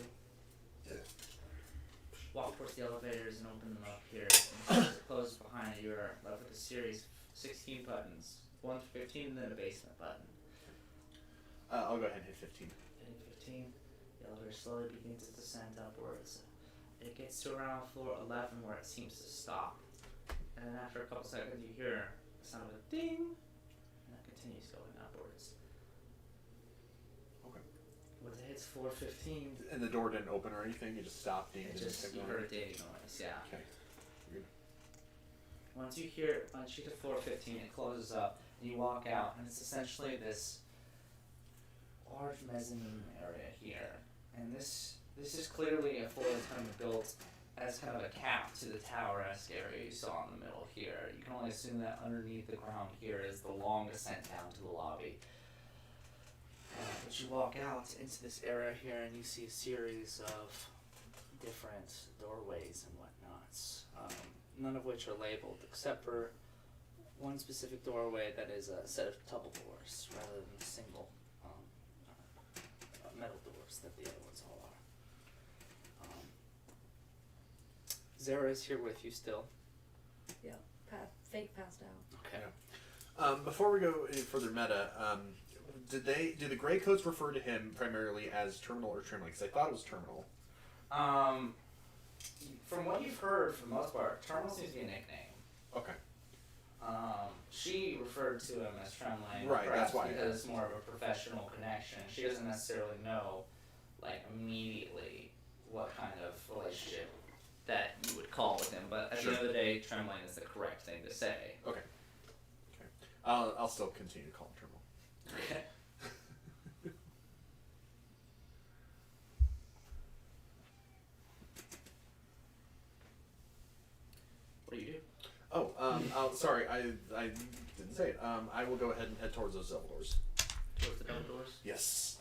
walk towards the elevators and open them up here. And as it closes behind you, you're left with a series of 16 buttons. 1 to 15 and then a basement button. I'll go ahead and hit 15. Hitting 15, the elevator slowly begins to descend upwards. It gets to around floor 11 where it seems to stop. And then after a couple seconds you hear the sound of a ding, and that continues going upwards. Okay. When it hits floor 15, And the door didn't open or anything? You just stopped? you heard a ding noise, yeah. Okay. Weird. Once you hit to floor 15, it closes up, and you walk out, and it's essentially this large mezzanine area here. And this is clearly a floor that's kind of built as kind of a cap to the tower-esque area you saw in the middle here. You can only assume that underneath the ground here is the long ascent down to the lobby. But you walk out into this area here, and you see a series of different doorways and whatnots. None of which are labeled, except for one specific doorway that is a set of double doors rather than single metal doors that the other ones all are. Zara is here with you still. Yeah, fake passed out. Okay. Before we go any further meta, do the gray coats refer to him primarily as Terminal or Trembling? Because I thought it was Terminal. From what you've heard, for the most part, Terminal seems to be a nickname. Okay. She referred to him as Trembling, Right, perhaps that's why. because it's more of a professional connection. She doesn't necessarily know, like, immediately what kind of relationship that you would call with him. But at the end of the day, Trembling is the correct thing to say. Okay. Okay. I'll still continue to call him Terminal. Okay. What do you do? Oh, sorry, I didn't say it. I will go ahead and head towards those double doors. Towards the double doors? Yes.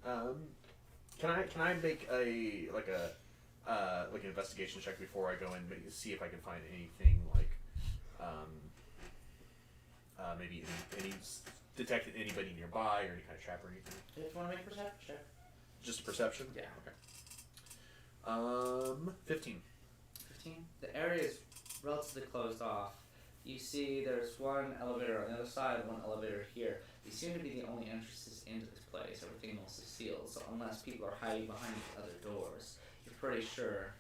Can I make a like an investigation check before I go in, see if I can find anything like maybe any detected anybody nearby or any kind of trap or anything? If you want to make a perception check. Just a perception? Yeah. Okay. 15. 15. The area is relatively closed off. You see there's one elevator on the other side, one elevator here. These seem to be the only entrances into this place. Everything else is sealed, so unless people are hiding behind these other doors, you're pretty sure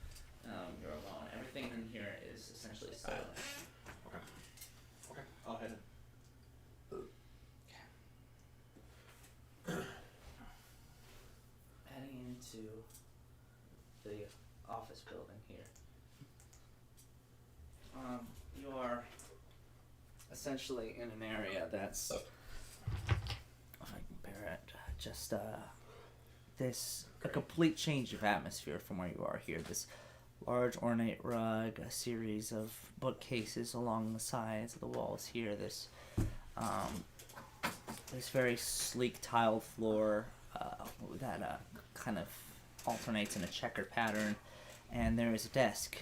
you're alone. Everything in here is essentially silent. Okay. I'll head in. Heading into the office building here. You are essentially in an area that's, if I compare it, just this a complete change of atmosphere from where you are here. This large ornate rug, a series of bookcases along the sides of the walls here. This very sleek tiled floor that kind of alternates in a checkered pattern, and there is a desk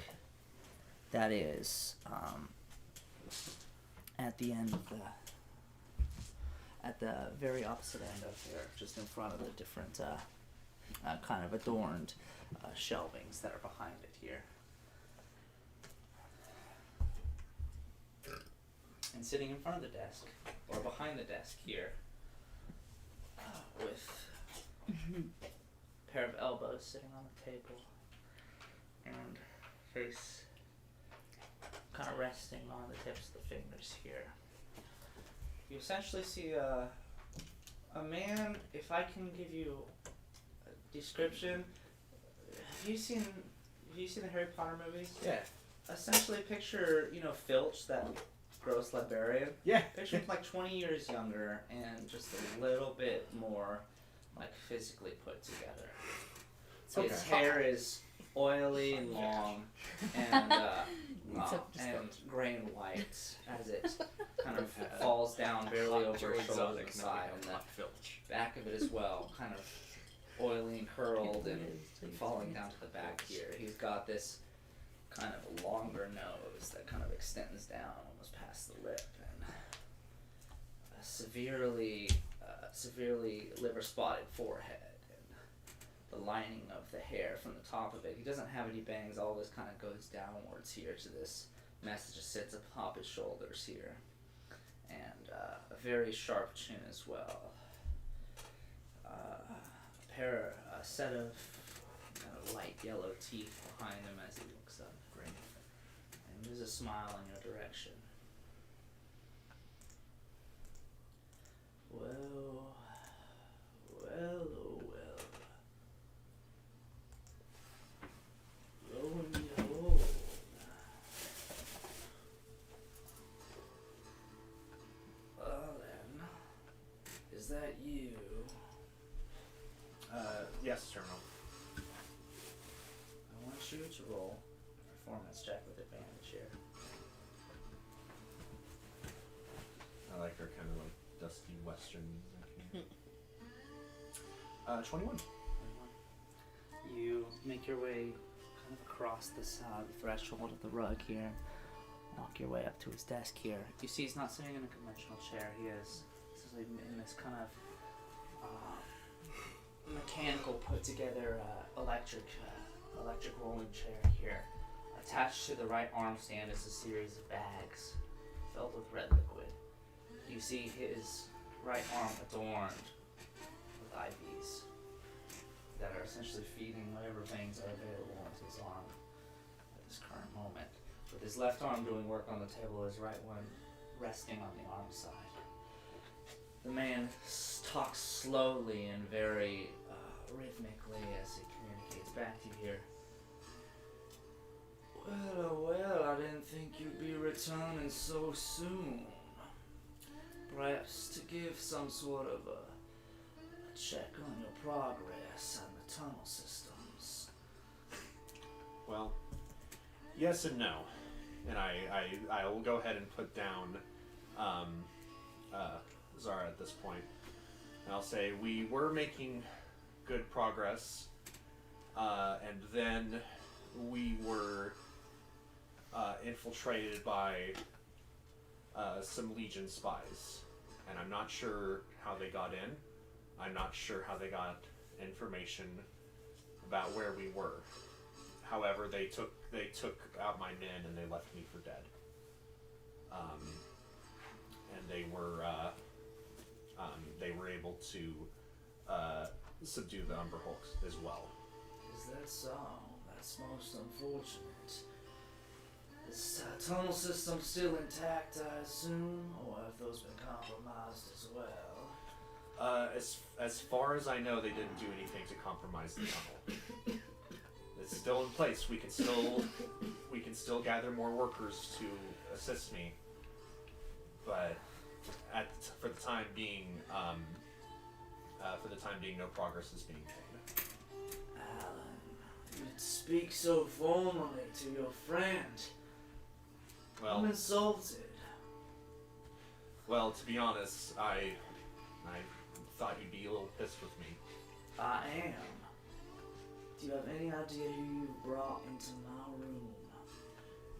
that is at the end of at the very opposite end of here, just in front of the different kind of adorned shelvings that are behind it here. And sitting in front of the desk, or behind the desk here, with a pair of elbows sitting on the table, and face kind of resting on the tips of the fingers here. You essentially see a man, if I can give you a description, have you seen the Harry Potter movies? Yeah. Essentially picture, Filch, that gross librarian. Yeah. Picture him like 20 years younger and just a little bit more like physically put together. His hair is oily and long and gray and white as it kind of falls down barely over his shoulder to the side, and the back of it as well, kind of oily and curled and falling down to the back here. He's got this kind of longer nose that kind of extends down almost past the lip, and a severely liver spotted forehead. The lining of the hair from the top of it. He doesn't have any bangs. All this kind of goes downwards here to this mess that just sits atop his shoulders here, and a very sharp chin as well. A set of kind of light yellow teeth behind him as he looks up. Great. And there's a smile in your direction. Well. Lo and behold. Well then, is that you? Yes, Terminal. I want you to roll a performance check with advantage here. I like her kind of like dusty western music. 21. You make your way kind of across this threshold of the rug here. Walk your way up to his desk here. You see he's not sitting in a conventional chair. He is in this kind of mechanical put together electric rolling chair here. Attached to the right arm stand is a series of bags filled with red liquid. You see his right arm adorned with IVs that are essentially feeding whatever veins are available into his arm at this current moment. With his left arm doing work on the table, his right one resting on the arm side. The man talks slowly and very rhythmically as he communicates back to you here. Well, I didn't think you'd be returning so soon. Perhaps to give some sort of a check on your progress and the tunnel systems. Well, yes and no. And I will go ahead and put down Zara at this point. And I'll say we were making good progress. And then we were infiltrated by some Legion spies. And I'm not sure how they got in. I'm not sure how they got information about where we were. However, they took out my men and they left me for dead. And they were able to subdue the Umber Hulks as well. Is that so? That's most unfortunate. Is tunnel system still intact, I assume, or have those been compromised as well? As far as I know, they didn't do anything to compromise the tunnel. It's still in place. We can still gather more workers to assist me, but for the time being, no progress is being made. Alan, you speak so formally to your friend. Well, I'm insulted. Well, to be honest, I thought you'd be a little pissed with me. I am. Do you have any idea who you brought into my room?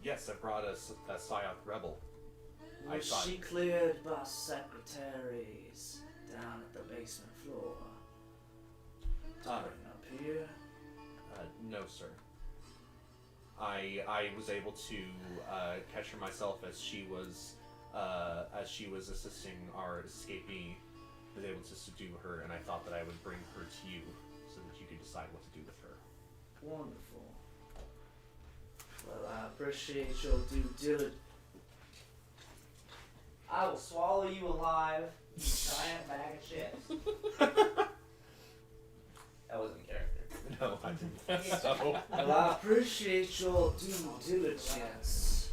Yes, I brought a Psyoth rebel. Was she cleared by secretaries down at the basement floor? To bring up here? No, sir. I was able to catch her myself as she was assisting our escapee. I was able to subdue her, and I thought that I would bring her to you so that you could decide what to do with her. Wonderful. Well, I appreciate your due diligence. I will swallow you alive, you giant bag of chips. That wasn't in character. No, I didn't think so. Well, I appreciate your due diligence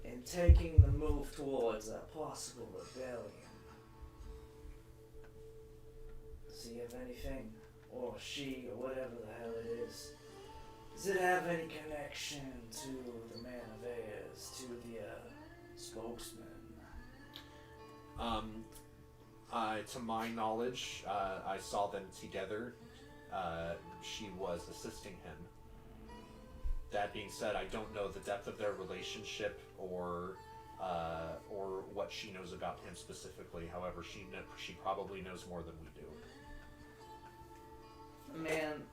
in taking the move towards a possible rebellion. Does he have anything, or she, or whatever the hell it is? Does it have any connection to the Man of Ayers, to the spokesman? To my knowledge, I saw them together. She was assisting him. That being said, I don't know the depth of their relationship or what she knows about him specifically. However, she probably knows more than we do. The man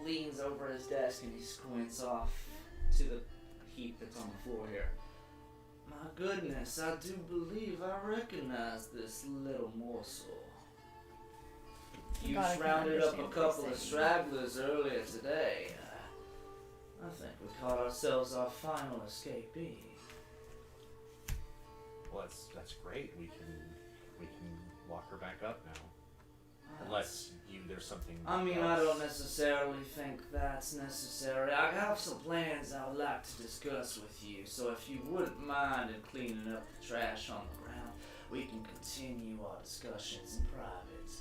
leans over his desk and he squints off to the heap that's on the floor here. My goodness, I do believe I recognize this little morsel. You rounded up a couple of stragglers earlier today. I think we caught ourselves our final escapee. Well, that's great. We can lock her back up now. Unless there's something. I mean, else. I don't necessarily think that's necessary. I have some plans I would like to discuss with you, so if you wouldn't mind in cleaning up the trash on the ground, we can continue our discussions in private.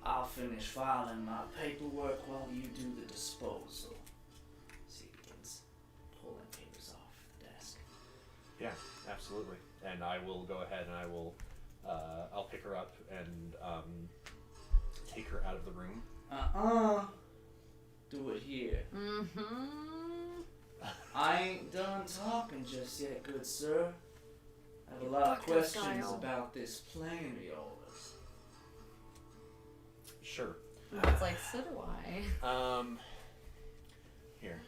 I'll finish filing my paperwork while you do the disposal. See, he begins pulling papers off the desk. Yeah, absolutely. And I will go ahead and I will, I'll pick her up and take her out of the room. Do it here. Mm-hmm. I ain't done talking just yet, good sir. I have a lot of questions about this plan of yours. Sure. It's like, so do I. Here.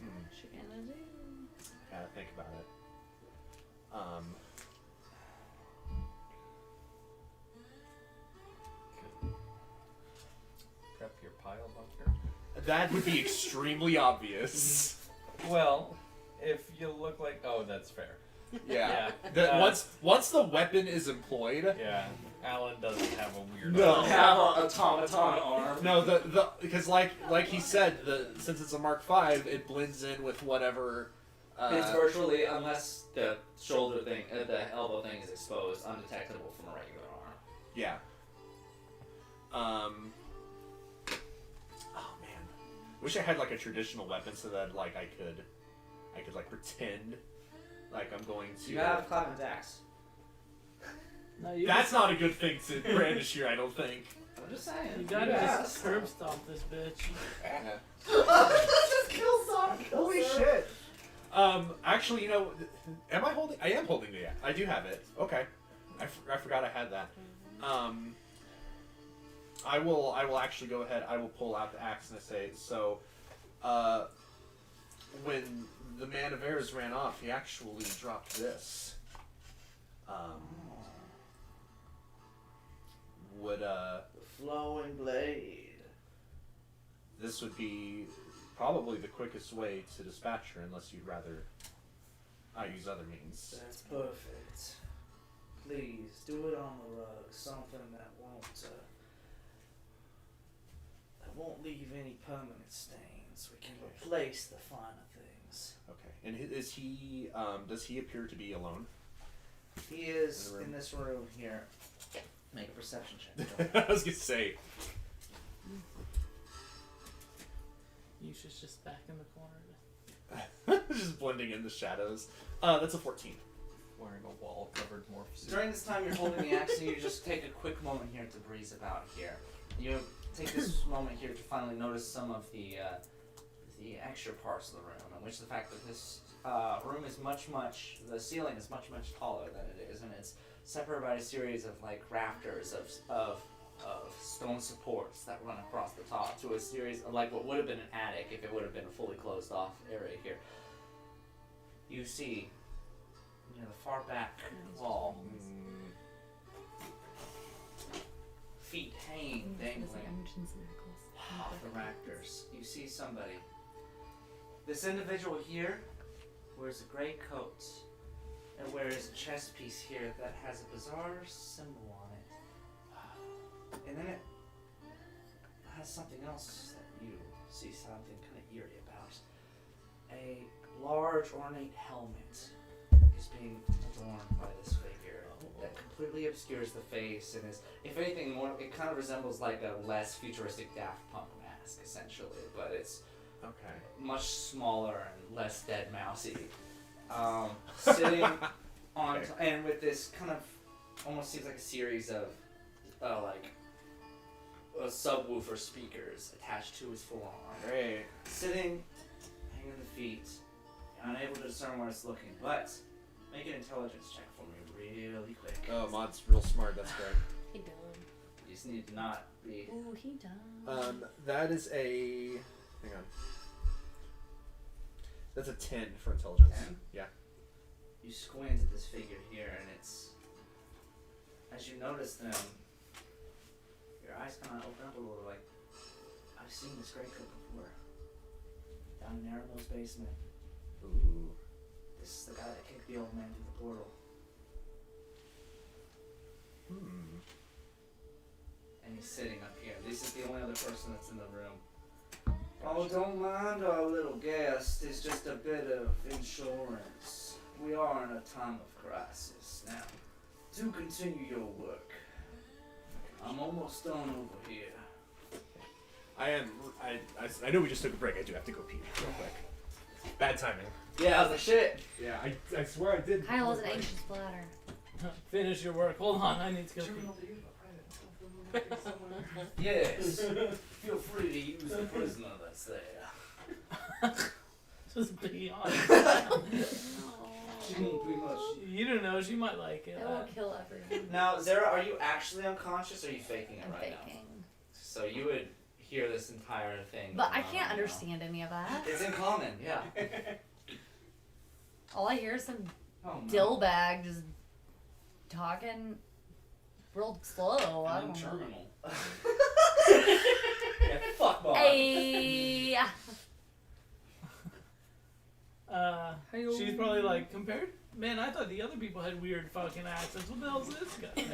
What you gonna do? Gotta think about it. Prep your pile bunker. That would be extremely obvious. Well, if you look like, oh, that's fair. Yeah. Yeah. Once the weapon is employed. Yeah. Alan doesn't have a weird. No. Have an automaton arm. No, the because like he said, since it's a Mark V, it blends in with whatever. It's virtually, unless the shoulder thing, the elbow thing is exposed, undetectable from a regular arm. Yeah. Oh man, wish I had like a traditional weapon so that like I could like pretend like I'm going to. You have Clement's axe. You That's not a good thing to brandish here, I don't think. I'm just saying. You gotta Yeah. just curb stomp this bitch. Just kill Sonic. Holy shit. Actually, you know, am I holding? I am holding the axe. I do have it. Okay. I forgot I had that. I will actually go ahead. I will pull out the axe and I say, so, when the man of Errors ran off, he actually dropped this. Would, The flowing blade. this would be probably the quickest way to dispatch her, unless you'd rather I use other means. That's perfect. Please do it on the rug. Something that won't leave any permanent stains. We can replace the finer things. Okay. And is he? Does he appear to be alone? He is In the room. in this room here. Make a perception check. I was gonna say. Yusha's just back in the corner. Just blending in the shadows. That's a 14. Wearing a wall-covered morph suit. During this time, you're holding the axe, and you just take a quick moment here to breeze about here. You take this moment here to finally notice some of the extra parts of the room, in which the fact that this room is the ceiling is much taller than it is, and it's separated by a series of like rafters of stone supports that run across the top to a series of like what would have been an attic if it would have been a fully closed off area here. You see near the far back wall feet hanging, dangling off the rafters. You see somebody. This individual here wears a gray coat and wears a chest piece here that has a bizarre symbol on it. And then it has something else that you see something kind of eerie about. A large ornate helmet is being adorned by this figure that completely obscures the face and is, if anything, more. It kind of resembles like a less futuristic Daft Punk mask, essentially, but it's Okay. much smaller and less dead mousy. Sitting on and with this kind of almost seems like a series of subwoofer speakers attached to his forearm. Great. Sitting, hanging the feet, unable to discern where it's looking, but make an intelligence check for me really quick. Oh, Maud's real smart. That's great. He done. You just need to not be. Ooh, he done. That is a. Hang on. That's a 10 for intelligence. 10? Yeah. You squint at this figure here, and it's as you notice them, your eyes kind of open up a little. Like, I've seen this gray coat before. Down in Erebos' basement. Ooh. This is the guy that kicked the old man through the portal. And he's sitting up here. This is the only other person that's in the room. Oh, don't mind our little guest. It's just a bit of insurance. We are in a time of crisis. Now, do continue your work. I'm almost done over here. I know we just took a break. I do have to go pee real quick. Bad timing. Yeah, I was like, shit. Yeah, I swear I did. Kyle was an anxious bladder. Finish your work. Hold on, I need to go pee. Yes. Feel free to use the prisoner that's there. Just be honest. She won't be much. You don't know, she might like it. It won't kill everyone. Now, Zara, are you actually unconscious or are you faking it I'm right faking. now? So you would hear this entire thing. But going I on can't right now. understand any of that. It's in common, yeah. All I hear is some Oh, no. dillbag just talking real slow. I don't know. terminal. Yeah, fuck Bob. Hey. She's probably like, compared? Man, I thought the other people had weird fucking accents. What the hell's this guy?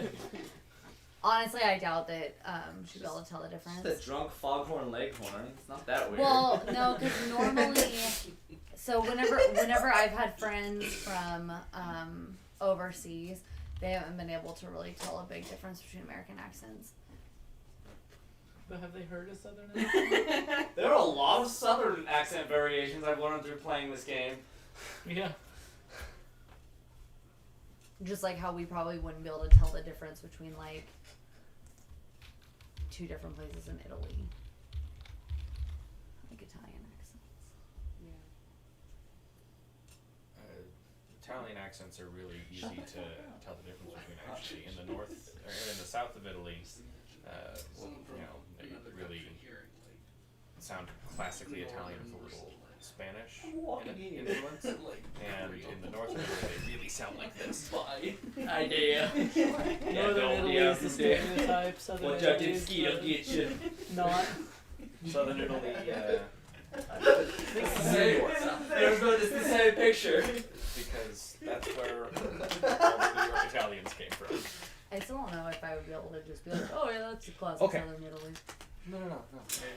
Honestly, I doubt that she'd be able to tell the difference. It's the drunk foghorn leghorn. It's not that weird. Well, no, because normally, so whenever I've had friends from overseas, they haven't been able to really tell a big difference between American accents. But have they heard a southern accent? There are a lot of southern accent variations I've learned through playing this game. Yeah. Just like how we probably wouldn't be able to tell the difference between like 2 different places in Italy. Like Italian accents. Italian accents are really easy to tell the difference between. Actually, in the north or in the south of Italy, they really sound classically Italian with a little Spanish influence, and in the north of Italy, they really sound like this. Idea. Northern Italy is the stereotype. Southern Italy is the not. Southern Italy. There's no the same picture. Because that's where all the New York Italians came from. I still don't know if I would be able to just be like, oh yeah, that's a classic Okay. Southern Italy. No.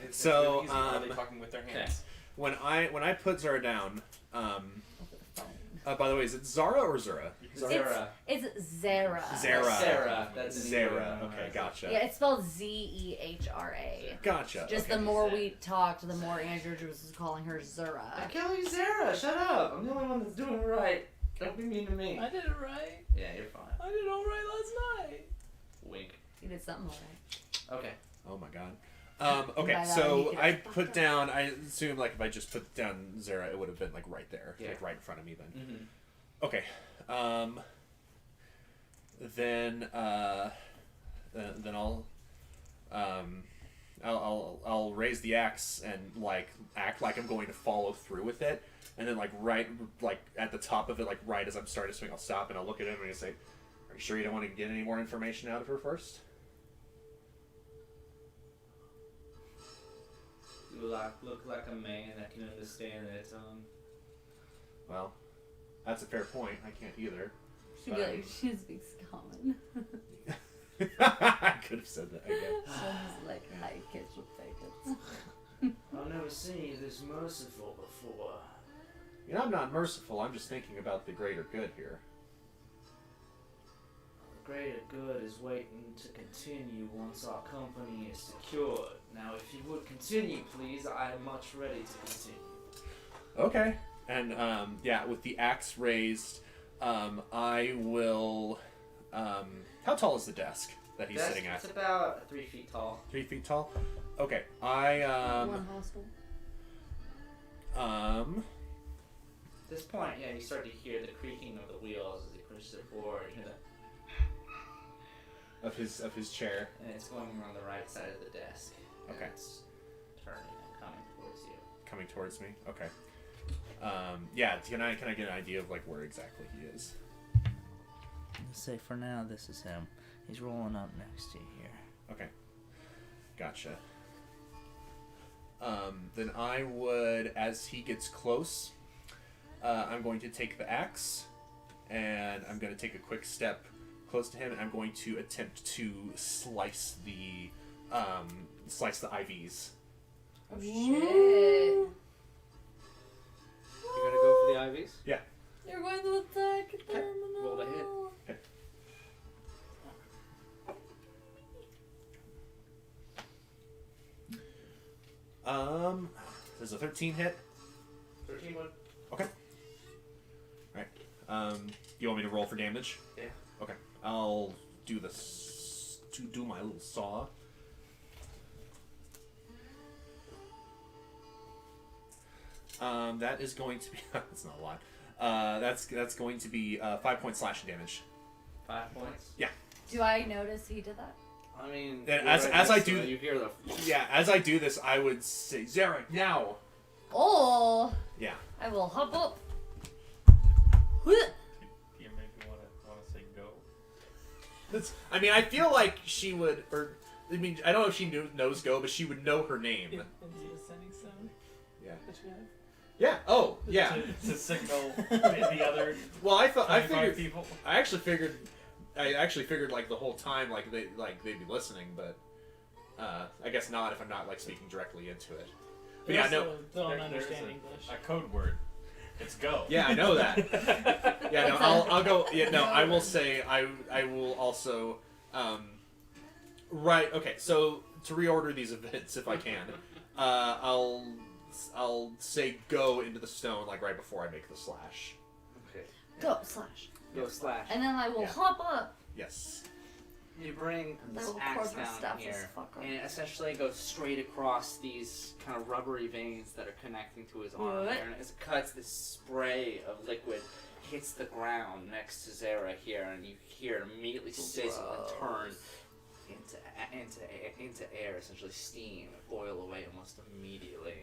It's So, really easy. Are they talking with their hands? When I put Zara down, by the way, is it Zara or Zura? Zara. It's Zara. Zara. Sarah. That's Zara. Okay, gotcha. Yeah, it's spelled Zehra. Gotcha. Just okay. the more we talked, the more Andrew was calling her Zura. I'm calling you Sarah. Shut up. I'm the only one that's doing it right. Don't be mean to me. I did it right. Yeah, you're fine. I did it all right last night. Wink. You did something alright. Okay. Oh my god. Okay, By that, so you could I have put down. I assume like if I just put down Zara, it would have been like right there, Yeah. like right in front of me. Then. Mm-hmm. Okay. Then I'll raise the axe and like act like I'm going to follow through with it, and then like at the top of it, like right as I'm starting to swing, I'll stop and I'll look at him and I say, "Are you sure you don't want to get any more information out of her first?" You look like a man that can understand their tongue. Well, that's a fair point. I can't either. She'd be like, she speaks common. I could have said that, I guess. Sounds like high kids with faggots. I've never seen you this merciful before. You know, I'm not merciful. I'm just thinking about the greater good here. The greater good is waiting to continue once our company is secured. Now, if you would continue, please, I am much ready to continue. Okay. And, yeah, with the axe raised, I will... how tall is the desk that he's sitting at? It's about 3 feet tall. 3 feet tall? Okay. I, One hostel. At this point, yeah, you start to hear the creaking of the wheels as he pushes it forward. You hear the, of his chair. and it's going around the right side of the desk. And Okay. It's turning and coming towards you. Coming towards me? Okay. Yeah, can I get an idea of, like, where exactly he is? Let's say for now, this is him. He's rolling up next to you here. Okay. Gotcha. Then I would, as he gets close, I'm going to take the axe, and I'm going to take a quick step close to him, and I'm going to attempt to slice the IVs. Oh shit. You gonna go for the IVs? Yeah. You're going to attack them. Roll to hit. There's a 13 hit. 13 would. Okay. Alright. You want me to roll for damage? Yeah. Okay. I'll do this to do my little saw. That is going to be that's not a lot. That's going to be 5-point slashing damage. 5 points. Do I notice he did that? I mean, And you're as right I next to do- it, you hear the. Yeah, as I do this, I would say, Zarek, now! Oh, Yeah. I will hop up. Do you maybe want to say go? I mean, I feel like she would, or, I mean, I don't know if she knows Go, but she would know her name. Into the sending sound Yeah. that you have. Yeah, oh, yeah. To signal the other Well, I 25 figured, people. I actually figured like the whole time like they'd be listening, but I guess not if I'm not like speaking directly into it. But They yeah, also no. don't There's understand English. a code word. It's go. Yeah, I know that. Yeah, no, I'll go. Yeah, no, I will say I will also. Right. Okay. So to reorder these events, if I can, I'll say go into the stone like right before I make the slash. Okay. Go slash. Go slash. And then I will Yeah. hop up. Yes. You bring this Little axe corporate down stuff is here, fucker. and it essentially goes straight across these kind of rubbery veins that are connecting to his arm What? here. And as it cuts, this spray of liquid hits the ground next to Zara here, and you hear it immediately sizzle and turn into air, essentially steam, boil away almost immediately.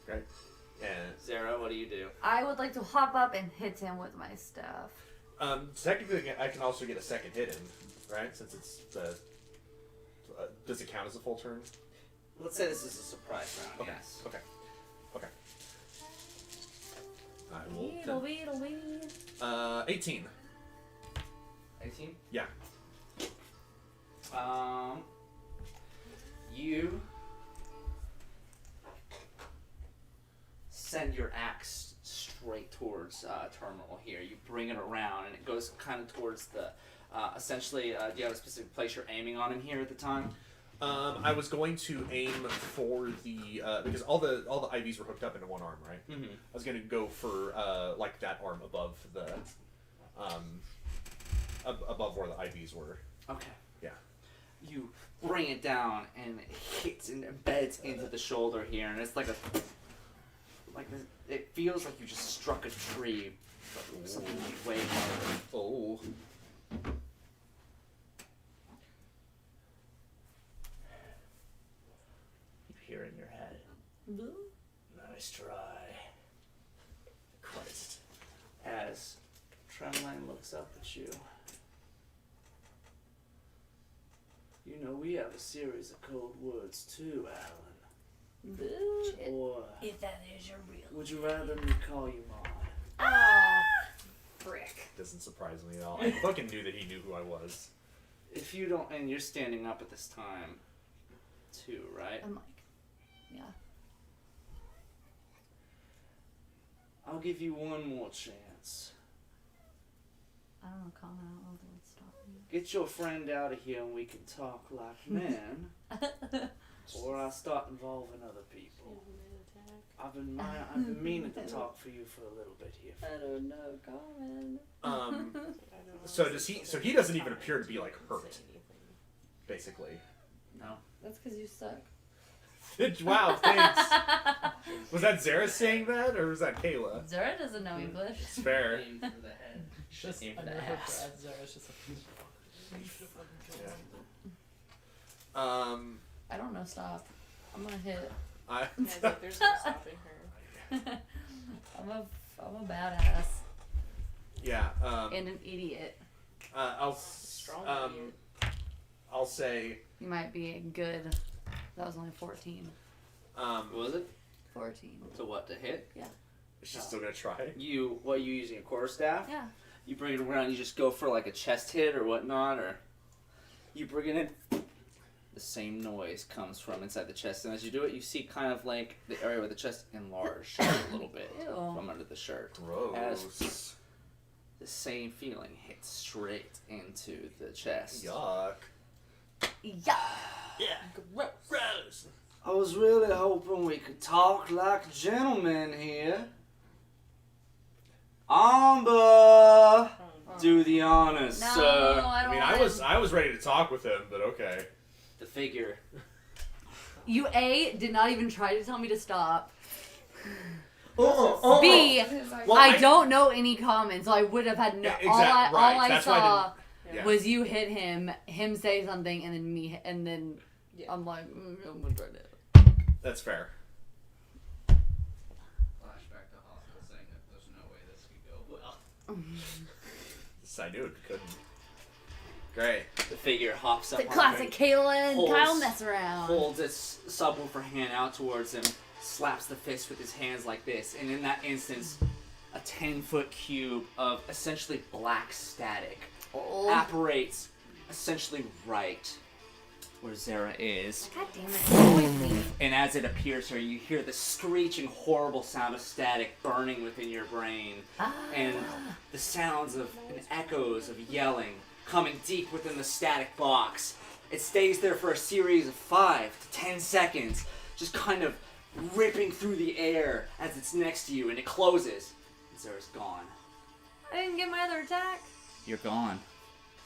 Great. And Zara, what do you do? I would like to hop up and hit him with my staff. technically, I can also get a second hit in, right? Since it's the. Does it count as a full turn? Let's say this is a surprise round. Okay. Yes. Okay. Okay. I will. Weedle, weedle, weed. 18. 18. Yeah. You send your axe straight towards Terminal here. You bring it around, and it goes kind of towards the. Essentially, do you have a specific place you're aiming on in here at the time? I was going to aim for the because all the IVs were hooked up into one arm, right? Mm-hmm. I was going to go for like that arm above the above where the IVs were. Okay. Yeah. You bring it down, and it hits and embeds into the shoulder here, and it's like it feels like you just struck a tree, but something like way harder. Oh. You hear in your head. Nice try. Christ. As Tremline looks up at you. You know, we have a series of code words too, Alan. Bullshit. Or If that is your real. would you rather me call you Mom? Oh, frick. Doesn't surprise me at all. I fucking knew that he knew who I was. If you don't, and you're standing up at this time, too, right? I'm like, yeah. I'll give you one more chance. I don't know, comment out loud that would stop me. Get your friend out of here and we can talk like men, or I'll start involving other people. I've been meaning to talk for you for a little bit here. I don't know, comment. So does he? So he doesn't even appear to be like hurt. Basically. No. That's because you suck. Wow. Thanks. Was that Zara saying that, or was that Kayla? Zara doesn't know English. It's fair. Aim for the head. Just Aim for under the her ass. breath, Zara's just like. I don't know, stop. I'm gonna hit. I. Yeah, it's like there's no stopping her. I'm a badass. Yeah. And an idiot. Strong idiot. I'll say. You might be a good. That was only 14. What was it? 14. To what? To hit? Is she still gonna try? You using a quarterstaff? Yeah. You bring it around. You just go for like a chest hit or whatnot, or you bring it in. The same noise comes from inside the chest, and as you do it, you see kind of like the area where the chest enlarged a little bit Ew. from under the shirt. Gross. The same feeling hits straight into the chest. Yuck. Yeah. Gross. I was really hoping we could talk like gentlemen here. Amber, do the honors, No, sir. I don't I mean, want I was ready to talk with him, but okay. The figure. You A, did not even try to tell me to stop. Oh, B, Well, I don't know any comments, so I would have had no. Yeah, all exact- right, I that's why I saw Yeah. was you hit him say something, and then me, and then Yeah. I'm like, I'm gonna try to. That's fair. Flashback to hospital saying that there's no way this could go well. Yes, I knew it couldn't. Great. The figure hops up. The on classic Kayla and Holds- Kyle mess around. holds its subwoofer hand out towards him, slaps the fist with his hands like this, and in that instance, a 10-foot cube of essentially black static apparates essentially right where Zara is. God damn it! Always me. And as it appears here, you hear the screeching, horrible sound of static burning within your brain, and the sounds of and echoes of yelling coming deep within the static box. It stays there for a series of 5 to 10 seconds, just kind of ripping through the air as it's next to you, and it closes. Zara's gone. I didn't get my other attack. You're gone.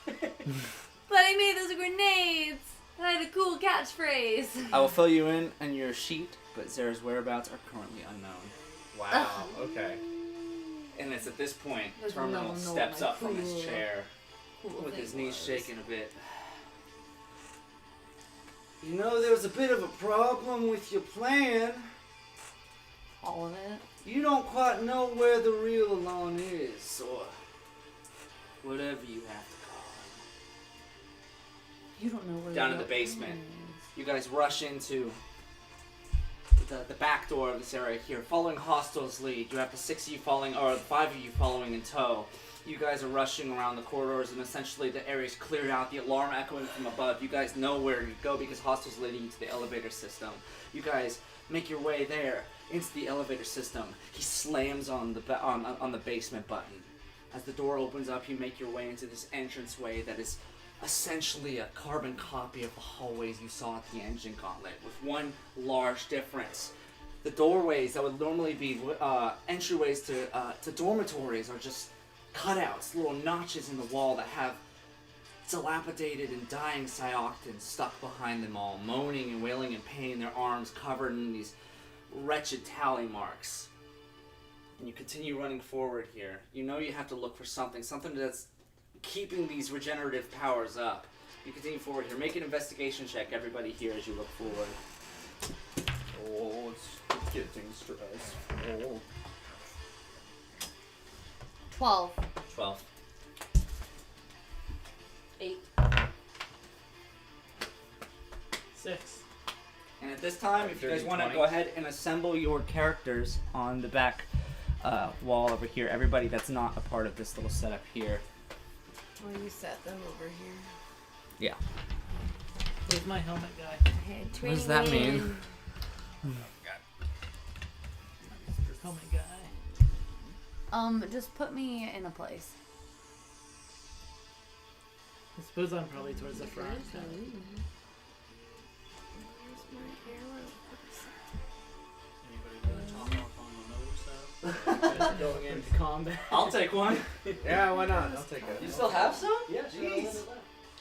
But I made those grenades. I had a cool catchphrase. I will fill you in on your sheet, but Zara's whereabouts are currently unknown. Wow. Okay. And it's at this point, There's Terminal no one know steps my up from his cool- chair Cool with thing his knees was. shaking a bit. You know, there was a bit of a problem with your plan. All of it. You don't quite know where the real Alon is, or whatever you have to call it. You don't know where Down in the the basement. is. You guys rush into the back door of this area here, following Hostel's lead. You have the 6 of you following, or 5 of you following in tow. You guys are rushing around the corridors, and essentially the area's cleared out. The alarm echoing from above. You guys know where to go because Hostel's leading you to the elevator system. You guys make your way there into the elevator system. He slams on the basement button. As the door opens up, you make your way into this entranceway that is essentially a carbon copy of the hallways you saw at the engine gauntlet, with one large difference. The doorways that would normally be entryways to dormitories are just cutouts, little notches in the wall that have dilapidated and dying Cyoctans stuck behind them all, moaning and wailing in pain, their arms covered in these wretched tally marks. And you continue running forward here. You know you have to look for something that's keeping these regenerative powers up. You continue forward here. Make an investigation check, everybody here, as you look forward. Oh, let's get things stressed. Oh. 12. 12. 8. 6. And at this time, if you guys 30, want to 20. go ahead and assemble your characters on the back wall over here, everybody that's not a part of this little setup here. Well, you set them over here. Yeah. Where's my helmet guy? What does that mean? Helmet guy. Just put me in a place. I suppose I'm probably towards the front. Anybody want to talk off on the motor stuff? Going into combat. I'll take one. Yeah, why not? I'll take it. You still have some? Yeah, Jeez.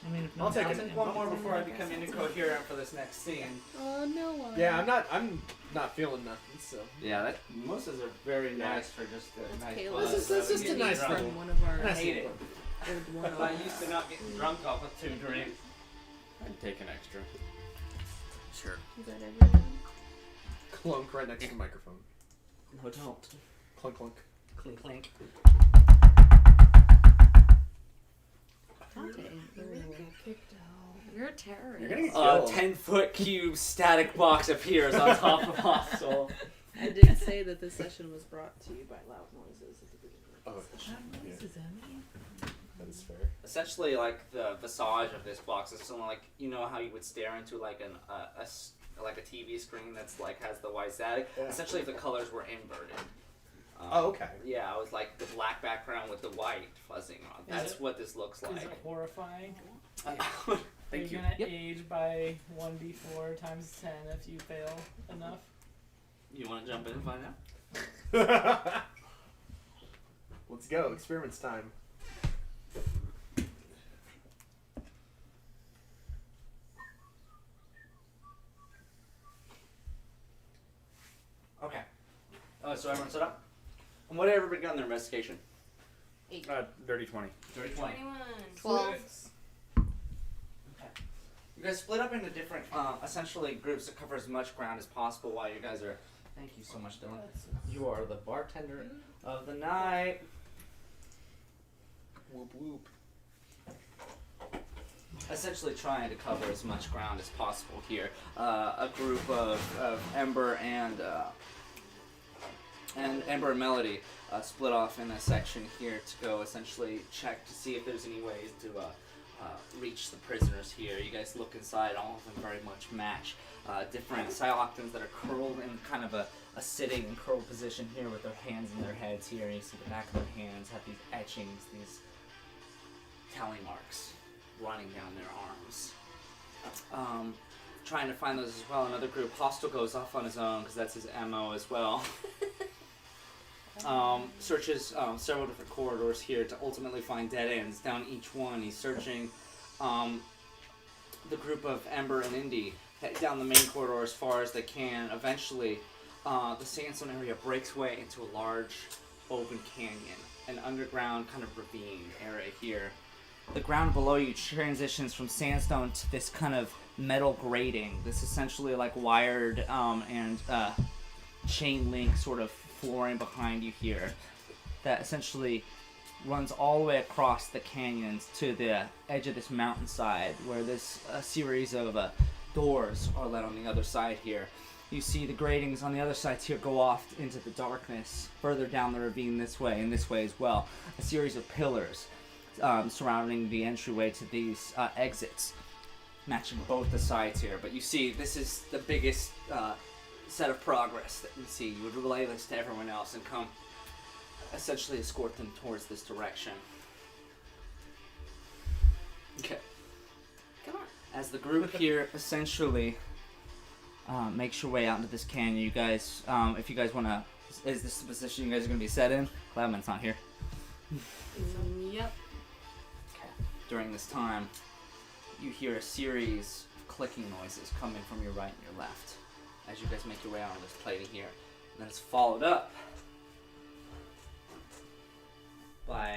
I mean, if I'll take I'll it. take one more before I become incoherent for this next scene. Oh, no one. Yeah, I'm not feeling nothing. So. Yeah, that mimosas are very nice for just a That's nice Kayla. buzz. This is just a nice from little- one of our I hate it. old one. I used to not get drunk off of 2 drinks. I'd take an extra. Sure. Is that everyone? Clunk right next to the microphone. No, don't. Clunk, clunk. Clink, clink. You're a terrorist. You're gonna get A killed. 10-foot cube static box appears on top of Hostel. I did say that this session was brought to you by loud noises at the beginning. Oh, yeah, What does that mean? that is fair. Essentially, like the visage of this box is something like, you know how you would stare into like like a TV screen that's like has the white static. Yeah. Essentially, if the colors were inverted. Oh, okay. Yeah, it was like the black background with the white fuzzing on. That's it- what this looks Is like. it horrifying? Thank Are you. you gonna Yep. age by 1d4 times 10 if you fail enough? You want to jump in and find out? Let's go. Experiments time. Okay. So everyone set up? And what did everybody got on their investigation? Dirty 20. Dirty 20. 12. You guys split up into different, essentially groups to cover as much ground as possible while you guys are. Thank you so much, Dylan. You are the bartender of the night. Whoop whoop. Essentially trying to cover as much ground as possible here. A group of Ember and Ember and Melody split off in a section here to go essentially check to see if there's any ways to reach the prisoners here. You guys look inside, all of them very much match. Different Cyoctans that are curled in kind of a sitting and curled position here with their hands in their heads here. And you see the back of their hands have these etchings, these tally marks running down their arms. Trying to find those as well. Another group, Hostel goes off on his own because that's his MO as well. searches several different corridors here to ultimately find dead ends. Down each one, he's searching. The group of Ember and Indy head down the main corridor as far as they can. Eventually, the sandstone area breaks way into a large open canyon, an underground kind of ravine area here. The ground below you transitions from sandstone to this kind of metal grating. This essentially like wired and chain link sort of flooring behind you here that essentially runs all the way across the canyons to the edge of this mountainside where this series of doors are led on the other side here. You see the gratings on the other sides here go off into the darkness further down the ravine this way and this way as well. A series of pillars surrounding the entryway to these exits, matching both the sides here. But you see, this is the biggest set of progress that you see. You would relay this to everyone else and come essentially escort them towards this direction. Okay. Come on. As the group here essentially makes your way out into this canyon, you guys, if you guys want to, is this the position you guys are going to be set in? Cloudman's not here. Yep. During this time, you hear a series of clicking noises coming from your right and your left as you guys make your way out on this plating here. And then it's followed up by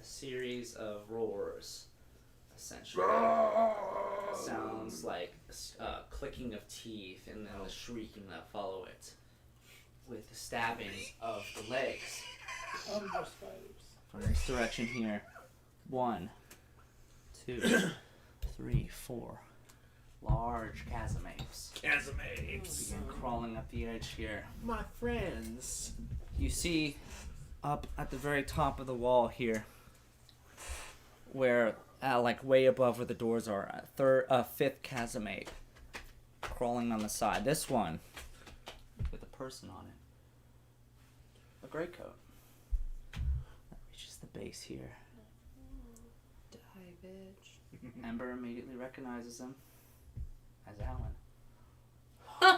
a series of roars, essentially. Sounds like clicking of teeth and then the shrieking that follow it, with the stabbing of the legs. From this direction here. 1, 2, 3, 4. Large chasm apes. Begin crawling up the edge here. My friends. You see up at the very top of the wall here, where like way above where the doors are, fifth chasm ape crawling on the side. This one with a person on it. A gray coat. That reaches the base here. Die, bitch. Ember immediately recognizes him as Alan.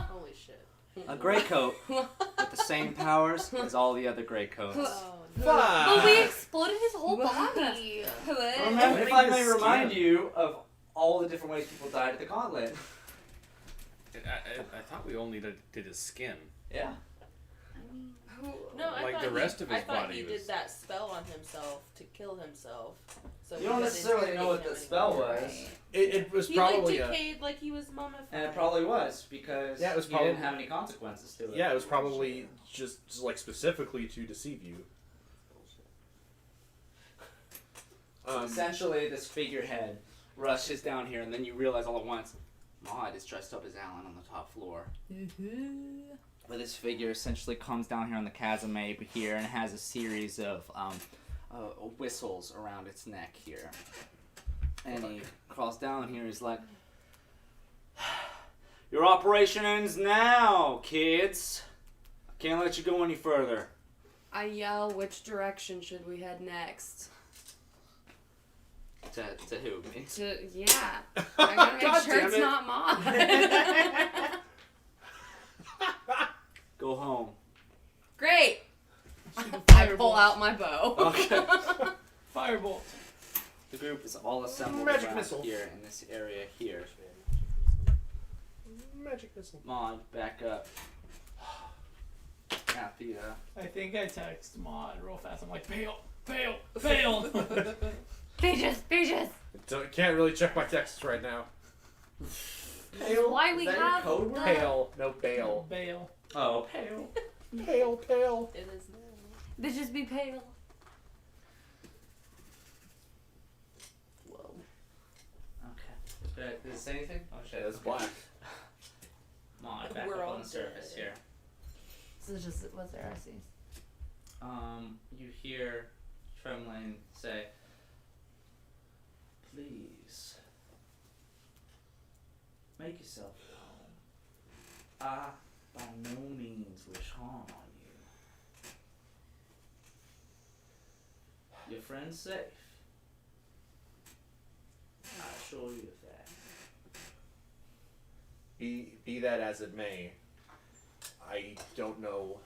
Holy shit. A gray coat with the same powers as all the other gray coats. Oh, no. But we exploded his whole body. Remember, if I may remind you of all the different ways people died at the gauntlet. I thought we only did his skin. Yeah. No, I Like thought the rest of his I thought body he was- did that spell on himself to kill himself. So You don't he necessarily doesn't know what the intimidate spell him was. anymore. It was He probably like decayed like he was mummified. And it probably was, because Yeah, it was he didn't probably- have any consequences to it. yeah, it was probably just like specifically to deceive you. Essentially, this figurehead rushes down here, and then you realize all at once, Maud is dressed up as Alan on the top floor. Where this figure essentially comes down here on the chasm ape here and has a series of whistles around its neck here. And he crawls down here. He's like, "Your operation ends now, kids. I can't let you go any further." I yell, which direction should we head next? To who? Me? Yeah. I gotta make God sure damn it's it. not mine. Go home. Great. I pull out my bow. Okay. Firebolt. The group is all assembled Magic around missile. here in this area here. Magic missile. Maud, back up. At the, I think I text Maud real fast. I'm like, fail, fail, fail. Pages. Can't really check my texts right now. Why we that your have code word? the... Pale, no bail. Bail. Oh. Pale. Pale. It is now. Bitches be pale. Whoa. Okay. Did it say anything? Oh shit, It's black. Maud, back We're up all on the surface dead. here. So it's just what's there I see. You hear Tremlane say, "Please, make yourself at home. I, by no means, wish harm on you. Your friend's safe. I assure you of that." Be that as it may, I don't know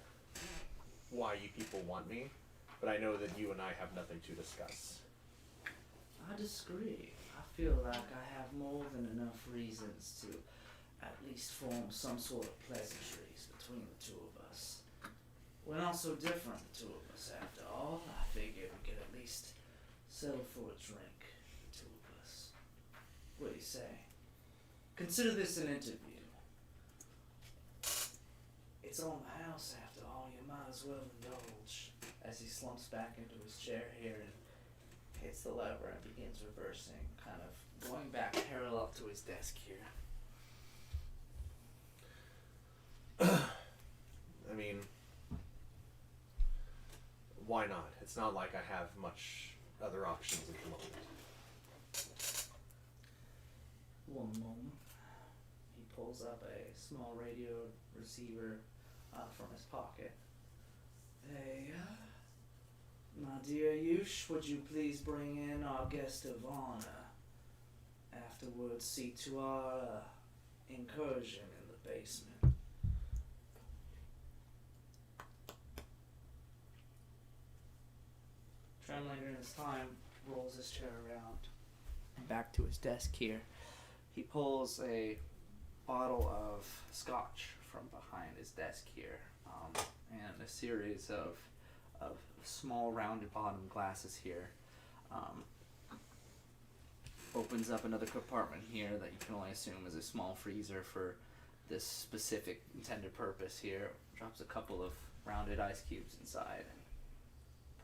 why you people want me, but I know that you and I have nothing to discuss. I disagree. I feel like I have more than enough reasons to at least form some sort of pleasantries between the two of us. We're not so different, the two of us, after all. I figured we could at least settle for a drink, the two of us. What do you say? Consider this an interview. It's on the house after all, you might as well indulge. As he slumps back into his chair here and hits the lever and begins reversing, kind of going back parallel to his desk here. I mean, why not? It's not like I have much other options at the moment. One moment. He pulls up a small radio receiver from his pocket. Hey, my dear Yush, would you please bring in our guest of honor? Afterwards, see to our incursion in the basement. Trembling during this time, rolls his chair around back to his desk here. He pulls a bottle of scotch from behind his desk here, and a series of small rounded bottom glasses here. Opens up another compartment here that you can only assume is a small freezer for this specific intended purpose here. Drops a couple of rounded ice cubes inside and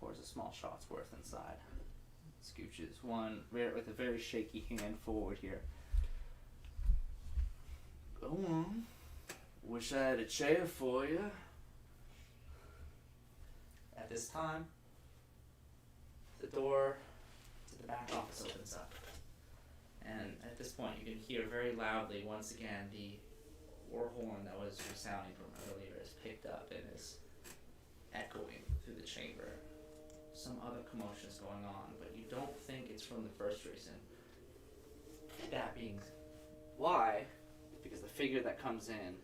pours a small shot's worth inside. Scooches one with a very shaky hand forward here. Go on. Wish I had a chair for you. At this time, the door to the back office opens up. And at this point, you can hear very loudly, once again, the war horn that was resounding from earlier is picked up and is echoing through the chamber. Some other commotion is going on, but you don't think it's from the first reason. That being why, because the figure that comes in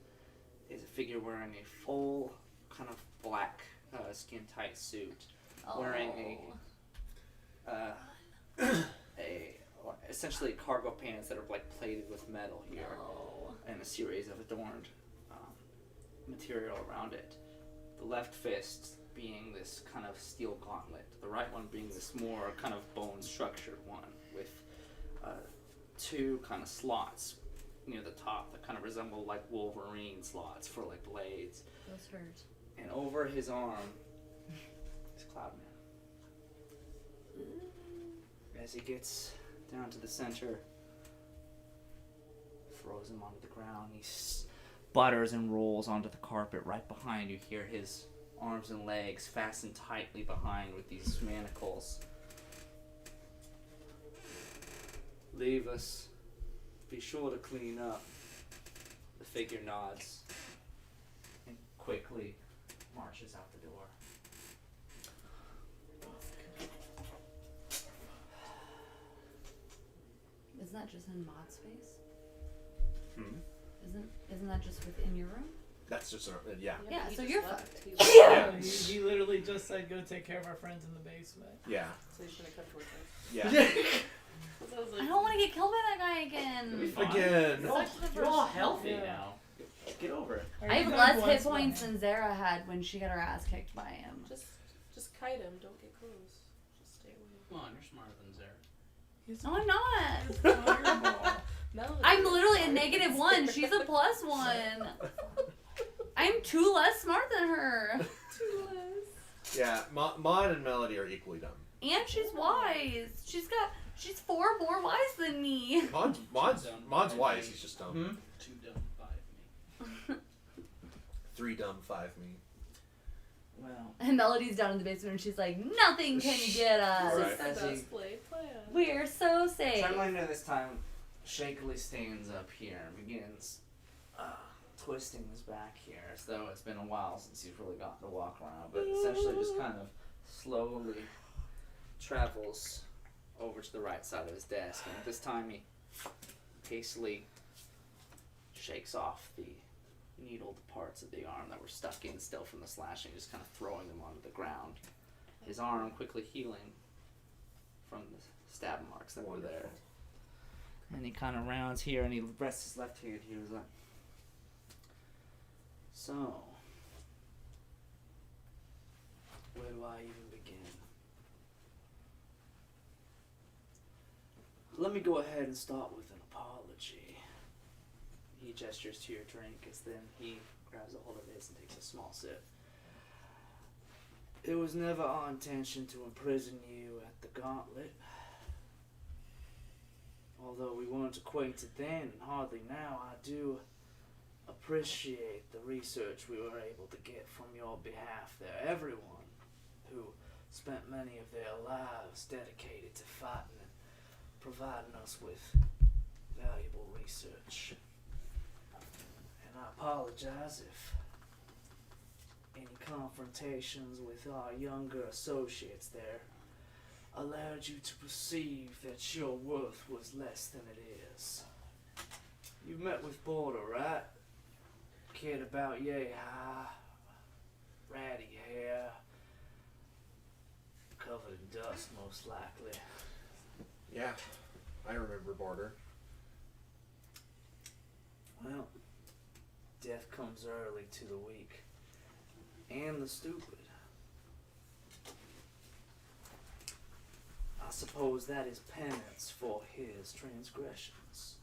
is a figure wearing a full kind of black skin-tight suit, wearing essentially cargo pants that are like plated with metal here, and a series of adorned material around it. The left fist being this kind of steel gauntlet, the right one being this more kind of bone-structured one with two kind of slots near the top that kind of resemble like Wolverine slots for like blades. Those hurt. And over his arm is Cloudman. As he gets down to the center, throws him onto the ground. He sputters and rolls onto the carpet right behind you. Hear his arms and legs fastened tightly behind with these manacles. Leave us. Be sure to clean up. The figure nods and quickly marches out the door. Isn't that just in Maud's face? Hmm? Isn't that just within your room? That's just yeah. Yeah, he so just you're left. fucked. He Yeah. He literally just said, "Go take care of our friends in the basement." Yeah. So you should have kept towards us. Yeah. So I was like, I don't want to get killed by that guy again. Again. You're all healthy Yeah. now. Get over it. Or I have even less once hit by points him. than Zara had when she got her ass kicked by him. just kite him. Don't get close. Just stay away. Come on, you're smarter than Zara. He's No, I'm not. he's a fireball. No. I'm literally a -1. She's a +1. I'm 2 less smart than her. 2 less. Yeah. Maud and Melody are equally dumb. And she's wise. She's 4 more wise than me. Maud's wise. He's just dumb. 2 dumb, 5 me. 3 dumb, 5 me. Well, And Melody's down in the basement and she's like, nothing can get us. Right. This is As the he- best play plan. We're so safe. Tremliner this time shakily stands up here and begins twisting his back here as though it's been a while since he's really gotten to walk around, but essentially just kind of slowly travels over to the right side of his desk, and at this time he hastily shakes off the needled parts of the arm that were stuck in still from the slashing, just kind of throwing them onto the ground. His arm quickly healing from the stab marks that were there. And he kind of rounds here and he rests his left hand here. He's like, so, where do I even begin? Let me go ahead and start with an apology. He gestures to your drink as then he grabs a hold of his and takes a small sip. It was never our intention to imprison you at the Gauntlet. Although we weren't acquainted then and hardly now, I do appreciate the research we were able to get from your behalf there. Everyone who spent many of their lives dedicated to fighting and providing us with valuable research. And I apologize if any confrontations with our younger associates there allowed you to perceive that your worth was less than it is. You met with Border, right? Kid about yay high, ratty hair, covered in dust most likely. Yeah, I remember Border. Well, death comes early to the weak and the stupid. I suppose that is penance for his transgressions.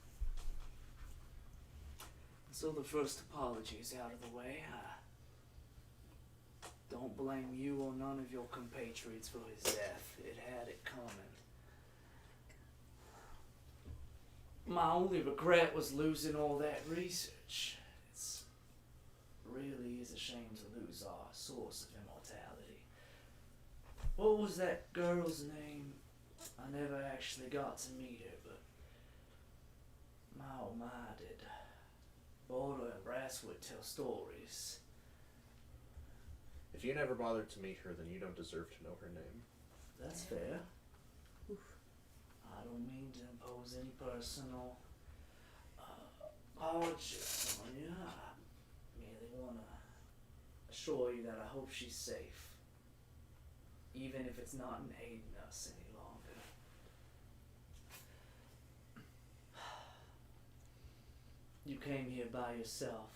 So the first apology is out of the way. I don't blame you or none of your compatriots for his death. It had it coming. My only regret was losing all that research. It's really is a shame to lose our source of immortality. What was that girl's name? I never actually got to meet her, but my oh my did. Border and Brasswood tell stories. If you never bothered to meet her, then you don't deserve to know her name. That's fair. I don't mean to impose any personal hardships on you. I merely want to assure you that I hope she's safe. Even if it's not in aiding us any longer. You came here by yourself.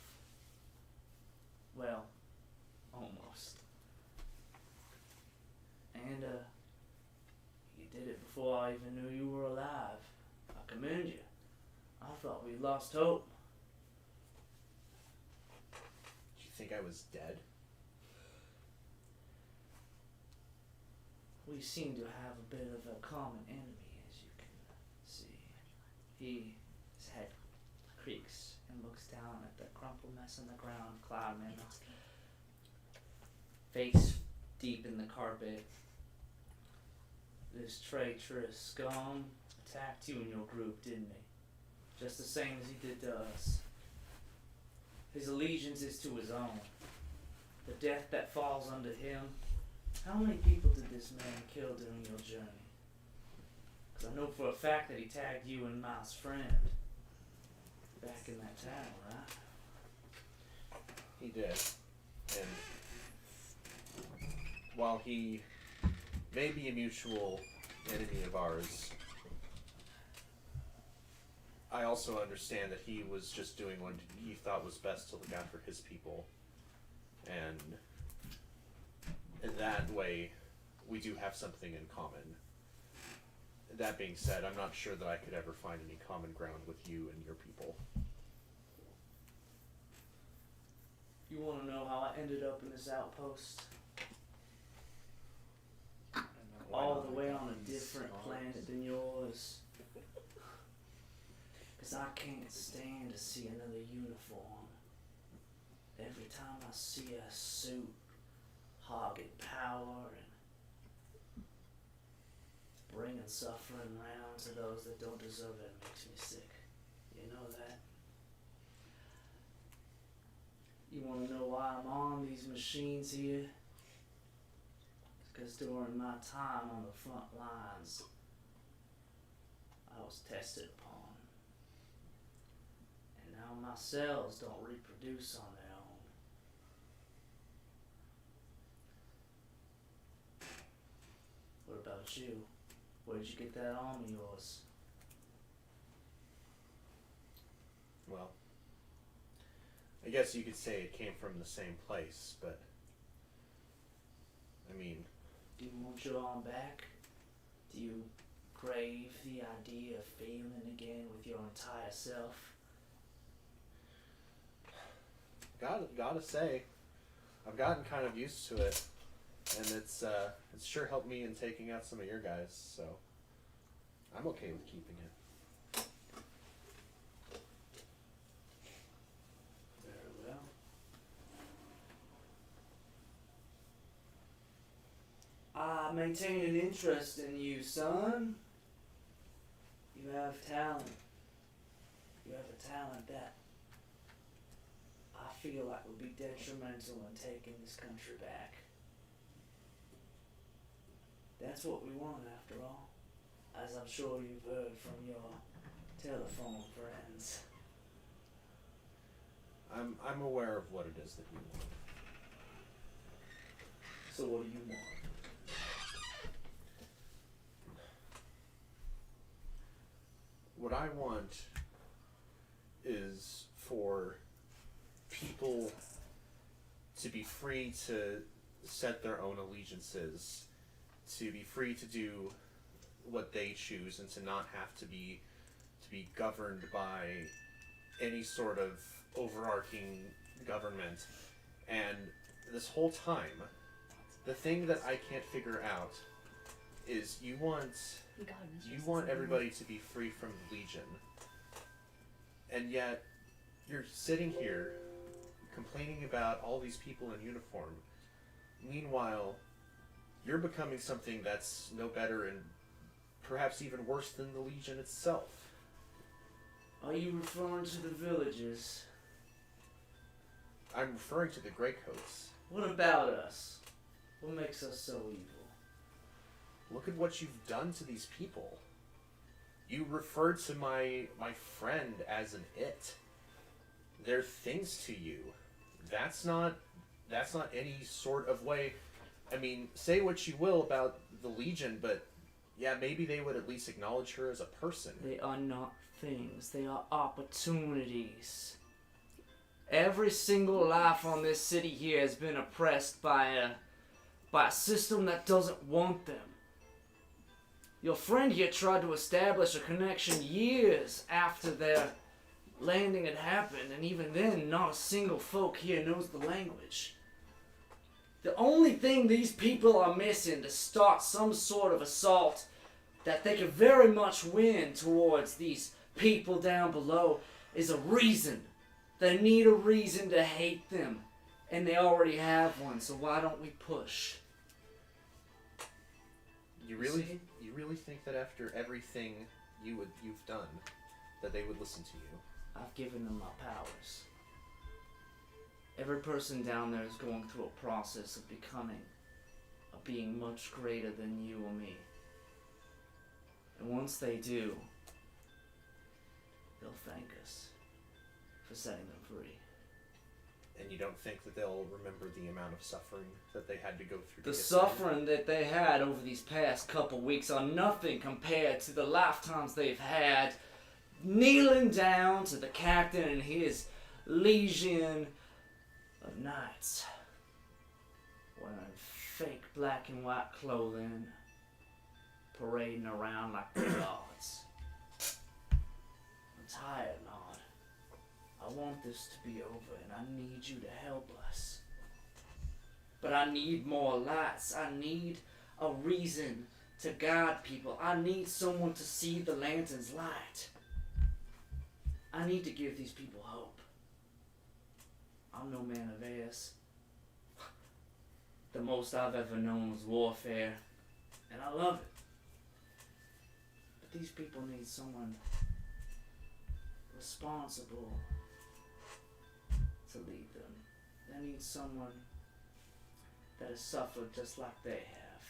Well, almost. And, you did it before I even knew you were alive. I commend you. I thought we lost hope. Did you think I was dead? We seem to have a bit of a common enemy, as you can see. His head creaks and looks down at the crumpled mess on the ground. Cloudman, face deep in the carpet. This traitorous scum attacked you and your group, didn't he? Just the same as he did to us. His allegiance is to his own. The death that falls under him. How many people did this man kill during your journey? Because I know for a fact that he tagged you and Miles' friend back in that town, right? He did. And while he may be a mutual enemy of ours, I also understand that he was just doing what he thought was best to look after his people. And in that way, we do have something in common. That being said, I'm not sure that I could ever find any common ground with you and your people. You want to know how I ended up in this outpost? All the way on a different planet than yours. Because I can't stand to see another uniform. Every time I see a suit hogging power and bringing suffering round to those that don't deserve it makes me sick. You know that? You want to know why I'm on these machines here? Because during my time on the front lines, I was tested upon. And now My cells don't reproduce on their own. What about you? Where'd you get that arm of yours? Well, I guess you could say it came from the same place, but I mean, Do you want your arm back? Do you crave the idea of feeling again with your entire self? gotta say, I've gotten kind of used to it, and it's sure helped me in taking out some of your guys. So I'm okay with keeping it. Very well. I maintain an interest in you, son. You have talent. You have a talent that I feel like would be detrimental in taking this country back. That's what we want, after all, as I'm sure you've heard from your telephone friends. I'm aware of what it is that you want. So what do you want? What I want is for people to be free to set their own allegiances, to be free to do what they choose, and to not have to be governed by any sort of overarching government. And this whole time, the thing that I can't figure out is you want everybody to be free from the Legion, and yet you're sitting here complaining about all these people in uniform. Meanwhile, you're becoming something that's no better and perhaps even worse than the Legion itself. Are you referring to the villagers? I'm referring to the Greycoats. What about us? What makes us so evil? Look at what you've done to these people. You referred to my friend as an it. They're things to you. That's not any sort of way. I mean, say what you will about the Legion, but yeah, maybe they would at least acknowledge her as a person. They are not things. They are opportunities. Every single life on this city here has been oppressed by a system that doesn't want them. Your friend here tried to establish a connection years after their landing had happened, and even then, not a single folk here knows the language. The only thing these people are missing to start some sort of assault that they could very much win towards these people down below is a reason. They need a reason to hate them, and they already have one, so why don't we push? You really think that after everything you've done, that they would listen to you? I've given them my powers. Every person down there is going through a process of becoming, of being much greater than you or me. And once they do, they'll thank us for setting them free. And you don't think that they'll remember the amount of suffering that they had to go through? The suffering that they had over these past couple weeks are nothing compared to the lifetimes they've had kneeling down to the captain and his legion of knights, wearing fake black and white clothing, parading around like the gods. I'm tired, Nod. I want this to be over, and I need you to help us. But I need more lights. I need a reason to guide people. I need someone to see the lantern's light. I need to give these people hope. I'm no man of airs. The most I've ever known was warfare, and I love it. But these people need someone responsible to lead them. They need someone that has suffered just like they have.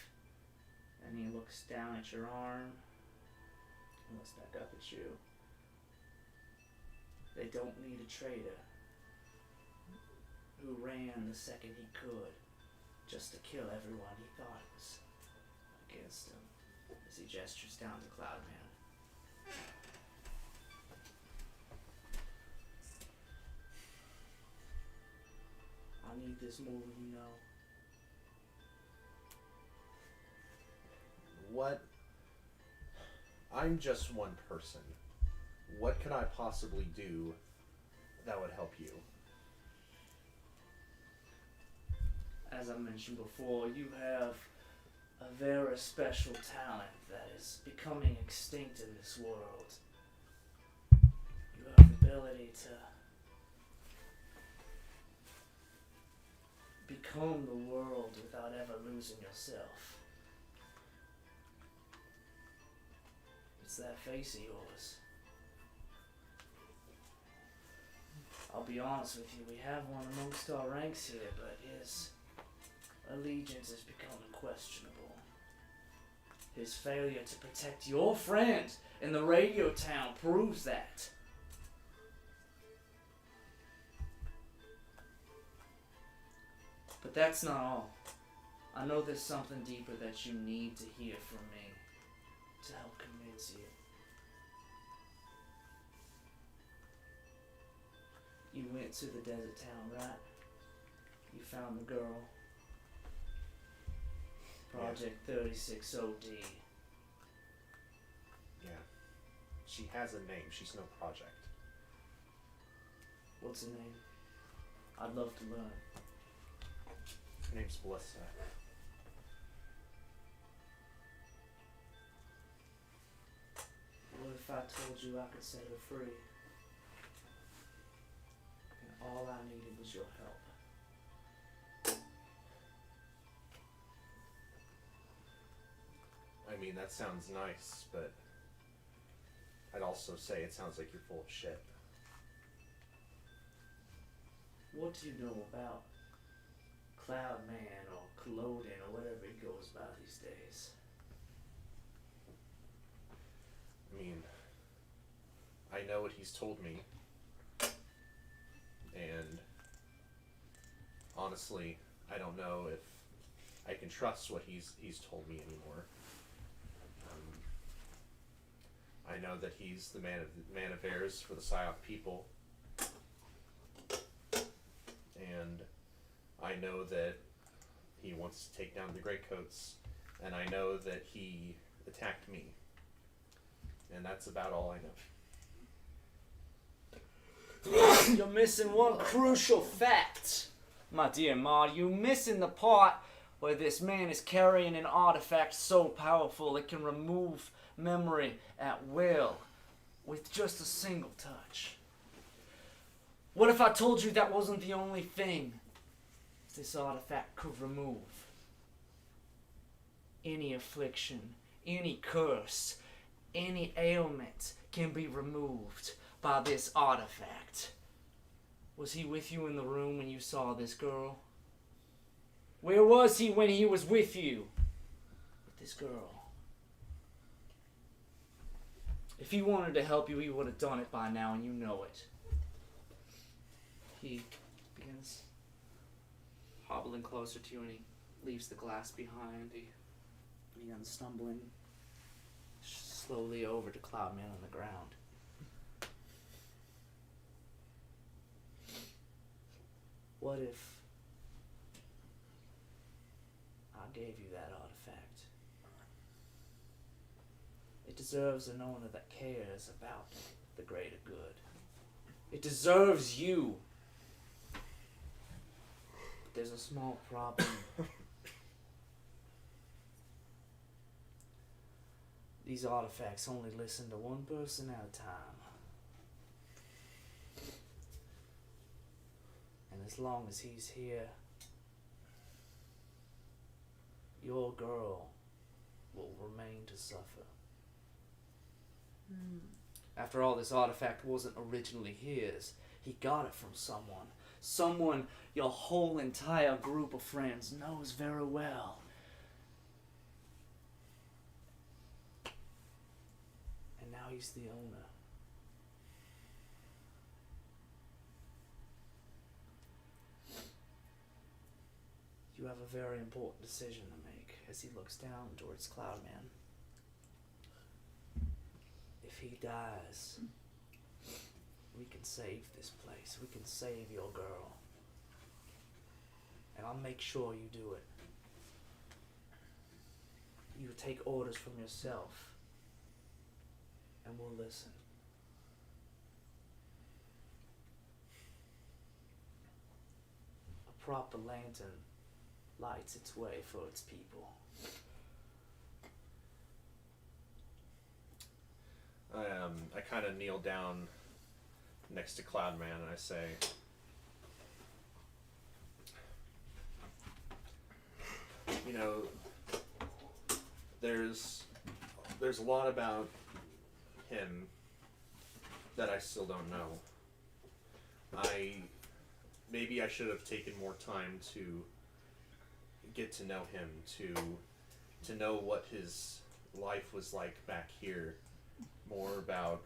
And he looks down at your arm and looks back up at you. They don't need a traitor who ran the second he could just to kill everyone he thought was against him, as he gestures down to Cloudman. I need this more than you know. What? I'm just one person. What could I possibly do that would help you? As I mentioned before, you have a very special talent that is becoming extinct in this world. You have the ability to become the world without ever losing yourself. It's that face of yours. I'll be honest with you, we have one amongst our ranks here, but his allegiance has become questionable. His failure to protect your friend in the radio town proves that. But that's not all. I know there's something deeper that you need to hear from me to help convince you. You went to the desert town, right? You found the girl. Project 36 OD. Yeah. She has a name. She's no project. What's her name? I'd love to learn. Her name's Melissa. What if I told you I could set her free? And all I needed was your help. I mean, that sounds nice, but I'd also say it sounds like you're full of shit. What do you know about Cloudman or Culloden or whatever he goes by these days? I mean, I know what he's told me, and honestly, I don't know if I can trust what he's told me anymore. I know that he's the man of affairs for the Psyop people, and I know that he wants to take down the Greycoats, and I know that he attacked me, and that's about all I know. You're missing one crucial fact, my dear Ma. You're missing the part where this man is carrying an artifact so powerful it can remove memory at will with just a single touch. What if I told you that wasn't the only thing this artifact could remove? Any affliction, any curse, any ailment can be removed by this artifact. Was he with you in the room when you saw this girl? Where was he when he was with you? With this girl. If he wanted to help you, he would have done it by now, and you know it. He begins hobbling closer to you, and he leaves the glass behind. He begins stumbling slowly over to Cloudman on the ground. What if I gave you that artifact? It deserves an owner that cares about the greater good. It deserves you. But there's a small problem. These artifacts only listen to one person at a time. And as long as he's here, your girl will remain to suffer. After all, this artifact wasn't originally his. He got it from someone. Someone your whole entire group of friends knows very well. And now he's the owner. have a very important decision to make as he looks down towards Cloudman. If he dies, we can save this place. We can save your girl. And I'll make sure you do it. You take orders from yourself, and we'll listen. A proper lantern lights its way for its people. I kind of kneel down next to Cloudman and I say, you know, there's a lot about him that I still don't know. Maybe I should have taken more time to get to know him, to know what his life was like back here, more about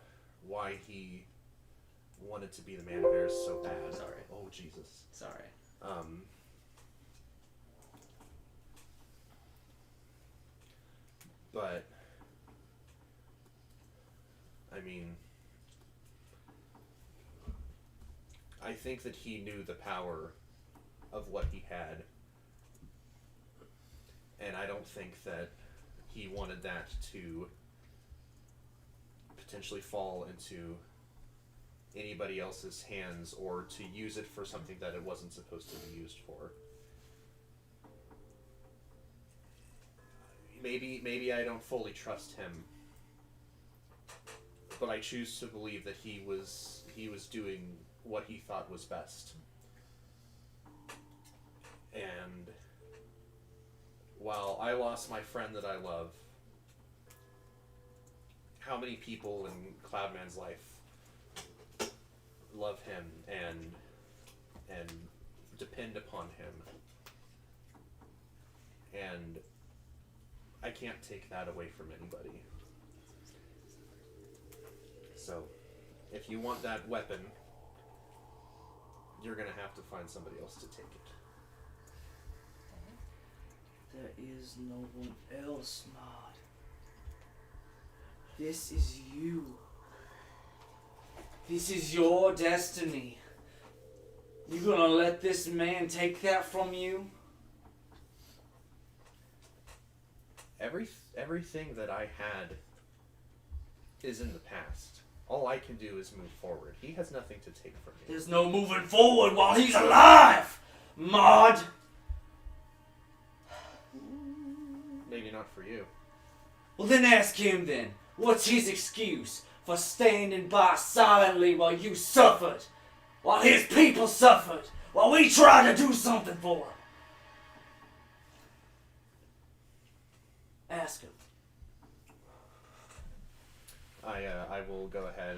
why he wanted to be the Man of Airs so bad. Sorry. Oh, Jesus. Sorry. But I mean, I think that he knew the power of what he had, and I don't think that he wanted that to potentially fall into anybody else's hands or to use it for something that it wasn't supposed to be used for. Maybe I don't fully trust him, but I choose to believe that he was doing what he thought was best. And while I lost my friend that I love, how many people in Cloudman's life love him and depend upon him? And I can't take that away from anybody. So, if you want that weapon, you're gonna have to find somebody else to take it. There is no one else, Maud. This is you. This is your destiny. You gonna let this man take that from you? Everything that I had is in the past. All I can do is move forward. He has nothing to take from me. There's no moving forward while he's alive, Maud. Maybe not for you. Well, then ask him then. What's his excuse for standing by silently while you suffered? While his people suffered? While we tried to do something for him? Ask him. I will go ahead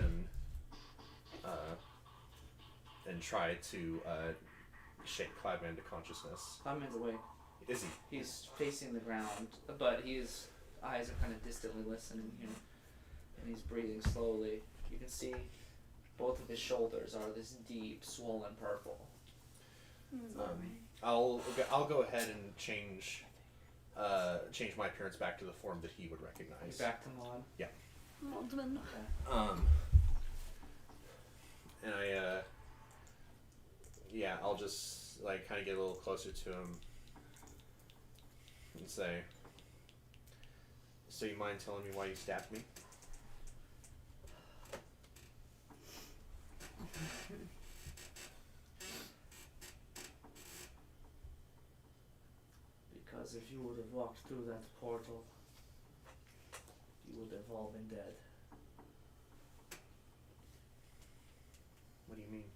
and try to shake Cloudman to consciousness. Cloudman's awake. Is he? He's facing the ground, but his eyes are kind of distantly listening here, and he's breathing slowly. You can see both of his shoulders are this deep, swollen purple. I'll go ahead and change my appearance back to the form that he would recognize. Back to Maud? Yeah. Maudman. Okay. And I'll just like kind of get a little closer to him and say, "So you mind telling me why you stabbed me?" Because if you would have walked through that portal, you would have all been dead. What do you mean?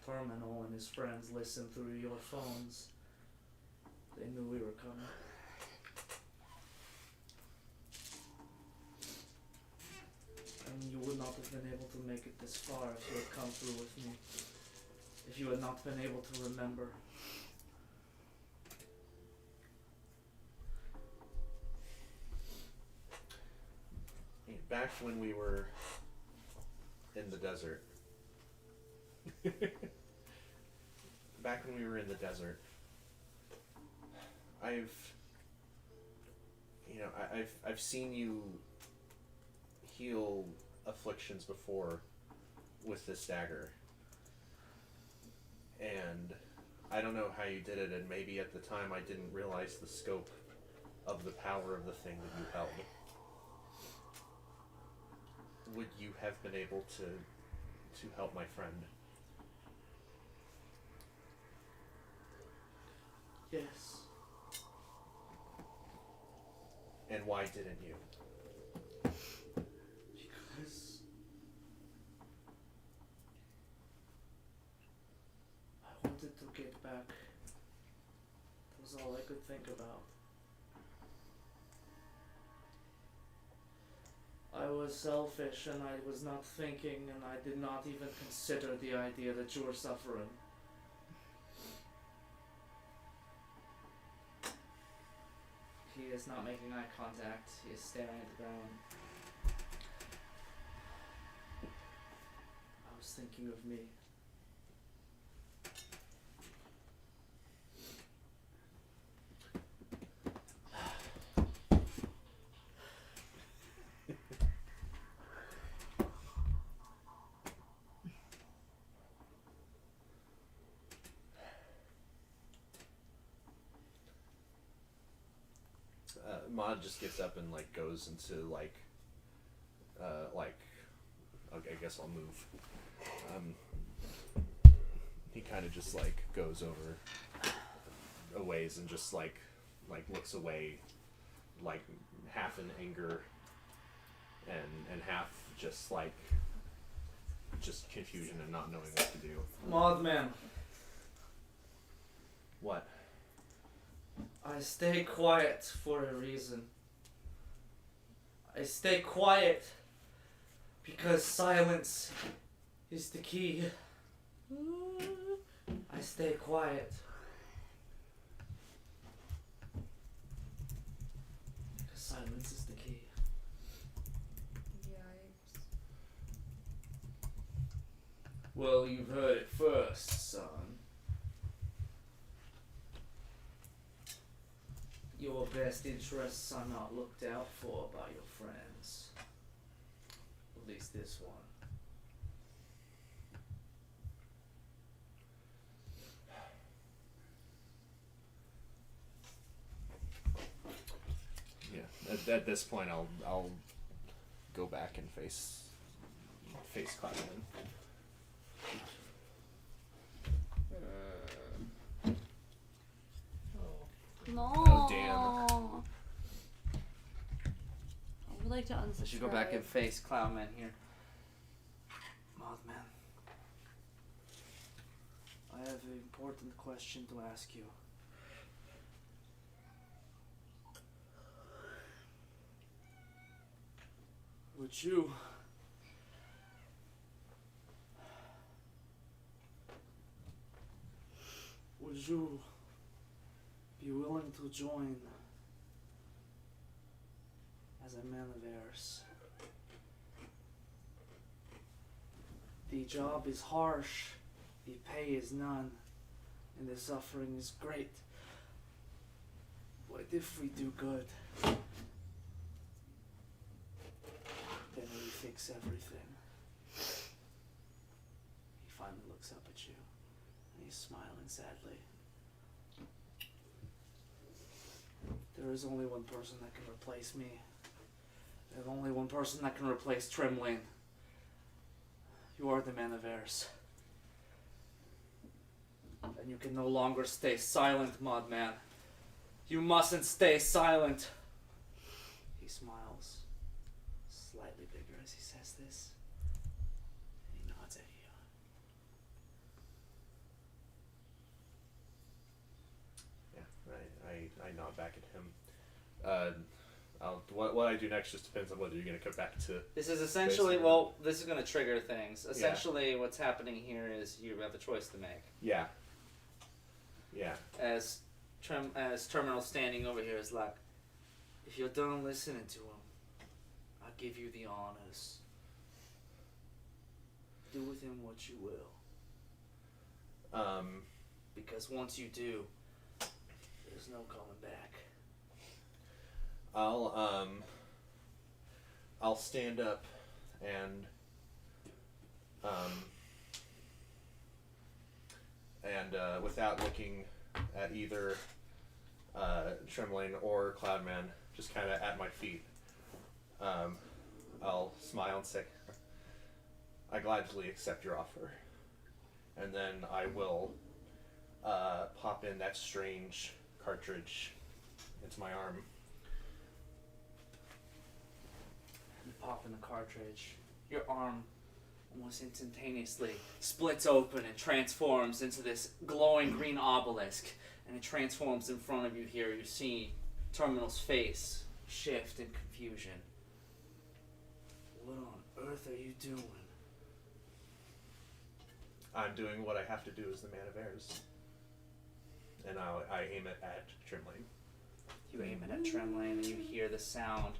Terminal and his friends listened through your phones. They knew we were coming. And you would not have been able to make it this far if you had come through with me. If you had not been able to remember. Back when we were in the desert, Back when we were in the desert, I've seen you heal afflictions before with this dagger. And I don't know how you did it, and maybe at the time I didn't realize the scope of the power of the thing that you held. Would you have been able to help my friend? Yes. And why didn't you? Because I wanted to get back. That was all I could think about. I was selfish and I was not thinking, and I did not even consider the idea that you were suffering. He is not making eye contact. He is staring at the ground. I was thinking of me. Maud just gets up and goes into okay, I guess I'll move. He kind of just goes over a ways and just looks away, half in anger and half just confusion and not knowing what to do. Mothman, What? I stay quiet for a reason. I stay quiet because silence is the key. I stay quiet because silence is the key. Yikes. Well, you've heard it first, son. Your best interests are not looked out for by your friends. At least this one. Yeah. At this point, I'll go back and face Cloudman. No. Oh, damn. I would like to unsubscribe. I should go back and face Cloudman here. Mothman, I have an important question to ask you. Would you be willing to join as a man of heirs? The job is harsh, the pay is none, and the suffering is great. What if we do good? Then we fix everything. He finally looks up at you, and he's smiling sadly. There is only one person that can replace me. There's only one person that can replace Tremlane. You are the man of heirs. And you can no longer stay silent, Modman. You mustn't stay silent. He smiles, slightly bigger as he says this. And he nods at you. Yeah, I nod back at him. What I do next just depends on whether you're going to come back to... This is essentially, Basically. well, this is going to trigger things. Essentially, what's happening here is you have a choice to make. Yeah. Yeah. As Terminal standing over here is like, if you're done listening to him, I'll give you the honors. Do with him what you will. Because once you do, there's no going back. I'll stand up and without looking at either Trembling or Cloudman, just kind of at my feet, I'll smile and say, I gladly accept your offer. And then I will pop in that strange cartridge into my arm. You pop in the cartridge. Your arm almost instantaneously splits open and transforms into this glowing green obelisk. And it transforms in front of you here. You see Terminal's face shift in confusion. What on earth are you doing? I'm doing what I have to do as the Man of Airs. And I aim it at Trembling. You aim it at Trembling and you hear the sound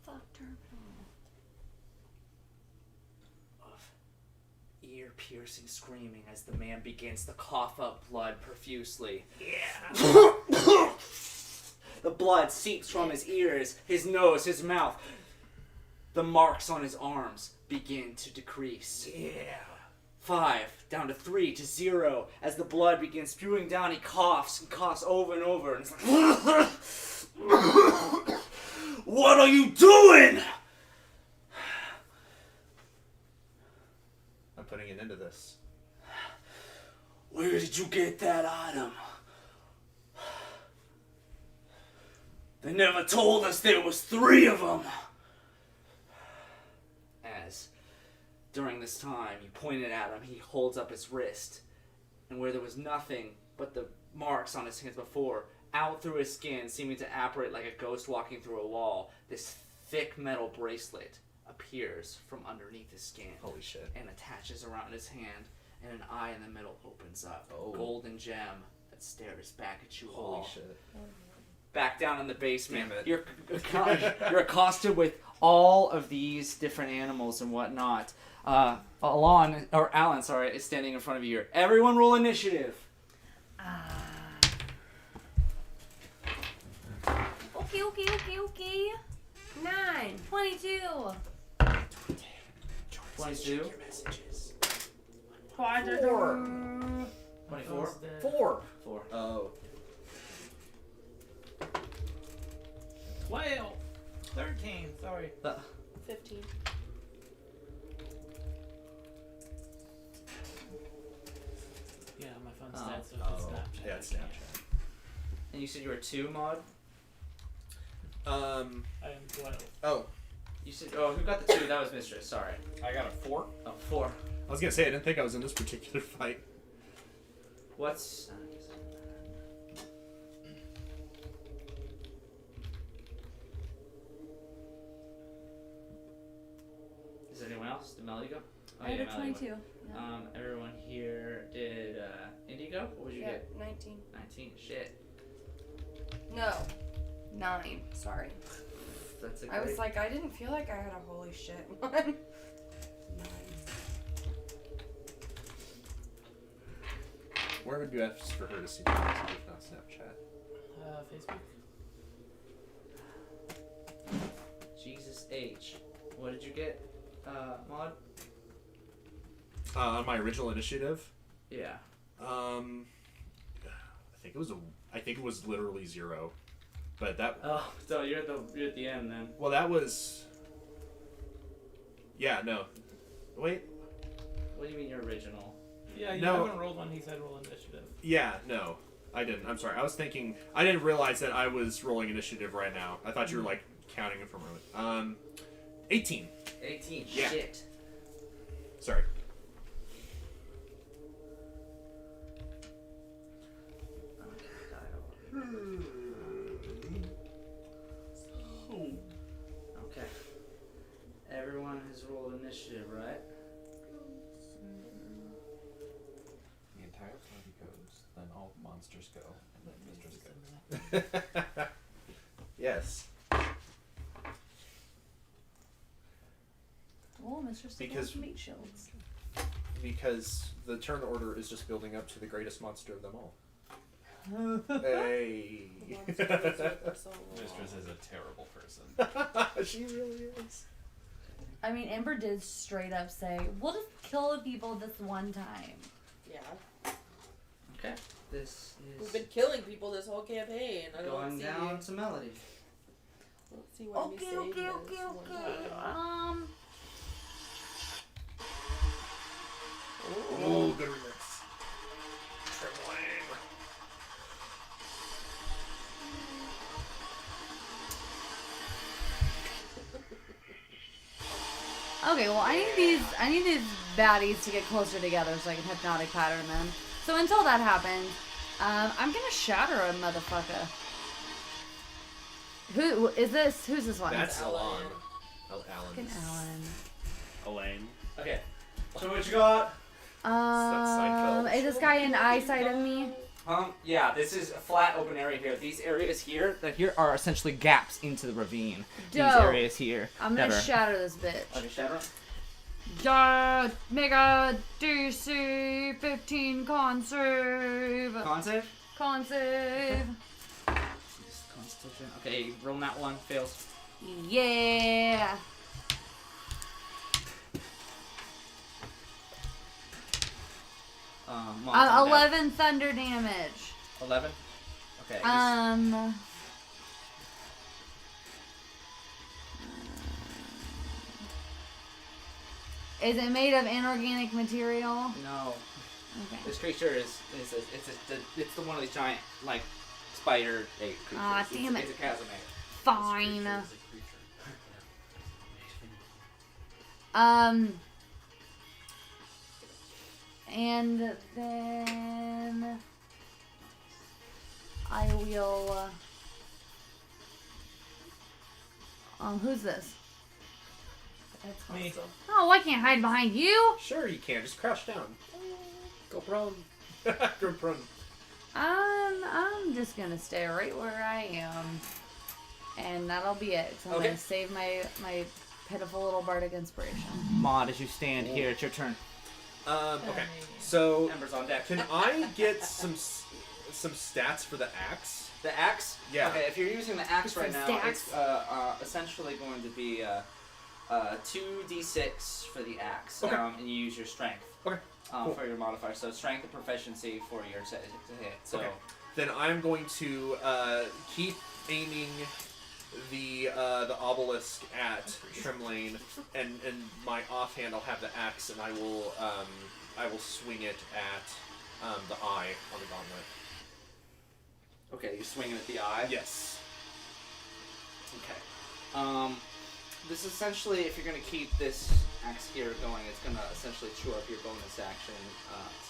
Fuck Terminal. of ear-piercing screaming as the man begins to cough up blood profusely. Yeah. The blood seeps from his ears, his nose, his mouth. The marks on his arms begin to decrease. Yeah. 5 down to 3 to 0. As the blood begins spewing down, he coughs and coughs over and over. And it's like, what are you doing? I'm putting an end to this. Where did you get that item? They never told us there was 3 of them. As during this time you pointed at him, he holds up his wrist, and where there was nothing but the marks on his hands before, out through his skin, seeming to apparate like a ghost walking through a wall, this thick metal bracelet appears from underneath his skin. Holy shit. And attaches around his hand, and an eye in the middle opens up. Oh. Golden gem that stares back at you all. Holy shit. Back down in the basement, Damn it. you're accosted with all of these different animals and whatnot. Alan is standing in front of you here. Everyone roll initiative. Okay. 9. 22. 22. 24. 4. 4. Oh. 12. 13. Sorry. 15. Yeah, my phone's Oh. dead, so it's Snapchat. Yeah, it's I can't. Snapchat. And you said you were 2, Maud? I am 12. Oh. You said, oh, who got the 2? That was Mistress, sorry. I got a 4. Oh, 4. I was gonna say, I didn't think I was in this particular fight. What's... Is there anyone else? Did Melody go? Oh, I had a Melody went. 22. Yeah. Everyone here did Indigo? What would you Yeah, get? 19. 19. Shit. No. 9. Sorry. That's a I was great- like, I didn't feel like I had a holy shit one. 9. Where would you ask for her to see the message if not Snapchat? Facebook. Jesus H. What did you get, Maud? On my original initiative, Yeah. I think it was literally 0, but that. Oh, so you're at the end then. Well, that was. Yeah, no. Wait. What do you mean your original? Yeah, you No. haven't rolled one. He said roll initiative. Yeah, no, I didn't. I'm sorry. I was thinking. I didn't realize that I was rolling initiative right now. I thought you were like counting it from early. 18. 18. Yeah. Shit. Sorry. Okay. Everyone has rolled initiative, right? The entire party goes, then all monsters go, and then mistress goes. Yes. Oh, Mr. Because- Meat Shields. because the turn order is just building up to the greatest monster of them all. Hey. Mistress is a terrible person. She really is. I mean, Ember did straight up say, "We'll just kill the people this one time." Yeah. Okay. This We've is been killing people this whole campaign. I don't going see. down to Melody. Let's see why we Okay, say okay, this okay, one okay. time. Oh, good remix. Trembling. Okay, well, I need these baddies to get closer together so I can hypnotic pattern them. So until that happens, I'm gonna shatter a motherfucker. Who is this? Who's this one? That's Alan. Fucking Alan. Elaine. Okay. So what you got? Is this guy in eyesight of me? Yeah, this is a flat open area here. These areas here, that here are essentially gaps into the ravine. Dope. These areas here. I'm gonna that are- shatter this bitch. Okay, shatter 'em. Make a DC 15 con save. Con save? Con save. Constitution. Okay, roll that one. Fails. Yeah. Mom's on deck. 11 thunder damage. 11? Okay. Is it made of inorganic material? No. Okay. This creature it's the one of these giant, like, spider ape creatures. Aw, damn It's it. a chasm ape. Fine. And then I will. Who's this? That's Me. Oh, I can't hide behind you. Sure you can. Just crouch down. Go prone. Go prone. I'm just gonna stay right where I am, and that'll be it. So I'm Okay. gonna save my pitiful little bardic inspiration. Maud, as you stand here, it's your turn. Okay. So Ember's on deck. can I get some stats for the axe? The axe? Yeah. Okay, if you're using the axe right now, Stacks. it's essentially going to be 2d6 for the axe, Okay. and you use your strength Okay. Cool. for your modifier. So strength and proficiency for your to hit. So Okay. Then I'm going to keep aiming the obelisk at Tremlane, and my offhand I'll have the axe, and I will swing it at the eye on the gauntlet. okay, you're swinging at the eye. Yes. Okay. This essentially, if you're going to keep this axe here going, it's going to essentially chew up your bonus action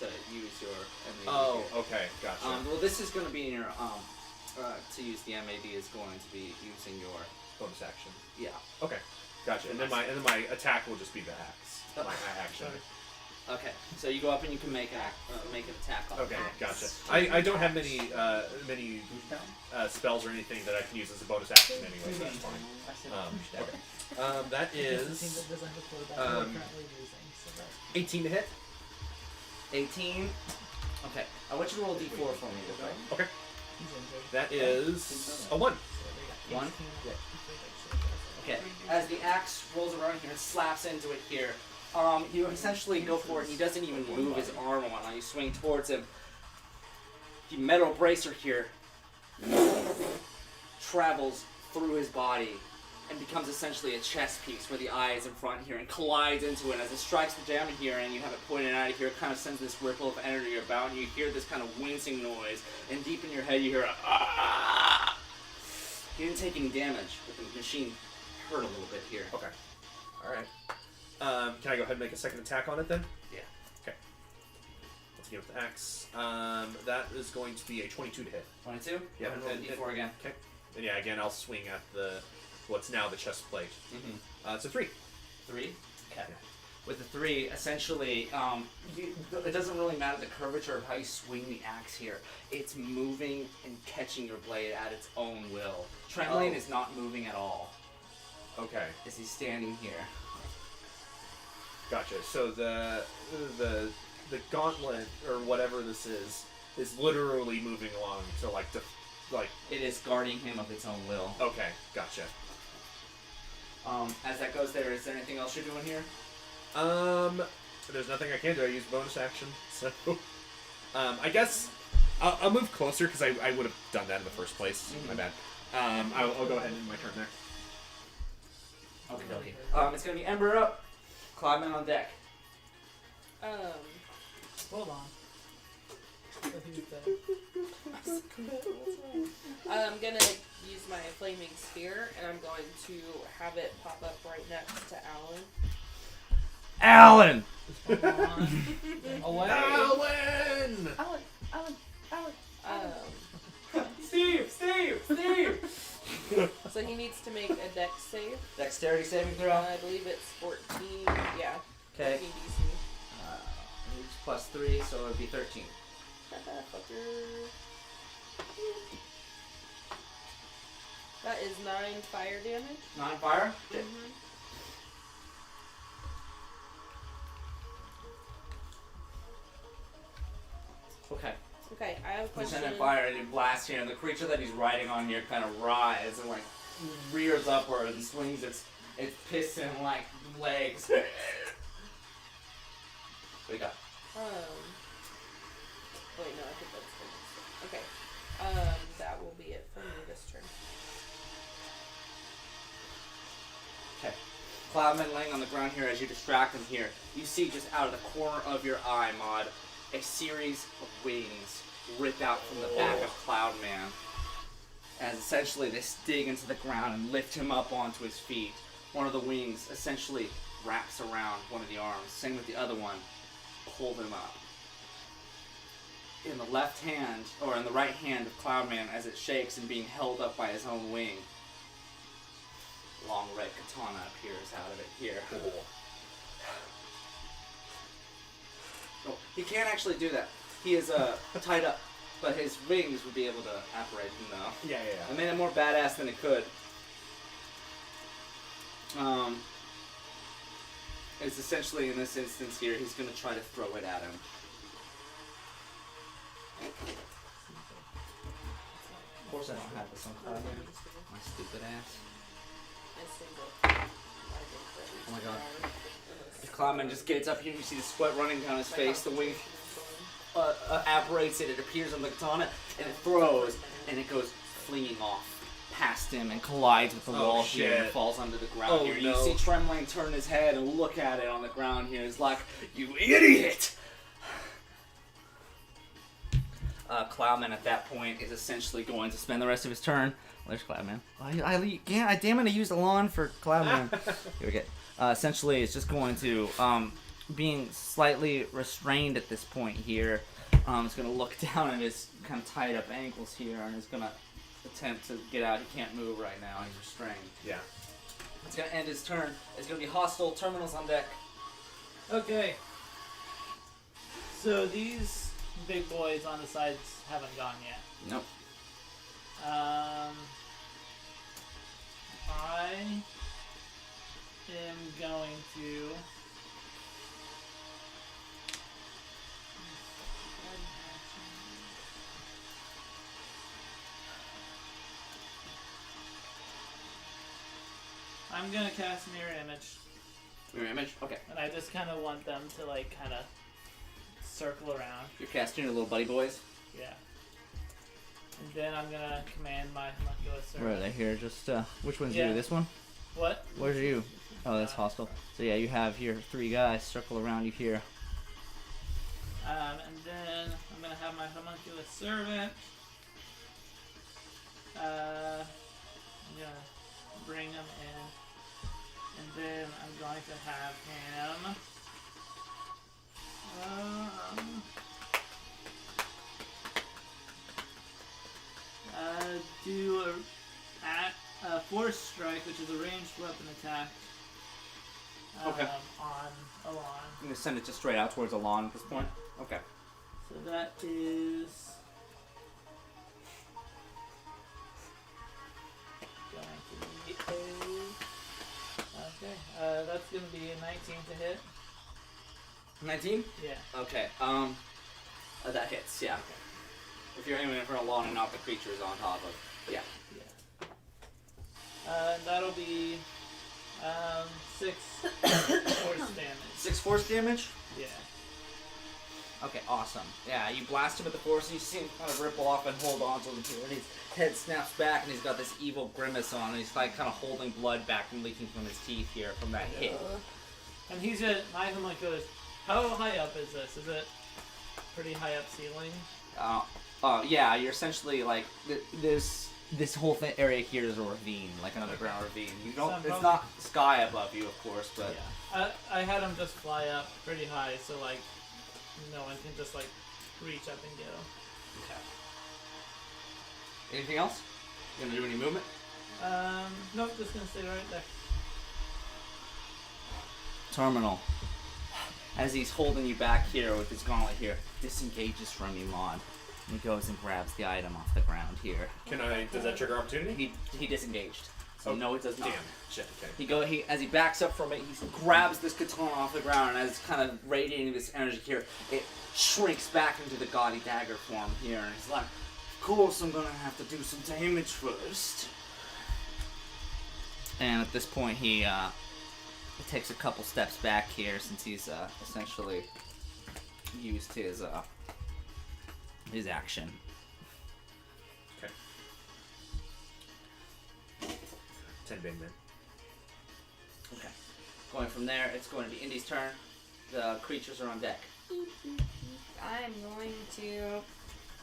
to use your MAD. Oh, here. okay, gotcha. Well, this is going to be in your to use the MAD is going to be using your Bonus action. yeah. Okay, gotcha. And then my attack will just be the axe. My action. Okay, so you go up and you can make an attack on Okay, it. gotcha. I don't have many spells or anything that I can use as a bonus action anyway, so that's fine. Okay. That is 18 to hit. 18. Okay, I want you to roll d4 for me, okay? Okay. That is a 1. 1? Okay, as the axe rolls around here and slaps into it here, you essentially go for it. He doesn't even move his arm and whatnot. You swing towards him. The metal bracer here travels through his body and becomes essentially a chest piece where the eye is in front here and collides into it. As it strikes the down here and you have it pointed out of here, it kind of sends this ripple of energy about, and you hear this kind of wincing noise. And deep in your head, you hear a ah! You didn't take any damage, but the machine hurt a little bit here. Okay. Alright. Can I go ahead and make a second attack on it then? Yeah. Okay. Let's get with the axe. That is going to be a 22 to hit. 22? Yeah, Go ahead and roll d4 again. Okay. And yeah, again, I'll swing at what's now the chest plate. Mm-hmm. It's a 3. 3? Okay. With the 3, essentially, it doesn't really matter the curvature of how you swing the axe here. It's moving and catching your blade at its own will. Trembling is not moving at all Okay. as he's standing here. Gotcha. So the gauntlet or whatever this is literally moving along to like It is guarding him of its own will. Okay, gotcha. As that goes, is there anything else you're doing here? There's nothing I can do. I use bonus action, so I guess I'll move closer because I would have done that in the first place. My bad. I'll go ahead and end my turn there. Okay. It's gonna be Ember up, Cloudman on deck. Hold on. I'm gonna use my flaming sphere, and I'm going to have it pop up right next to Alan. Alan! Alan! Steve! So he needs to make a dex save. Dexterity saving throw. I believe it's 14. Yeah. Okay. 14 DC. It's plus 3, so it would be 13. Fucker. That is 9 fire damage. 9 fire? Okay. Okay. Okay, I have a You question. send in fire and you blast here, and the creature that he's riding on here kind of writhes and like rears upward and swings its piston like legs. What do you got? Wait, no, I think that's the next one. Okay. That will be it for me this turn. Okay. Cloudman laying on the ground here as you distract him here. You see just out of the corner of your eye, Maud, a series of wings rip out from the back of Cloudman. As essentially they dig into the ground and lift him up onto his feet. One of the wings essentially wraps around one of the arms. Same with the other one. Pull them up. In the left hand, or in the right hand of Cloudman as it shakes and being held up by his own wing, long red katana appears out of it here. Oh, he can't actually do that. He is tied up, but his wings would be able to apparate him now. Yeah. I made it more badass than it could. It's essentially, in this instance here, he's going to try to throw it at him. Of course I don't have this on Cloudman. My stupid ass. Oh my god. The Cloudman just gets up here, you see the sweat running down his face, the wing apparates it appears on the katana, and it throws, and it goes flinging off past him and collides with the wall here and falls onto the ground here. You see Trembling turn his head and look at it on the ground here. He's like, "You idiot!" Cloudman at that point is essentially going to spend the rest of his turn. Where's Cloudman? Damn it, I used a lawn for Cloudman. Here we go. Essentially, it's just going to, being slightly restrained at this point here, it's going to look down at his kind of tied up ankles here and is going to attempt to get out. He can't move right now. He's restrained. Yeah. It's going to end his turn. It's going to be hostile. Terminals on deck. Okay. So these big boys on the sides haven't gone yet. Nope. I am going to I'm gonna cast Mirror Image. Mirror Image? Okay. And I just kind of want them to like kind of circle around. You're casting your little buddy boys? Yeah. And then I'm gonna command my homunculus servant. Where are they here? Just, which one's Yeah. you? This one? What? Where's you? Oh, that's hostile. So yeah, you have here 3 guys circle around you here. And then I'm gonna have my homunculus servant. I'm gonna bring him in, and then I'm going to have him. Do a force strike, which is a ranged weapon attack. Okay. On Alon. I'm gonna send it just straight out towards Alon at this point. Okay. So that is going to be a. Okay. That's gonna be a 19 to hit. 19? Yeah. Okay. That hits. Yeah. If you're aiming for a lawn and not the creatures on top of. Yeah. That'll be 6 force damage. 6 force damage. Yeah. Okay, awesome. Yeah, you blast him with the force, and you see him kind of ripple off and hold on to him too, and his head snaps back, and he's got this evil grimace on, and he's like kind of holding blood back and leaking from his teeth here from that hit. And he's gonna knife him like goes. How high up is this? Is it pretty high up ceiling? Yeah, you're essentially like this whole area here is a ravine, like an underground ravine. You don't. So It's not sky above you, of course, but Yeah. I had him just fly up pretty high, so like no one can just like reach up and get him. Okay. Anything else? You gonna do any movement? Nope, just gonna stay right there. Terminal. As he's holding you back here with his gauntlet here, disengages from you, Maud. And he goes and grabs the item off the ground here. Does that trigger opportunity? He disengaged. So Oh, no, it does not. Damn. Shit, okay. As he backs up from it, he grabs this katana off the ground, and as it's kind of radiating this energy here, it shrinks back into the gaudy dagger form here, and he's like, of course I'm gonna have to do some damage first. And at this point, he takes a couple steps back here, since he's essentially used his action. Okay. 10 big men. Okay. Going from there, it's going to be Indy's turn. The creatures are on deck. I'm going to.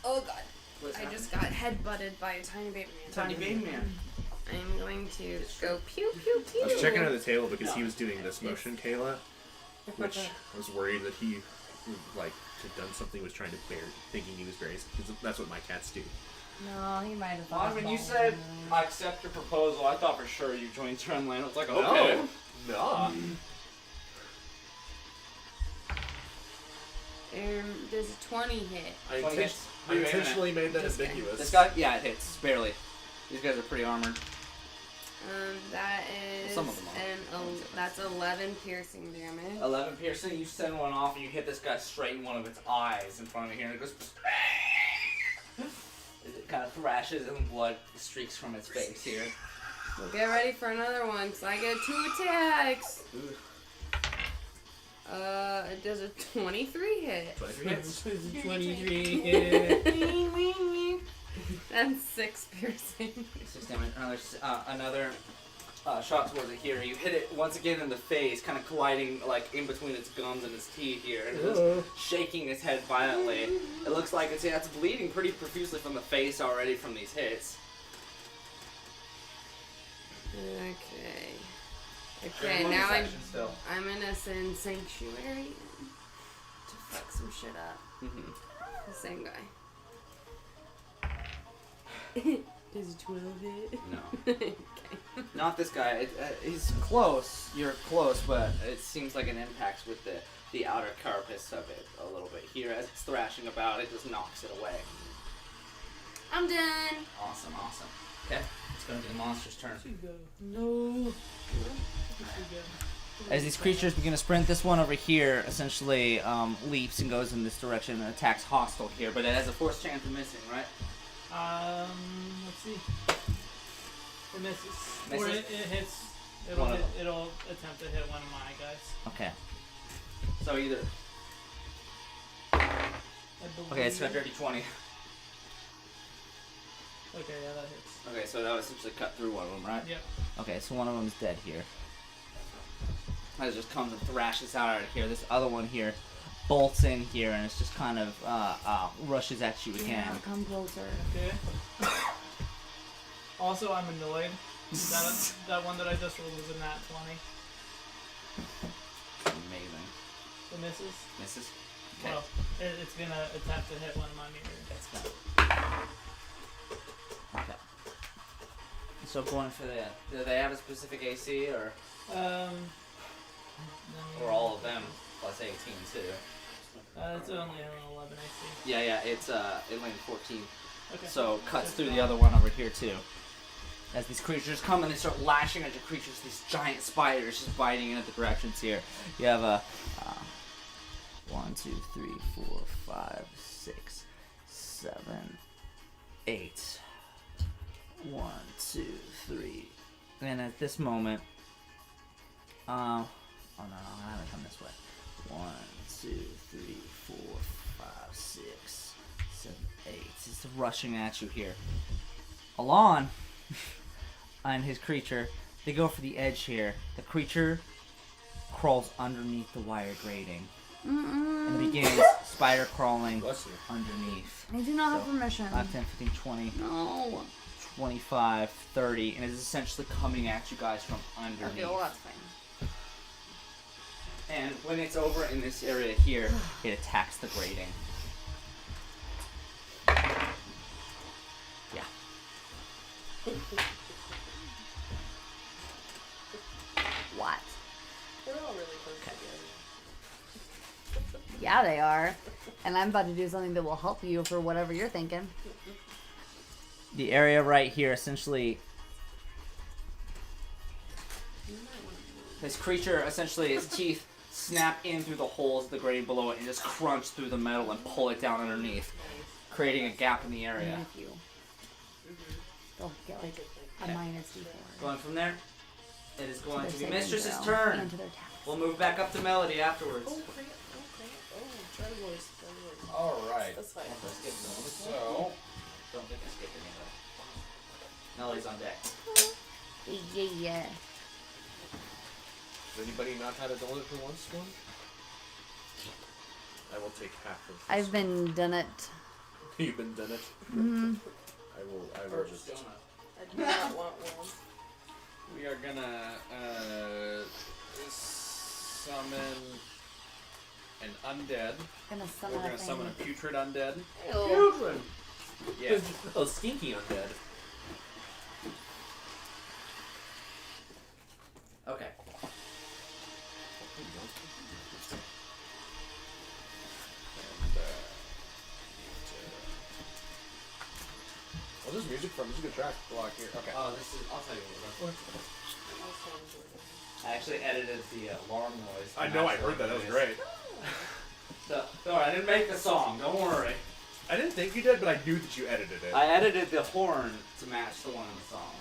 Oh god. What's I happening? just got headbutted by a tiny baby man. Tiny baby man. I'm going to go pew pew pew. I was checking under the table because he was doing this motion, Kayla, which I was worried that he, like, had done something, was trying to clear, thinking he was very. That's what my cats do. No, he might have thought. Mom, when you said I accept your proposal, I thought for sure you joined Turnland. I was like, okay. No. Does a 20 hit? I 20 hits. intentionally made that ambiguous. This guy, yeah, it hits barely. These guys are pretty armored. That is Some of them are. that's 11 piercing damage. 11 piercing. You send one off, and you hit this guy straight in one of its eyes in front of here, and it goes. It kind of thrashes, and blood streaks from its face here. Well, get ready for another one, because I get 2 attacks. Ooh. It does a 23 hit. 23 hits. 23 hit. That's 6 piercing. 6 damage. Another shot towards it here. You hit it once again in the face, kind of colliding like in between its gums and its teeth here, and it's shaking its head violently. It looks like it's bleeding pretty profusely from the face already from these hits. Okay. You're Okay, in now bonus action still. I'm gonna send Sanctuary to fuck some shit up. Mm-hmm. The same guy. Does a 12 hit? No. Okay. Not this guy. He's close. You're close, but it seems like it impacts with the outer carapace of it a little bit here. As it's thrashing about, it just knocks it away. I'm done. Awesome. Okay, it's going to be the monster's turn. No. As these creatures begin to sprint, this one over here essentially leaps and goes in this direction and attacks hostile here, but it has a force chance of missing, right? Let's see. It misses. Or Misses? it hits. One of them. It'll attempt to hit one of my guys. Okay. So either. I Okay, it's a believe. dirty 20. Okay, yeah, that hits. Okay, so that was essentially cut through one of them, right? Yep. Okay, so one of them is dead here. As it just comes and thrashes out of here. This other one here bolts in here and it's just kind of rushes at you again. Yeah, come closer. Okay. Also, I'm annoyed. That one that I just rolled was a nat 20. Amazing. It misses. Misses. Okay. Well, it's gonna attempt to hit one of my mirrors. That's fine. Okay. So going for the, do they have a specific AC or all of them plus 18 too? It's only an 11 AC. Yeah, it's it landed 14. Okay. So cuts That's through the fine. other one over here too. As these creatures come and they start lashing at your creatures, these giant spiders just biting in at the directions here. You have a 1, 2, 3, 4, 5, 6, 7, 8. 1, 2, 3. And at this moment, oh no, I haven't come this way. 1, 2, 3, 4, 5, 6, 7, 8. It's rushing at you here. Alon and his creature, they go for the edge here. The creature crawls underneath the wire grating and begins spider crawling underneath. I do not have permission. 5, 10, 15, 20. No. 25, 30, and is essentially coming at you guys from underneath. Okay, well that's fine. And when it's over in this area here, it attacks the grating. Yeah. What? We're all really close together. Yeah, they are. And I'm about to do something that will help you for whatever you're thinking. The area right here, essentially, this creature, essentially, its teeth snap in through the holes of the grating below it and just crunch through the metal and pull it down underneath, creating a gap in the area. With you. They'll get like a Okay. minus D4. Going from there, it is going Their to be saving Mistress's throw turn. and to their tax. We'll move back up to Melody afterwards. Oh, crap. Charlie Wars. Alright. That's fine. So, Don't think I skipped anything. Melody's on deck. Yeah. Does anybody not had a donut for once, one? I will take half of this. I've been done it. You've been done it. Mm-hmm. I will just. I do not want one. we are gonna summon an undead. Gonna We're summon gonna a summon a thing. putrid undead. Children! Yeah. Oh, stinky undead. Okay. What's this music from? This is a good track. Block here. Okay. Oh, this is. I'll tell you what. I actually edited the alarm noise. I know, I heard that. That was great. Don't worry, I didn't make the song. Don't worry. I didn't think you did, but I knew that you edited it. I edited the horn to match the one in the song.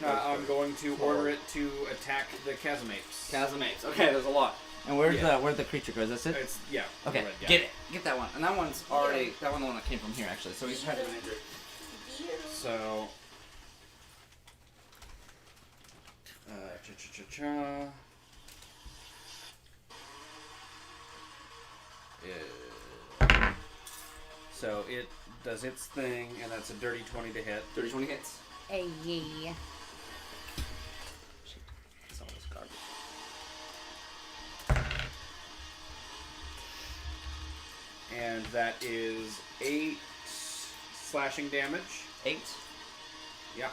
I'm going to order it to attack the Chasmapes. Chasmapes. Okay, there's a lot. And where's the creature go? Is this it? It's yeah. Okay, right, yeah. get it. Get that one. And that one's already. That one's the one that came from here actually. So he's trying to injure. So. Cha-cha-cha-cha. So it does its thing, and that's a dirty 20 to hit. Dirty 20 hits. Hey, yeah. That's all this garbage. And that is 8 slashing damage. 8. Yeah.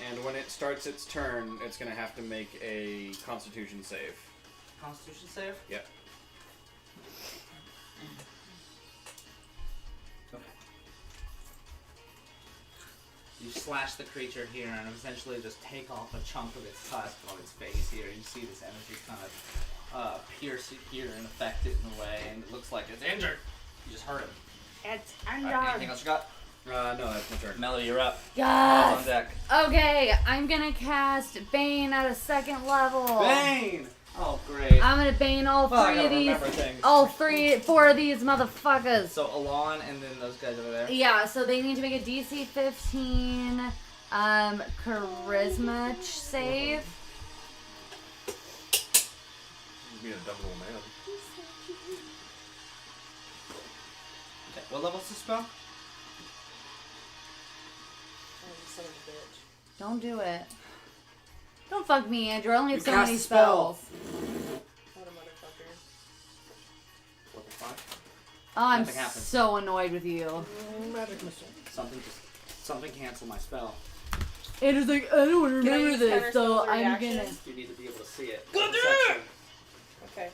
And when it starts its turn, it's going to have to make a Constitution save. Constitution save? Yep. Okay. You slash the creature here and essentially just take off a chunk of its tusk on its face here. You see this energy kind of pierce it here and affect it in a way, and it looks like it's injured. You just hurt him. It's Anything else you got? No, that's my turn. Melody, you're up. Yes. All on deck. Okay, I'm gonna cast Bane at a 2nd level. Bane! Oh, great. I'm gonna Bane all Fuck, I 3 of don't these. remember things. All 4 of these motherfuckers. So Alon and then those guys over there. Yeah, so they need to make a DC 15 charisma save. You're being a dumb little man. Okay, what level's the spell? Son of a bitch. Don't do it. Don't fuck me, Andrew. I only have You so cast many a spell. spells. What a motherfucker. What the fuck? Oh, I'm Nothing happens. so annoyed with you. Magic missile. Something cancel my spell. Andrew's like, I don't want to Can I remember use this, counter so spells or I'm reactions? gonna. You need to be able to see it. Okay.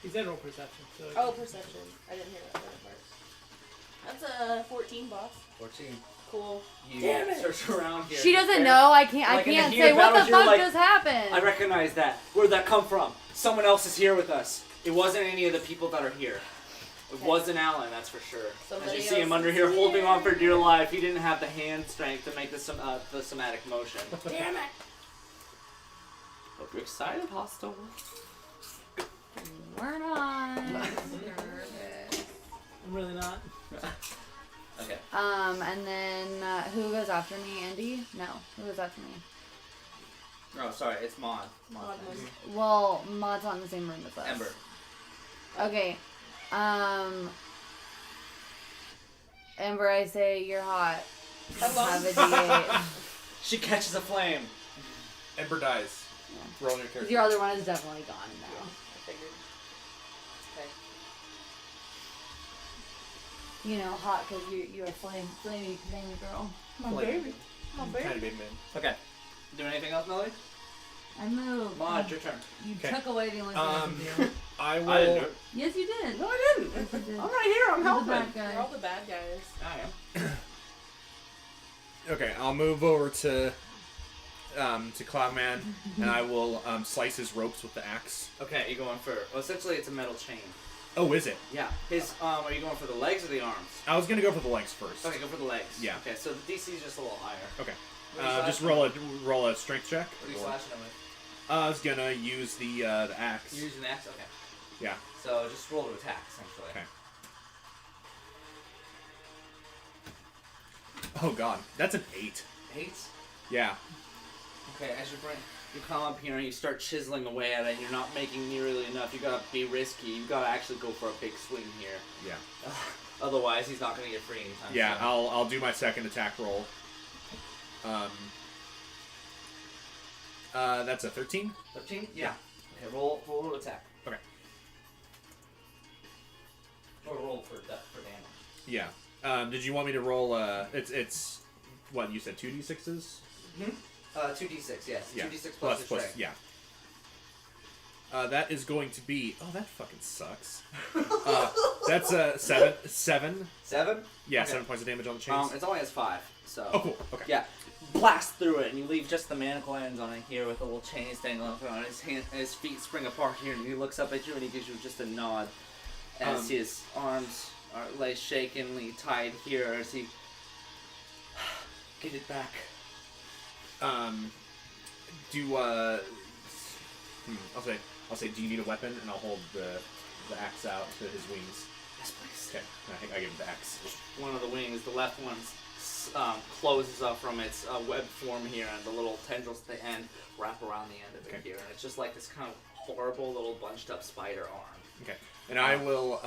He said roll perception. So Oh, perception. I didn't hear that part. That's a 14, boss. 14. Cool. You Damn it. search around here. She doesn't Fair. know. I can't. Like I in the can't heat say of what battle, the you're fuck like, just happened. I recognize that. Where'd that come from? Someone else is here with us. It wasn't any of the people that are here. It wasn't Alan, that's for sure. Somebody As you see him else under is here holding on for here. dear life, he didn't have the hand strength to make the somatic motion. Damn it. Hope you're excited, Hostel. We're not. I'm really not. Okay. And then who goes after me? Andy? No. Who goes after me? Oh, sorry, it's Maud. Maud was- Well, Maud's not in the same room as us. Ember. Okay. Ember, I say you're hot. Hello. Have a D8. She catches a flame. Ember dies. Yeah. Roll your 'Cause character. your other one is definitely gone now. I figured. Okay. You know, hot because you're a flamey girl. My Flame. baby. My baby. Tiny baby man. Okay. Do anything else, Melody? I moved. Maud, your turn. You Okay. took away the only thing I could do. I will. I didn't do it. Yes, you did. No, I didn't. Yes, you did. I'm right here. I'm You're the helping. bad guy. We're all the bad guys. I am. Okay, I'll move over to Cloudman, and I will slice his ropes with the axe. Okay, you're going for. Well, essentially, it's a metal chain. Oh, is it? Yeah. His. Are you going for the legs or the arms? I was gonna go for the legs first. Okay, go for the legs. Yeah. Okay, so the DC is just a little higher. Okay. What are you Just slashing roll a strength check. What are you slashing them with? I was gonna use the axe. You're using the axe? Okay. Yeah. So just roll to attack, essentially. Okay. Oh god, that's an 8. 8? Yeah. Okay, as you come up here and you start chiseling away at it, you're not making nearly enough. You gotta be risky. You gotta actually go for a big swing here. Yeah. Otherwise, he's not gonna get free anytime Yeah, soon. I'll do my second attack roll. That's a 13. 13? Yeah. Okay, roll to attack. Okay. Or roll for damage. Yeah. Did you want me to roll? It's what you said, 2d6s. 2d6, yes. Yeah. 2d6 plus your strength. yeah. That is going to be. Oh, that fucking sucks. That's a 7. 7. 7? Yeah, Okay. 7 points of damage on the chains. It only has 5, so. Oh, cool. Okay. Yeah. Blast through it, and you leave just the manacle ends on it here with a little chain dangling up on his hand. His feet spring apart here, and he looks up at you and he gives you just a nod. As his arms lay shakenly tied here as he. Get it back. I'll say, do you need a weapon? And I'll hold the axe out to his wings. Yes, please. Okay, I give him the axe. One of the wings, the left one, closes up from its web form here, and the little tendrils at the end wrap around the end of it here, and it's just like this kind of horrible little bunched up spider arm. Okay, and I will.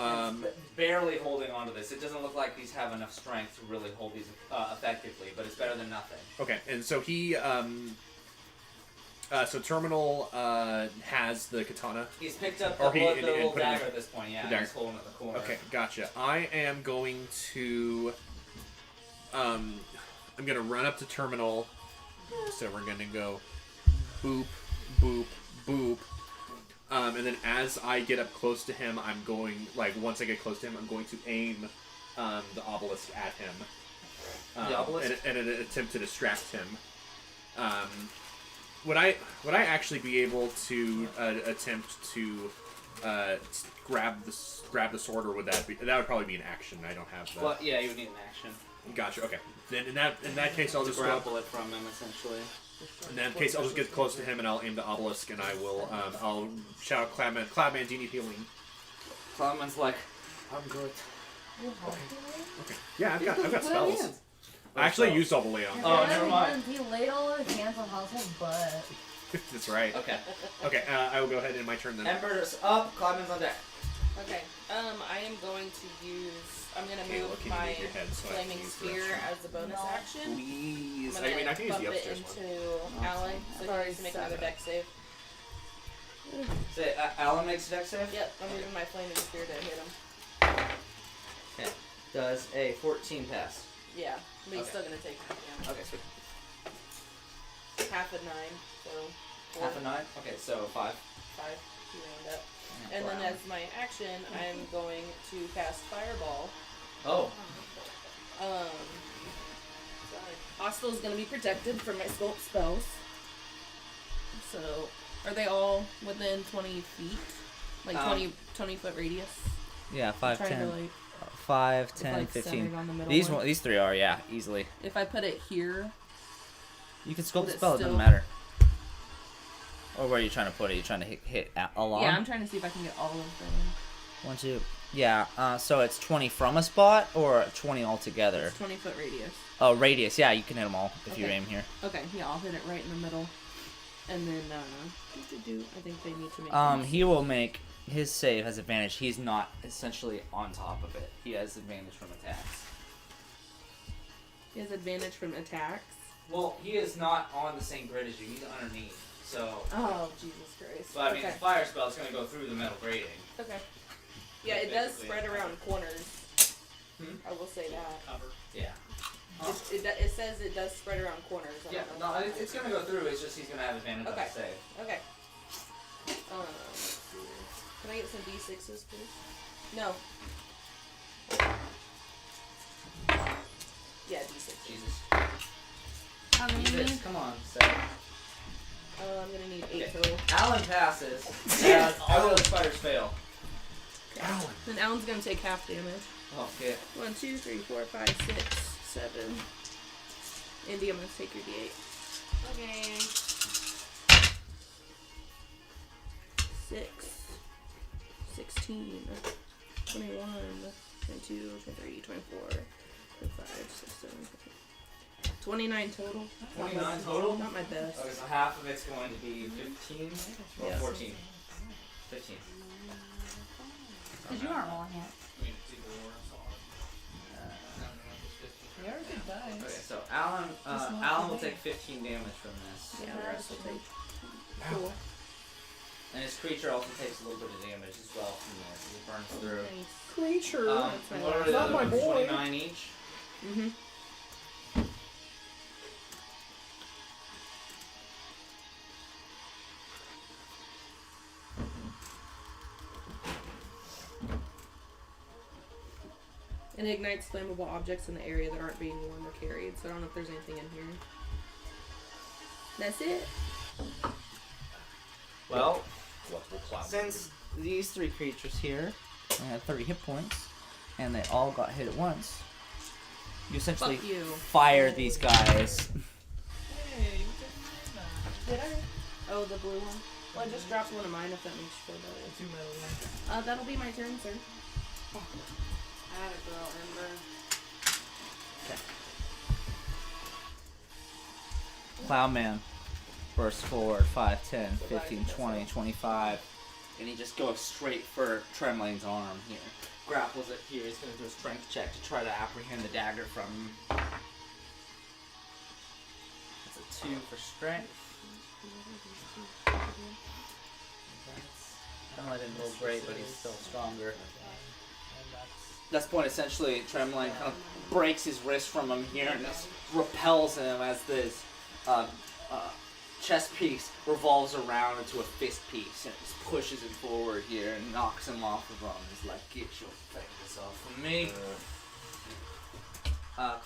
It's barely holding onto this. It doesn't look like these have enough strength to really hold these effectively, but it's better than nothing. Okay, and so he. So Terminal has the katana. He's picked up Or the he- little put it in- dagger at this point, yeah, the and dagger. he's holding it in the corner. Okay, gotcha. I am going to. I'm gonna run up to Terminal. So we're gonna go, boop, boop, boop. And then as I get up close to him, I'm going once I get close to him, I'm going to aim the obelisk at him. The obelisk? And an attempt to distract him. Would I actually be able to attempt to grab the sword, or would that would probably be an action? I don't have that. Well, yeah, you would need an action. Gotcha. Okay. Then in that case, I'll To just go up. grapple it from him, essentially. In that case, I'll just get close to him and I'll aim the obelisk and I will I'll shout Cloudman, do you need healing? Cloudman's like, I'm good. Okay. Yeah, I've got spells. I actually used all the lay on. Oh, never mind. He laid all his hands on Household's butt. That's right. Okay. Okay, I will go ahead and my turn then. Ember's up, Cloudman's on deck. Okay. I am going to use. I'm gonna Kayla, move can you my move your head so I can flaming use the spear restroom? as a bonus action. Please. I'm I gonna mean, I can use bump the it upstairs into one. Alan, so he needs to make another deck save. Say, Alan makes a deck save? Yep, I'm moving my flaming spear to hit him. Okay. Does a 14 pass? Yeah, but he's Okay. still gonna take damage. Okay, sweet. Half a 9, so 4, Half a 9? Okay, so 5. 5. You round up. And And for then as my action, I'm going to cast Fireball. Oh. Hostile is going to be protected from my sculpt spells. So, are they all within 20 feet? Like 20 foot radius? Yeah, 5, Trying 10. to, like, 5, it's, 10, like, 15. centered on the middle These one. these three are, yeah, easily. If I put it here, You can sculpt Would the it spell, it still- doesn't matter. Or where are you trying to put it? You trying to hit along? yeah, I'm trying to see if I can get all of them. 1, 2. Yeah, so it's 20 from a spot or 20 altogether? It's 20 foot radius. Oh, radius. Yeah, you can hit them all if you Okay. aim here. Okay, yeah, I'll hit it right in the middle. And then, I think they need to make He will make his save has advantage. He's not essentially on top of it. He has advantage from attacks. He has advantage from attacks. Well, he is not on the same grid as you. He's underneath. So, Oh, Jesus Christ. but I mean, okay. the fire spell is going to go through the metal grating. Okay. Yeah, it does Basically, spread around corners. Hmm? I will say that. Cover. Yeah. It says it does spread around corners. I Yeah, don't know. no, it's going to go through. It's just he's going to have advantage on Okay. the save. Okay. Let's see. Can I get some D6s, please? No. Yeah, D6. Jesus. How many Jesus, need? come on, Seth. I'm gonna need 8 Okay. total. Alan passes. And all those fighters fail. Alan. Then Alan's gonna take half damage. Oh, shit. 1, 2, 3, 4, 5, 6, 7. Indy, I'm gonna take your D8. Okay. 6, 16, 21, 22, 23, 24, 25, 26, 27, 29 total. 29 total? Not my best. Okay, so half of it's going to be 15 or Yeah. 14? 15. Because you aren't rolling yet. I mean, it's either or, so I don't know if it's 50. You're a good dice. Okay, so Alan will take 15 damage from this. Yeah, the rest will take. Cool. And his creature also takes a little bit of damage as well from this as it burns through. Nice. Creature. That's my What are last the Not other my ones? boy. 29 each? Mm-hmm. And it ignites flammable objects in the area that aren't being worn or carried, so I don't know if there's anything in here. That's it. Well, What will cloud? since these three creatures here had 30 hit points, and they all got hit at once, you essentially Fuck you. fire these guys. Hey, you took Did I? Oh, the blue one. Well, I just dropped one of mine if that makes you feel better. 2 metal ones. That'll be my turn, sir. Atta girl, Ember. Plowman bursts forward 5, 10, 15, 20, 25. And he just goes straight for Tremline's arm here. Grapples it here. He's going to do a strength check to try to apprehend the dagger from him. That's a 2 for strength. Tremline didn't roll great, but he's still stronger. And that's That's point essentially Tremline kind of breaks his wrist from him here and just repels him as this chest piece revolves around into a fist piece and just pushes him forward here and knocks him off of him. He's like, get your fingers off of me.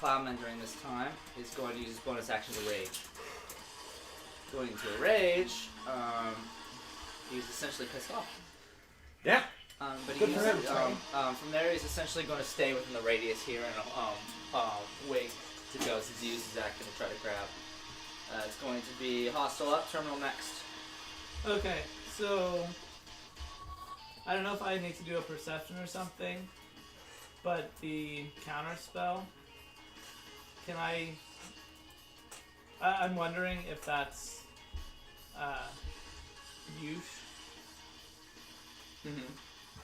Cloudman during this time is going to use his bonus action to rage. Going into a rage, he's essentially pissed off. Yeah. But Good he's, for him. from there, he's essentially going to stay within the radius here and wait to go since he uses his action to try to grab. It's going to be hostile up, terminal next. Okay, so I don't know if I need to do a perception or something, but the counter spell, can I'm wondering if that's use. Mm-hmm.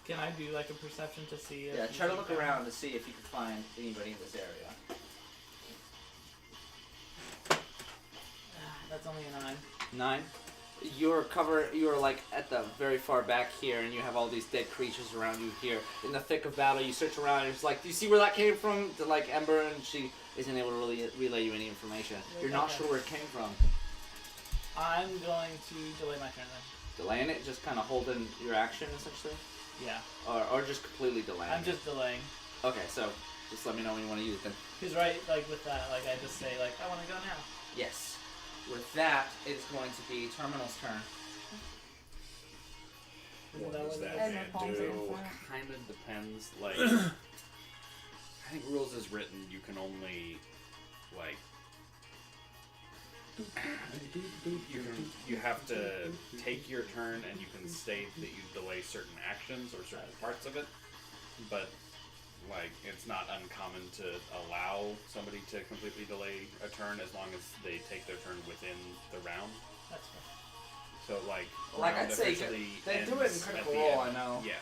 Can I do like a perception to see if Yeah, you try to can look find- around to see if you can find anybody in this area. That's only a 9. 9. You're like at the very far back here, and you have all these dead creatures around you here. In the thick of battle, you search around, and it's like, do you see where that came from? To like Ember, and she isn't able to really relay you any information. You're not sure where it came from. I'm going to delay my turn then. Delaying it, just kind of holding your action essentially, Yeah. or just completely delaying. I'm just delaying. Okay, so just let me know when you want to use it then. He's right, like with that, like I just say, like I want to go now. Yes. With that, it's going to be Terminal's turn. Isn't What that does what that it And man my palms are in do? front. Kind of depends. Like, I think rules is written. You can only like. You have to take your turn, and you can state that you delay certain actions or certain parts of it, but like it's not uncommon to allow somebody to completely delay a turn as long as they take their turn within the round. That's fine. So like I'd say officially they do it in ends Critical at the Role, end. I know. Yeah.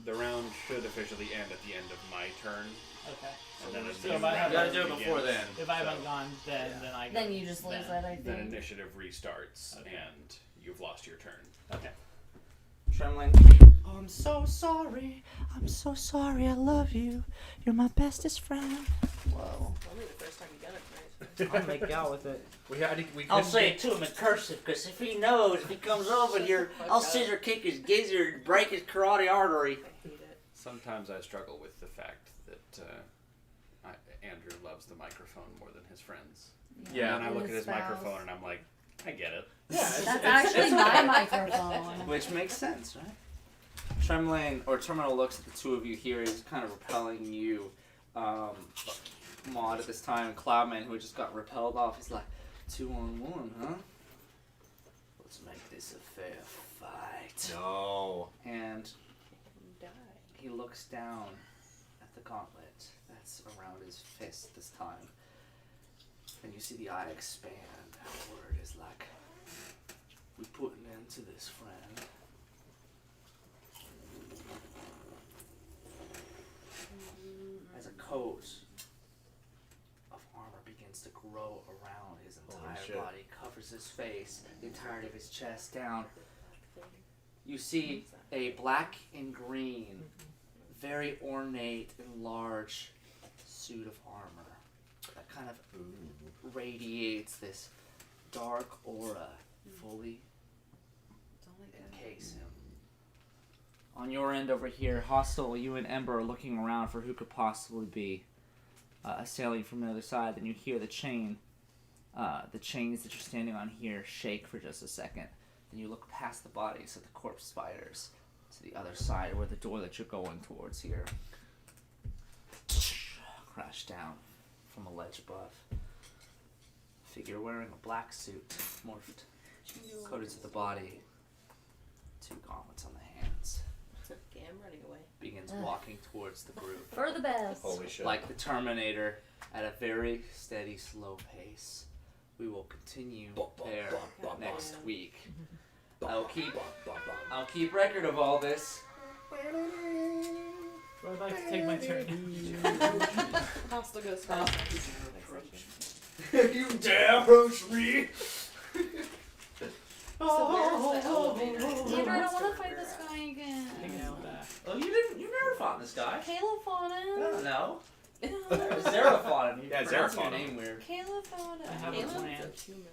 The round should officially end at the end of my turn, Okay. and then So if I You haven't, gotta do it before then. if I haven't gone, then Yeah. then I go. Then you just lose that, I then think. initiative restarts, Okay. and you've lost your turn. Okay. Trembling. Oh, I'm so sorry. I'm so sorry. I love you. You're my bestest friend. Whoa. Only the first time you done it tonight. I'll make out with it. We I'll say it to him in cursive, because if he knows, if he comes over here, I'll scissor kick his gizzard and break his carotid artery. I hate it. Sometimes I struggle with the fact that Andrew loves the microphone more than his friends. Yeah. And I look at his His spouse. microphone and I'm like, I get it. That's actually my microphone. Which makes sense, right? Trembling, or Terminal looks at the two of you here. He's kind of repelling you. Maud at this time, Cloudman, who had just got repelled off, he's like, 2-on-1, huh? Let's make this a fair fight. No. And Die. he looks down at the gauntlet that's around his fist this time. And you see the eye expand. That word is like, we put an end to this, friend. As a coat of armor begins to grow around his Holy entire shit. body, covers his face, the entirety of his chest down. You see a black and green, very ornate and large suit of armor that kind of radiates this dark aura, fully encase him. On your end over here, Hostile, you and Ember are looking around for who could possibly be assailing from the other side. Then you hear the chains that you're standing on here shake for just a second. Then you look past the bodies of the corpse spiders to the other side where the door that you're going towards here crash down from a ledge above. Figure wearing a black suit, morphed, coated to the body, 2 gauntlets on the hands. Okay, I'm running away. Begins walking towards the group. For the best. Holy shit. Like the Terminator, at a very steady, slow pace. We will continue there next week. I'll keep record of all this. So I'd like to take my turn. Hostile goes first. You dare approach me! So where's the elevator? Dude, I don't want to fight this guy again. Hanging out back. Oh, you never fought this guy. Caleb fought him. No. Zara fought him. You Yeah, pronounced Zara fought your him. name weird. Caleb fought I him. have a Caleb's plan. a human.